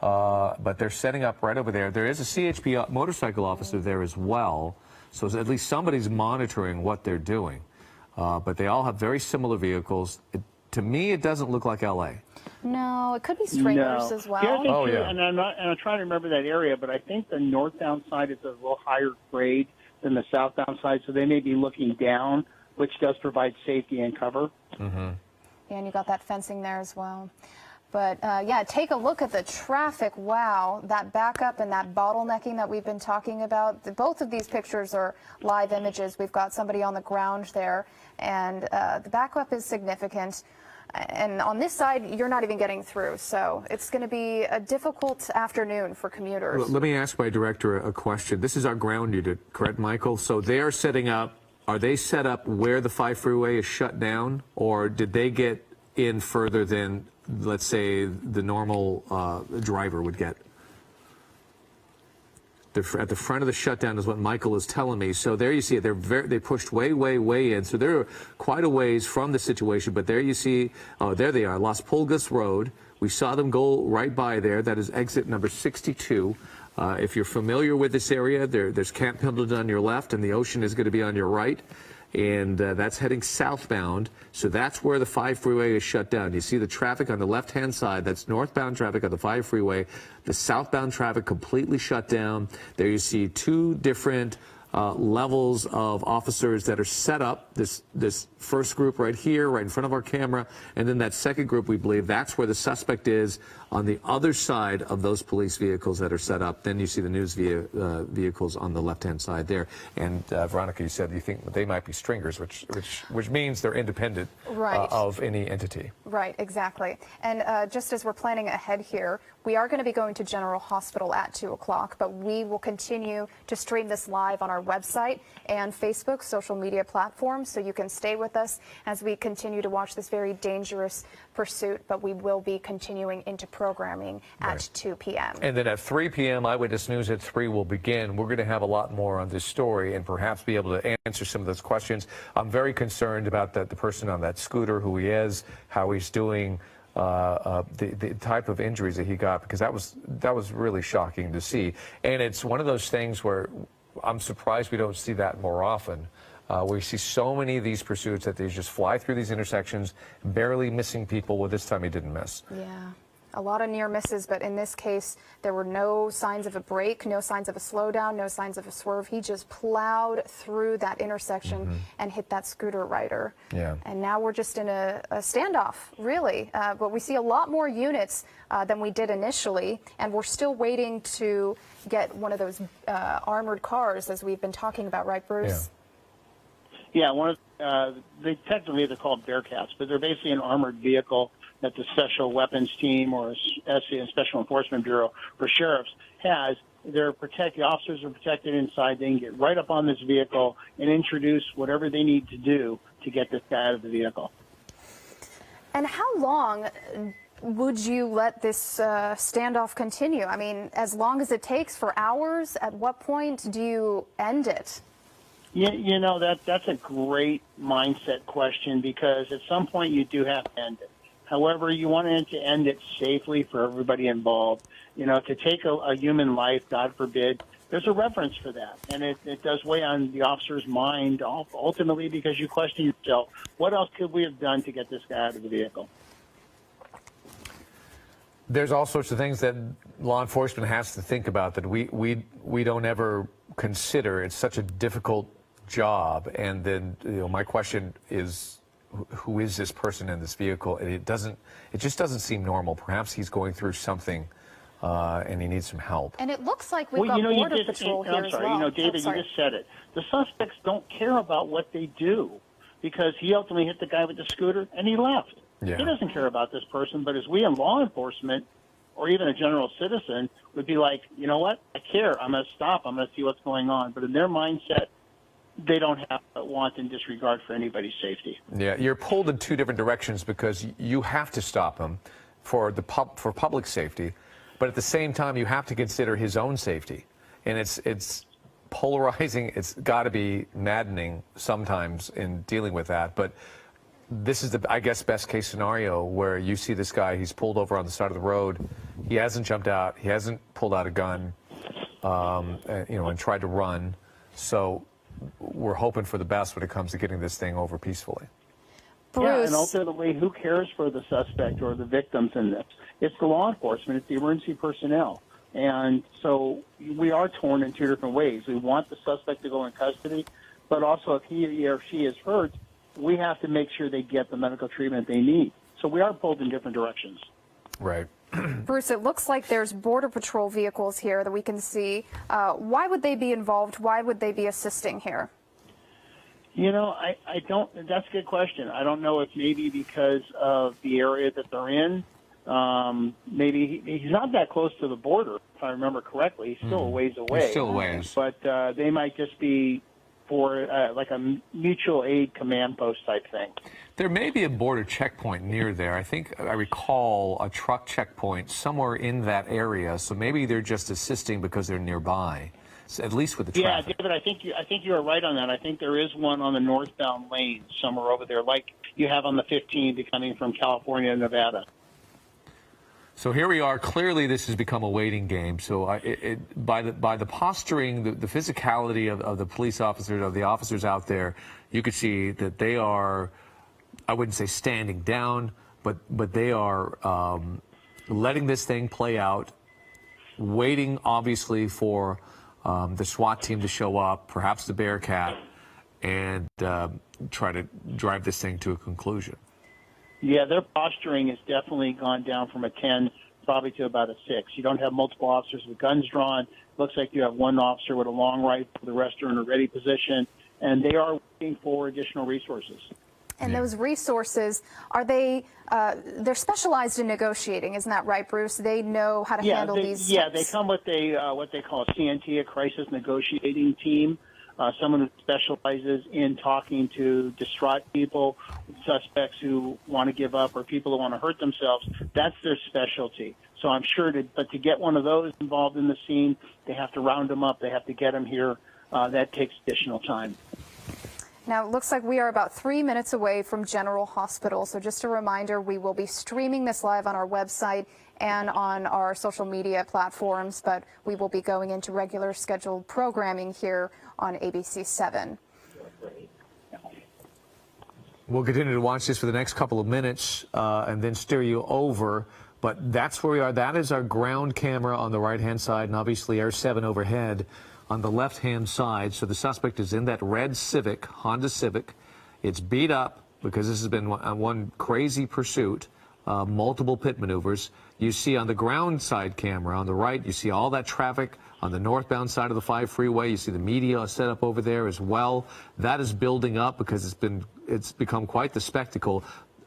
but they're setting up right over there. There is a CHP motorcycle officer there as well, so at least somebody's monitoring what they're doing. But they all have very similar vehicles. To me, it doesn't look like L.A. No, it could be stringers as well. And I'm trying to remember that area, but I think the northbound side is a little higher grade than the southbound side, so they may be looking down, which does provide safety and cover. Yeah, and you got that fencing there as well. But yeah, take a look at the traffic. Wow, that backup and that bottlenecking that we've been talking about. Both of these pictures are live images. We've got somebody on the ground there, and the backup is significant. And on this side, you're not even getting through. So it's going to be a difficult afternoon for commuters. Let me ask my director a question. This is our ground unit, correct, Michael? So they are setting up, are they set up where the 5 freeway is shut down, or did they get in further than, let's say, the normal driver would get? At the front of the shutdown is what Michael is telling me. So there you see it. They pushed way, way, way in. So they're quite a ways from the situation. But there you see, oh, there they are, Las Pulgas Road. We saw them go right by there. That is exit number 62. If you're familiar with this area, there's Camp Pendleton on your left, and the ocean is going to be on your right. And that's heading southbound. So that's where the 5 freeway is shut down. You see the traffic on the left-hand side. That's northbound traffic on the 5 freeway. The southbound traffic completely shut down. There you see 2 different levels of officers that are set up. This first group right here, right in front of our camera, and then that second group, we believe, that's where the suspect is on the other side of those police vehicles that are set up. Then you see the news vehicles on the left-hand side there. And Veronica, you said you think they might be stringers, which means they're independent of any entity. Right, exactly. And just as we're planning ahead here, we are going to be going to General Hospital at 2 o'clock, but we will continue to stream this live on our website and Facebook social media platforms, so you can stay with us as we continue to watch this very dangerous pursuit, but we will be continuing into programming at 2 p.m. And then at 3 p.m., Eyewitness News at 3 will begin. We're going to have a lot more on this story and perhaps be able to answer some of those questions. I'm very concerned about the person on that scooter, who he is, how he's doing, the type of injuries that he got, because that was really shocking to see. And it's one of those things where I'm surprised we don't see that more often. We see so many of these pursuits that they just fly through these intersections, barely missing people. Well, this time he didn't miss. Yeah, a lot of near misses, but in this case, there were no signs of a break, no signs of a slowdown, no signs of a swerve. He just plowed through that intersection and hit that scooter rider. Yeah. And now we're just in a standoff, really. But we see a lot more units than we did initially, and we're still waiting to get one of those armored cars, as we've been talking about, right, Bruce? Yeah, they technically they're called Bearcats, but they're basically an armored vehicle that the Special Weapons Team or Special Enforcement Bureau for sheriffs has. They're protected. The officers are protected inside. They can get right up on this vehicle and introduce whatever they need to do to get this guy out of the vehicle. And how long would you let this standoff continue? I mean, as long as it takes, for hours? At what point do you end it? You know, that's a great mindset question, because at some point you do have to end it. However, you want to end it safely for everybody involved. You know, to take a human life, God forbid, there's a reference for that. And it does weigh on the officer's mind ultimately, because you question yourself, what else could we have done to get this guy out of the vehicle? There's all sorts of things that law enforcement has to think about that we don't ever consider. It's such a difficult job. And then, you know, my question is who is this person in this vehicle, and it just doesn't seem normal. Perhaps he's going through something, and he needs some help. And it looks like we've got Border Patrol here as well. I'm sorry, David, you just said it. The suspects don't care about what they do, because he ultimately hit the guy with the scooter, and he left. Yeah. He doesn't care about this person, but as we in law enforcement, or even a general citizen, would be like, you know what, I care, I'm going to stop, I'm going to see what's going on. But in their mindset, they don't have a wanton disregard for anybody's safety. Yeah, you're pulled in two different directions because you have to stop him for for public safety, but at the same time you have to consider his own safety, and it's polarizing. It's got to be maddening sometimes in dealing with that. But this is the, I guess, best case scenario where you see this guy. He's pulled over on the side of the road. He hasn't jumped out. He hasn't pulled out a gun, and tried to run. So we're hoping for the best when it comes to getting this thing over peacefully. Bruce. Yeah, and ultimately, who cares for the suspect or the victims in this? It's the law enforcement. It's the emergency personnel. And so we are torn in two different ways. We want the suspect to go in custody, but also if he or she is hurt, we have to make sure they get the medical treatment they need. So we are pulled in different directions. Right. Bruce, it looks like there's Border Patrol vehicles here that we can see. Why would they be involved? Why would they be assisting here? You know, I don't, that's a good question. I don't know if maybe because of the area that they're in, maybe he's not that close to the border, if I remember correctly. He's still a ways away. He's still a ways. But they might just be for like a mutual aid command post type thing. There may be a border checkpoint near there. I think I recall a truck checkpoint somewhere in that area. So maybe they're just assisting because they're nearby, so at least with the traffic. Yeah, David, I think you are right on that. I think there is one on the northbound lane somewhere over there, like you have on the 15 coming from California and Nevada. So here we are. Clearly, this has become a waiting game. So by the posturing, the physicality of the police officers, of the officers out there, you could see that they are, I wouldn't say standing down, but they are letting this thing play out, waiting obviously for the SWAT team to show up, perhaps the Bearcat, and try to drive this thing to a conclusion. Yeah, their posturing has definitely gone down from a 10 probably to about a 6. You don't have multiple officers with guns drawn. Looks like you have one officer with a long rifle. The rest are in a ready position, and they are waiting for additional resources. And those resources, are they, they're specialized in negotiating, isn't that right, Bruce? They know how to handle these Yeah, steps. they come with what they call a CNT, a crisis negotiating team. Someone who specializes in talking to distraught people, suspects who want to give up, or people who want to hurt themselves. That's their specialty. So I'm sure but to get one of those involved in the scene, they have to round them up. They have to get them here. That takes additional time. Now, it looks like we are about 3 minutes away from General Hospital. So just a reminder, we will be streaming this live on our website and on our social media platforms, but we will be going into regular scheduled programming here on ABC 7. We'll continue to watch this for the next couple of minutes and then steer you over. But that's where we are. That is our ground camera on the right-hand side, and obviously Air 7 overhead on the left-hand side. So the suspect is in that red Civic, Honda Civic. It's beat up because this has been one crazy pursuit, multiple pit maneuvers. You see on the ground side camera on the right, you see all that traffic on the northbound side of the 5 freeway. You see the media set up over there as well. That is building up because it's become quite the spectacle.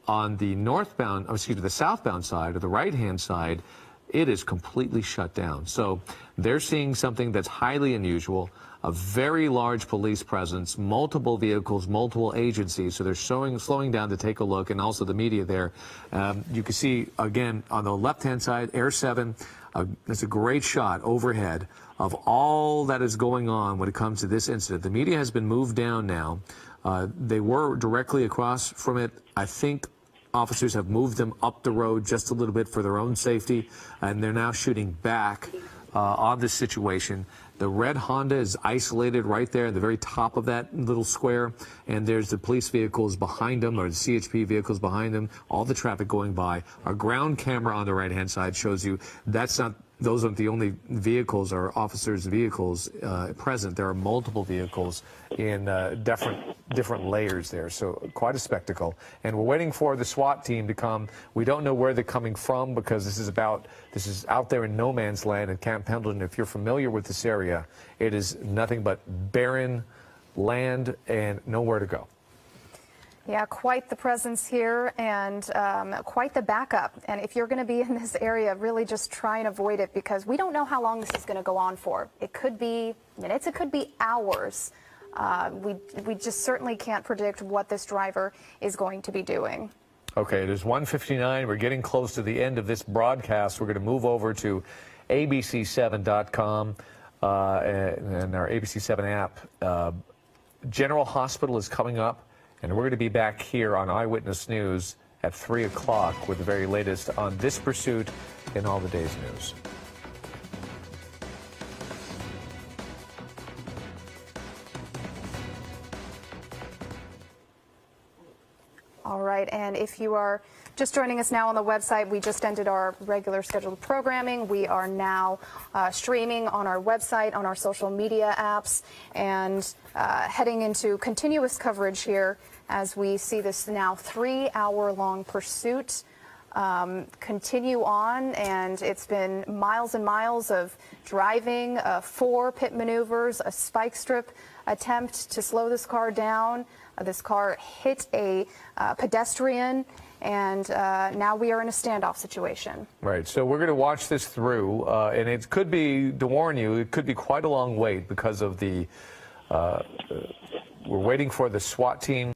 On the the southbound side or the right-hand side, it is completely shut down. So they're seeing something that's highly unusual, a very large police presence, multiple vehicles, multiple agencies. So they're slowing down to take a look, and also the media there. You can see, again, on the left-hand side, Air 7, it's a great shot overhead of all that is going on when it comes to this incident. The media has been moved down now. They were directly across from it. I think officers have moved them up the road just a little bit for their own safety, and they're now shooting back on this situation. The red Honda is isolated right there at the very top of that little square, and there's the police vehicles behind them, or the CHP vehicles behind them, all the traffic going by. Our ground camera on the right-hand side shows you that's not those aren't the only vehicles or officers' vehicles present. There are multiple vehicles in different layers there, so quite a spectacle. And we're waiting for the SWAT team to come. We don't know where they're coming from because this is out there in no man's land in Camp Pendleton. If you're familiar with this area, it is nothing but barren land and nowhere to go. Yeah, quite the presence here and quite the backup. And if you're going to be in this area, really just try and avoid it because we don't know how long this is going to go on for. It could be minutes, it could be hours. We just certainly can't predict what this driver is going to be doing. Okay, it is 1:59. We're getting close to the end of this broadcast. We're going to move over to abc7.com and our ABC7 app. General Hospital is coming up. And we're going to be back here on Eyewitness News at 3 o'clock with the very latest on this pursuit in all the day's news. All right, and if you are just joining us now on the website, we just ended our regular scheduled programming. We are now streaming on our website, on our social media apps, and heading into continuous coverage here as we see this now 3-hour-long pursuit continue on, and it's been miles and miles of driving, 4 pit maneuvers, a spike strip attempt to slow this car down. This car hit a pedestrian, and now we are in a standoff situation. Right, so we're going to watch this through, and it could be, to warn you, it could be quite a long wait because of the, we're waiting for the SWAT team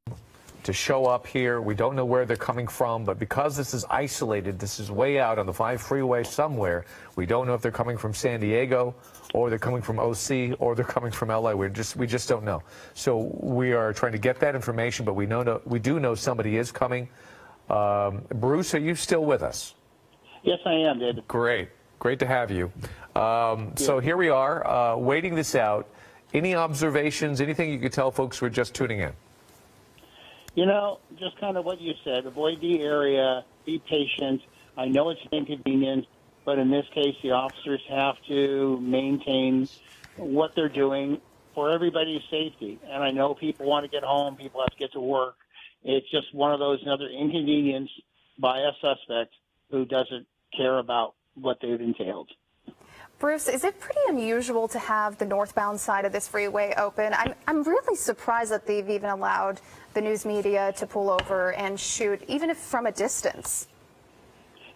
to show up here. We don't know where they're coming from, but because this is isolated, this is way out on the 5 freeway somewhere. We don't know if they're coming from San Diego, or they're coming from OC, or they're coming from LA. We just don't know. So we are trying to get that information, but we do know somebody is coming. Bruce, are you still with us? Yes, I am, David. Great to have you. So here we are, waiting this out. Any observations? Anything you could tell folks who are just tuning in? You know, just kind of what you said. Avoid the area. Be patient. I know it's an inconvenience, but in this case, the officers have to maintain what they're doing for everybody's safety. And I know people want to get home. People have to get to work. It's just one of those, another inconvenience by a suspect who doesn't care about what they've entailed. Bruce, is it pretty unusual to have the northbound side of this freeway open? I'm really surprised that they've even allowed the news media to pull over and shoot, even if from a distance.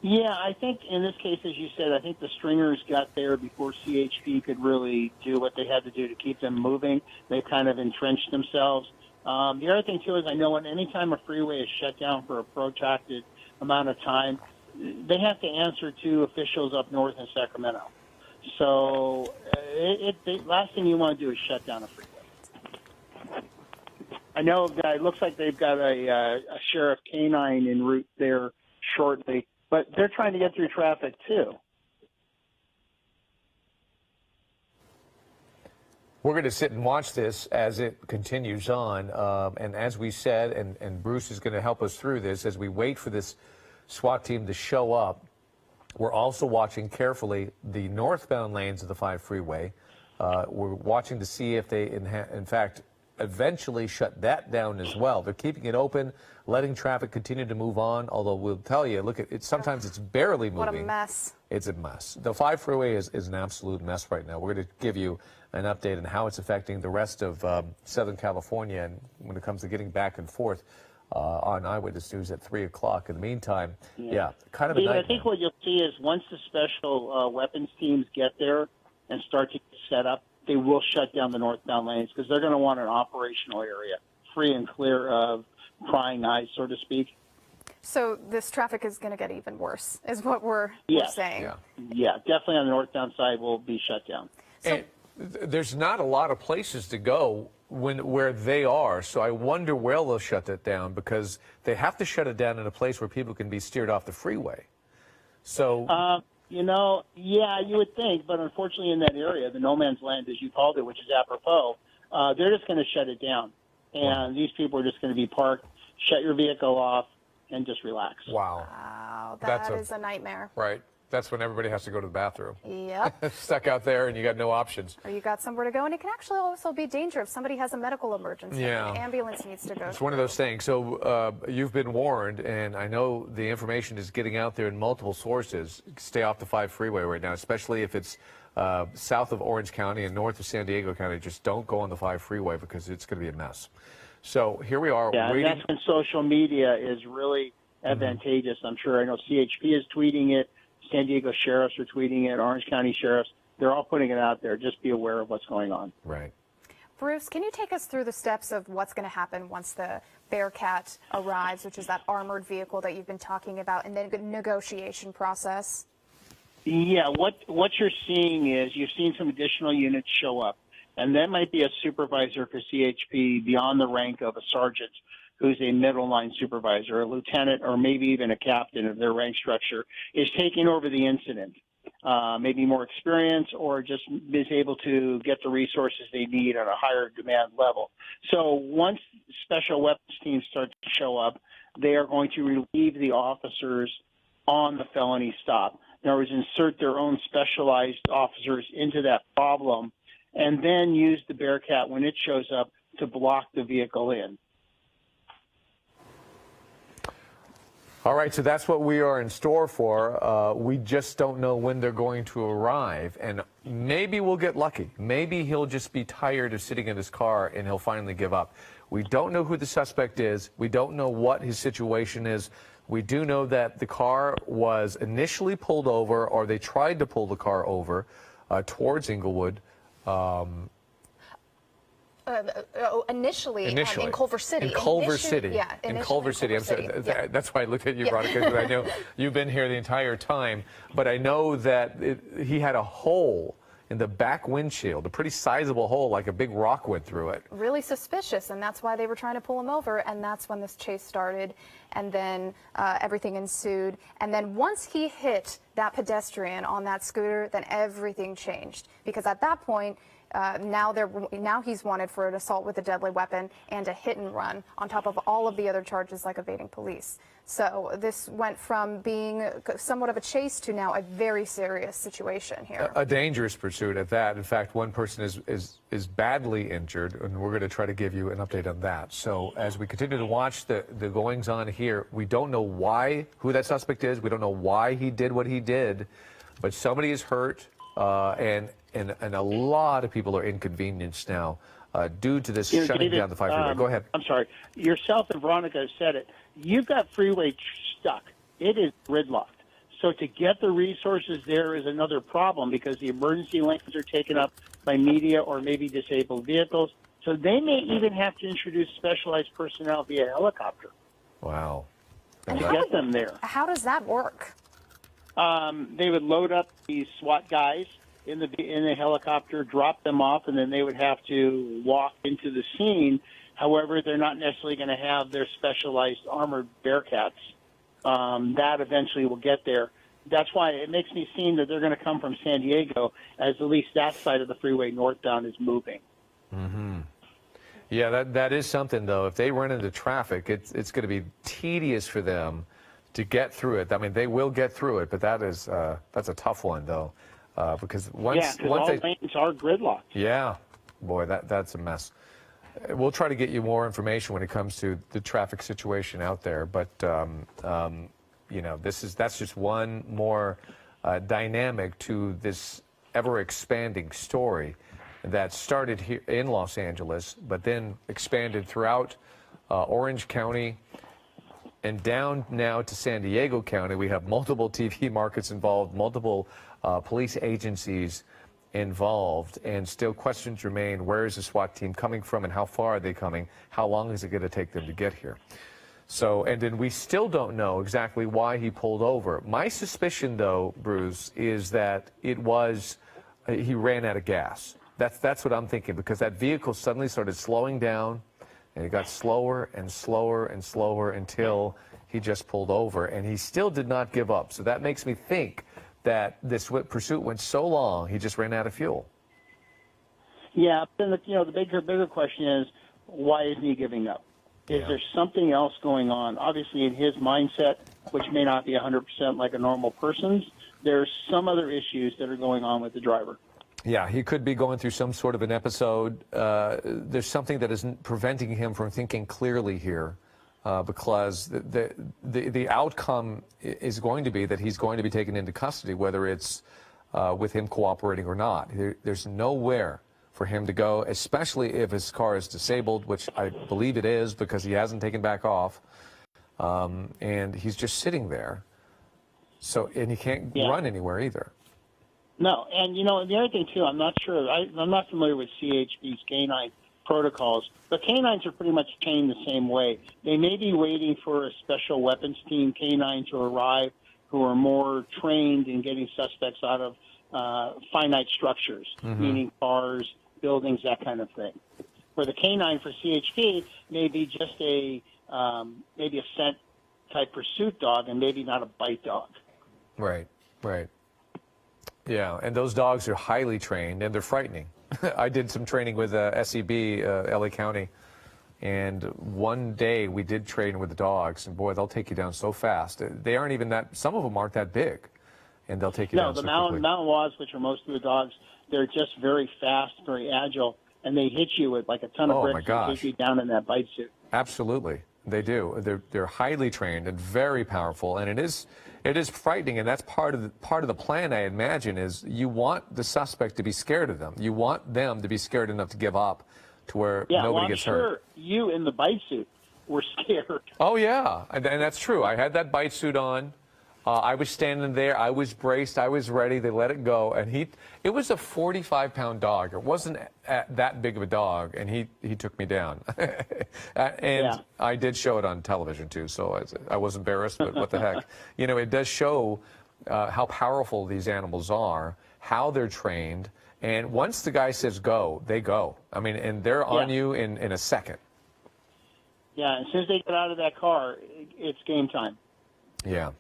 Yeah, I think in this case, as you said, I think the stringers got there before CHP could really do what they had to do to keep them moving. They kind of entrenched themselves. The other thing, too, is I know any time a freeway is shut down for a protracted amount of time, they have to answer to officials up north in Sacramento. So the last thing you want to do is shut down a freeway. I know that it looks like they've got a sheriff canine en route there shortly, but they're trying to get through traffic too. We're going to sit and watch this as it continues on. And as we said, and Bruce is going to help us through this, as we wait for this SWAT team to show up, we're also watching carefully the northbound lanes of the 5 freeway. We're watching to see if they, in fact, eventually shut that down as well. They're keeping it open, letting traffic continue to move on, although we'll tell you, look, sometimes it's barely moving. What a mess. It's a mess. The 5 freeway is an absolute mess right now. We're going to give you an update on how it's affecting the rest of Southern California and when it comes to getting back and forth on Eyewitness News at 3 o'clock. In the meantime, yeah kind of a nightmare. I think what you'll see is once the special weapons teams get there and start to get set up, they will shut down the northbound lanes because they're going to want an operational area free and clear of prying eyes, so to speak. So this traffic is going to get even worse, is what we're saying. Yeah, definitely on the northbound side will be shut down. And there's not a lot of places to go where they are, so I wonder where they'll shut that down because they have to shut it down in a place where people can be steered off the freeway. So, you know, yeah, you would think, but unfortunately in that area, the no man's land, as you called it, which is apropos, they're just going to shut it down. And these people are just going to be parked, shut your vehicle off, and just relax. Wow. Wow, that is a nightmare. Right. That's when everybody has to go to the bathroom. Yep. Stuck out there and you got no options. Or you got somewhere to go, and it can actually also be dangerous if somebody has a medical emergency. Yeah. An ambulance needs to go. It's one of those things. So you've been warned, and I know the information is getting out there in multiple sources. Stay off the 5 freeway right now, especially if it's south of Orange County and north of San Diego County. Just don't go on the 5 freeway because it's going to be a mess. So here we are. Yeah, waiting. that's when social media is really advantageous. I'm sure. I know CHP is tweeting it. San Diego sheriffs are tweeting it. Orange County sheriffs. They're all putting it out there. Just be aware of what's going on. Right. Bruce, can you take us through the steps of what's going to happen once the Bearcat arrives, which is that armored vehicle that you've been talking about, and then the negotiation process? Yeah, what you're seeing is you've seen some additional units show up, and that might be a supervisor for CHP beyond the rank of a sergeant who's a middle line supervisor, a lieutenant, or maybe even a captain of their rank structure, is taking over the incident. Maybe more experience, or just is able to get the resources they need on a higher demand level. So once special weapons teams start to show up, they are going to relieve the officers on the felony stop. In other words, insert their own specialized officers into that problem, and then use the Bearcat when it shows up to block the vehicle in. All right, so that's what we are in store for. We just don't know when they're going to arrive, and maybe we'll get lucky. Maybe he'll just be tired of sitting in his car and he'll finally give up. We don't know who the suspect is. We don't know what his situation is. We do know that the car was initially pulled over, or they tried to pull the car over towards Inglewood. Initially. In Culver City. In Culver City. Yeah, in Culver City. I'm sorry. Yeah. That's why I looked at you, Veronica, because I know you've been here the entire time. But I know that he had a hole in the back windshield, a pretty sizable hole, like a big rock went through it. Really suspicious, and that's why they were trying to pull him over, and that's when this chase started, and then everything ensued. And then once he hit that pedestrian on that scooter, then everything changed, because at that point, now he's wanted for an assault with a deadly weapon and a hit and run, on top of all of the other charges like evading police. So this went from being somewhat of a chase to now a very serious situation here. A dangerous pursuit at that. In fact, one person is badly injured, and we're going to try to give you an update on that. So as we continue to watch the goings on here, we don't know who that suspect is. We don't know why he did what he did, but somebody is hurt, and a lot of people are inconvenienced now due to this shutting David, down the 5 freeway. Go ahead. I'm sorry. Yourself and Veronica have said it. You've got freeway stuck. It is gridlocked. So to get the resources there is another problem, because the emergency lanes are taken up by media or maybe disabled vehicles. So they may even have to introduce specialized personnel via helicopter. Wow. To get them there. How does that work? They would load up these SWAT guys in the helicopter, drop them off, and then they would have to walk into the scene. However, they're not necessarily going to have their specialized armored Bearcats. That eventually will get there. That's why it makes me seem that they're going to come from San Diego, as at least that side of the freeway northbound is moving. Mm-hmm. Yeah, that is something, though. If they run into traffic, it's going to be tedious for them to get through it. I mean, they will get through it, but that's a tough one, though, because once all lanes are gridlocked. Yeah, boy, that's a mess. We'll try to get you more information when it comes to the traffic situation out there, but you know, that's just one more dynamic to this ever-expanding story that started here in Los Angeles, but then expanded throughout Orange County and down now to San Diego County. We have multiple TV markets involved, multiple police agencies involved, and still questions remain. Where is the SWAT team coming from, and how far are they coming? How long is it going to take them to get here? So, and then we still don't know exactly why he pulled over. My suspicion, though, Bruce, is that he ran out of gas. That's what I'm thinking, because that vehicle suddenly started slowing down, and it got slower and slower and slower until he just pulled over, and he still did not give up. So that makes me think that this pursuit went so long, he just ran out of fuel. Yeah, then the bigger question is, why isn't he giving up? Is there something else going on? Obviously, in his mindset, which may not be 100% like a normal person's, there's some other issues that are going on with the driver. Yeah, he could be going through some sort of an episode. There's something that isn't preventing him from thinking clearly here, because the outcome is going to be that he's going to be taken into custody, whether it's with him cooperating or not. There's nowhere for him to go, especially if his car is disabled, which I believe it is because he hasn't taken back off, and he's just sitting there. So, and he can't run anywhere either. No, and the other thing too, I'm not sure. I'm not familiar with CHP's canine protocols, but canines are pretty much trained the same way. They may be waiting for a special weapons team canine to arrive, who are more trained in getting suspects out of finite structures, meaning cars, buildings, that kind of thing. For the canine for CHP, maybe just maybe a scent type pursuit dog, and maybe not a bite dog. Right. Yeah, and those dogs are highly trained, and they're frightening. I did some training with SEB, LA County, and one day we did train with the dogs, and boy, they'll take you down so fast. They aren't even that, some of them aren't that big, and they'll take you down so quickly. No, the Malinois, which are most of the dogs, they're just very fast, very agile, and they hit you with like a ton of bricks and take you down in that bite suit. Absolutely, they do. They're highly trained and very powerful, and it is frightening, and that's part of the plan, I imagine, is you want the suspect to be scared of them. You want them to be scared enough to give up to where nobody gets hurt. Sure you in the bite suit were scared. Oh, yeah, and that's true. I had that bite suit on. I was standing there. I was braced. I was ready. They let it go, and it was a 45-pound dog. It wasn't that big of a dog, and he took me down. And I did show it on television, too, so I was embarrassed, but what the heck. It does show how powerful these animals are, how they're trained, and once the guy says go, they go. I mean, and they're on you in a second. Yeah, as soon as they get out of that car, it's game time. Yeah.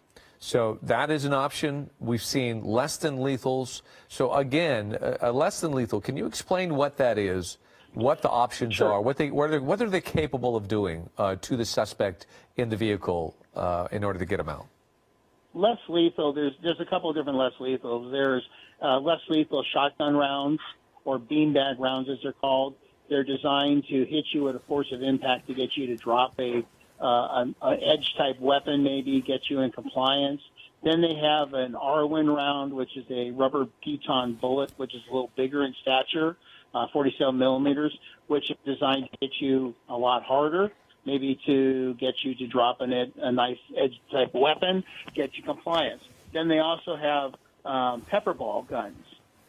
So that is an option. We've seen less than lethals. So again, a less than lethal, can you explain what that is, what the options are, what are they capable of doing to the suspect in the vehicle in order to get him out? Less lethal, there's a couple of different less lethals. There's less lethal shotgun rounds, or beanbag rounds as they're called. They're designed to hit you with a force of impact to get you to drop an edge-type weapon, maybe get you in compliance. Then they have an Arwin round, which is a rubber piton bullet, which is a little bigger in stature, 47 millimeters, which is designed to hit you a lot harder, maybe to get you to drop a nice edge-type weapon, get you compliance. Then they also have pepper ball guns,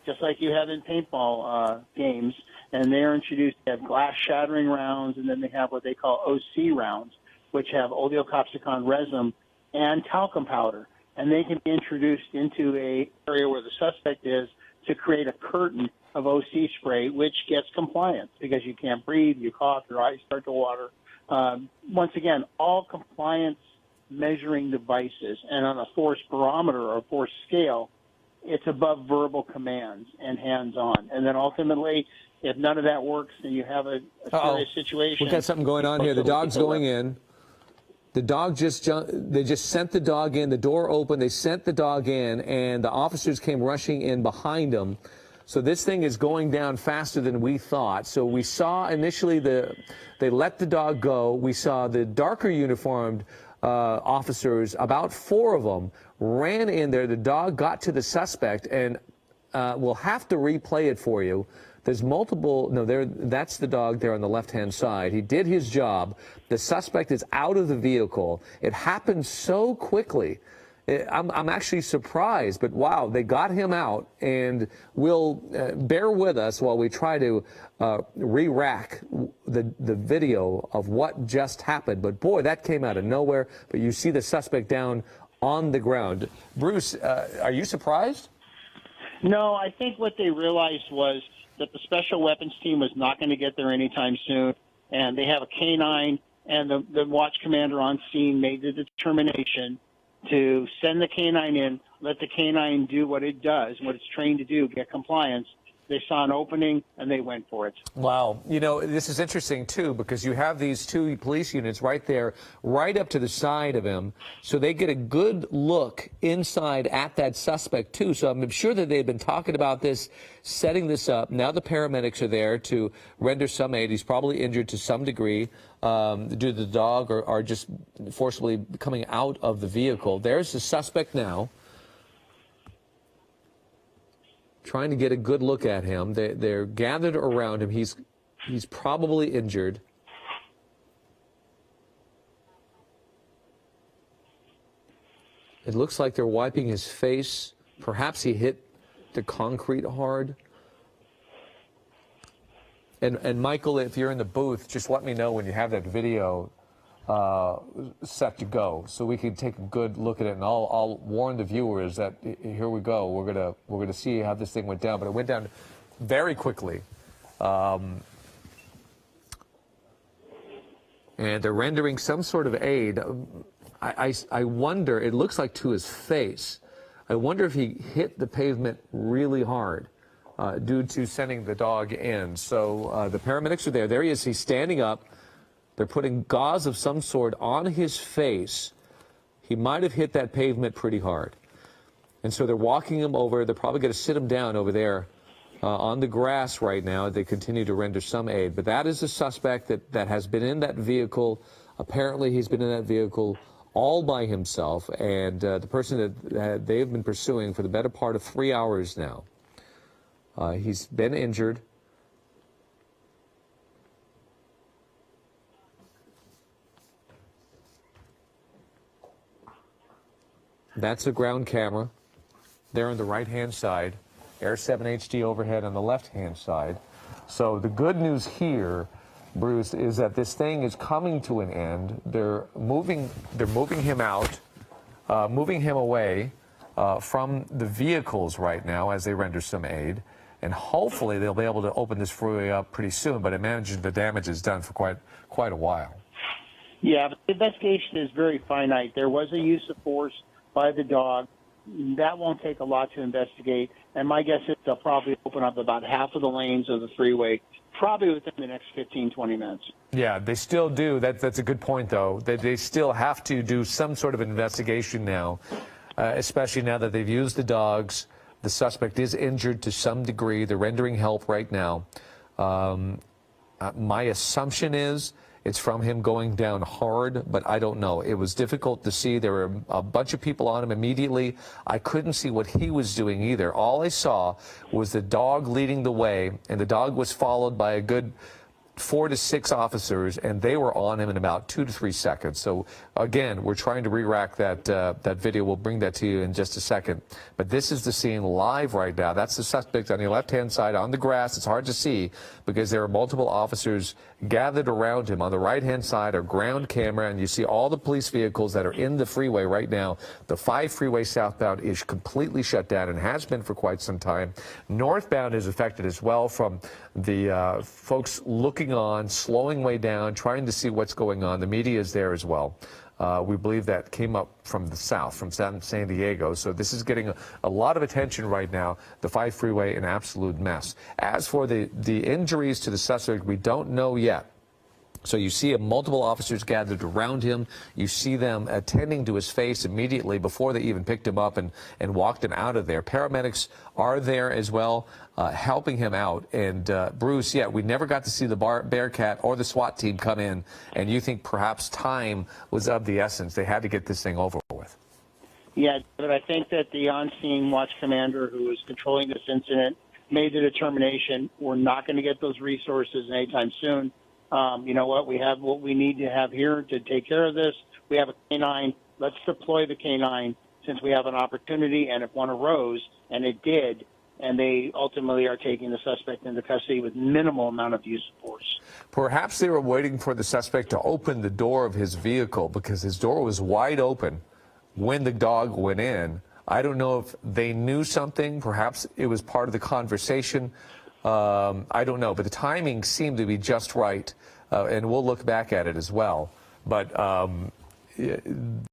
just like you have in paintball games, and they're introduced to have glass-shattering rounds, and then they have what they call OC rounds, which have oleocopsicon resin and talcum powder, and they can be introduced into an area where the suspect is to create a curtain of OC spray, which gets compliance because you can't breathe, you cough, your eyes start to water. Once again, all compliance measuring devices, and on a force barometer or a force scale, it's above verbal commands and hands-on. And then ultimately, if none of that works, then you have a serious situation. We've got something going on here. The dog's going in. The dog they just sent the dog in. The door opened. They sent the dog in, and the officers came rushing in behind them. So this thing is going down faster than we thought. So we saw initially they let the dog go. We saw the darker uniformed officers, about 4 of them, ran in there. The dog got to the suspect, and we'll have to replay it for you. There's multiple, that's the dog there on the left-hand side. He did his job. The suspect is out of the vehicle. It happened so quickly. I'm actually surprised, but wow, they got him out, and we'll bear with us while we try to re-rack the video of what just happened. But boy, that came out of nowhere. But you see the suspect down on the ground. Bruce, are you surprised? No, I think what they realized was that the special weapons team was not going to get there anytime soon, and they have a canine, and the watch commander on scene made the determination to send the canine in, let the canine do what it does, what it's trained to do, get compliance, They saw an opening, and they went for it. Wow. You know, this is interesting, too, because you have these two police units right there, right up to the side of him, so they get a good look inside at that suspect, too. So I'm sure that they've been talking about this, setting this up. Now the paramedics are there to render some aid. He's probably injured to some degree due to the dog or just forcibly coming out of the vehicle. There's the suspect now, trying to get a good look at him. They're gathered around him. He's probably injured. It looks like they're wiping his face. Perhaps he hit the concrete hard. And Michael, if you're in the booth, just let me know when you have that video set to go, so we can take a good look at it. And I'll warn the viewers that here we go. We're gonna see how this thing went down, but it went down very quickly. And they're rendering some sort of aid. I wonder. It looks like to his face. I wonder if he hit the pavement really hard due to sending the dog in. So the paramedics are there. There he is. He's standing up. They're putting gauze of some sort on his face. He might have hit that pavement pretty hard. And so they're walking him over. They're probably going to sit him down over there on the grass right now. They continue to render some aid. But that is a suspect that has been in that vehicle. Apparently he's been in that vehicle all by himself. And the person that they've been pursuing for the better part of 3 hours now. He's been injured. That's a ground camera there on the right-hand side. Air 7 HD overhead on the left-hand side. So the good news here, Bruce, is that this thing is coming to an end. They're moving him out, moving him away from the vehicles right now as they render some aid. And hopefully they'll be able to open this freeway up pretty soon. But I imagine the damage is done for quite a while. Yeah, but the investigation is very finite. There was a use of force by the dog. That won't take a lot to investigate. And my guess is they'll probably open up about half of the lanes of the freeway, probably within the next 15, 20 minutes. Yeah, they still do. That's a good point, though. They still have to do some sort of investigation now, especially now that they've used the dogs. The suspect is injured to some degree. They're rendering help right now. My assumption is it's from him going down hard, but I don't know. It was difficult to see. There were a bunch of people on him immediately. I couldn't see what he was doing either. All I saw was the dog leading the way, and the dog was followed by a good 4 to 6 officers, and they were on him in about 2 to 3 seconds. So again, we're trying to re-rack that video. We'll bring that to you in just a second. But this is the scene live right now. That's the suspect on your left-hand side on the grass. It's hard to see because there are multiple officers gathered around him. On the right-hand side are ground camera, and you see all the police vehicles that are in the freeway right now. The 5 freeway southbound is completely shut down and has been for quite some time. Northbound is affected as well from the folks looking on, slowing way down, trying to see what's going on. The media is there as well. We believe that came up from the south, from San Diego. So this is getting a lot of attention right now. The 5 freeway, an absolute mess. As for the injuries to the suspect, we don't know yet. So you see multiple officers gathered around him. You see them attending to his face immediately before they even picked him up and walked him out of there. Paramedics are there as well, helping him out. And Bruce, yeah, we never got to see the Bearcat or the SWAT team come in. And you think perhaps time was of the essence. They had to get this thing over with. Yeah, but I think that the on-scene watch commander who was controlling this incident made the determination we're not going to get those resources anytime soon. You know what? We have what we need to have here to take care of this. We have a K-9. Let's deploy the K-9 since we have an opportunity, and if one arose, and it did, and they ultimately are taking the suspect into custody with minimal amount of use of force. Perhaps they were waiting for the suspect to open the door of his vehicle because his door was wide open when the dog went in. I don't know if they knew something. Perhaps it was part of the conversation. I don't know, but the timing seemed to be just right, and we'll look back at it as well. But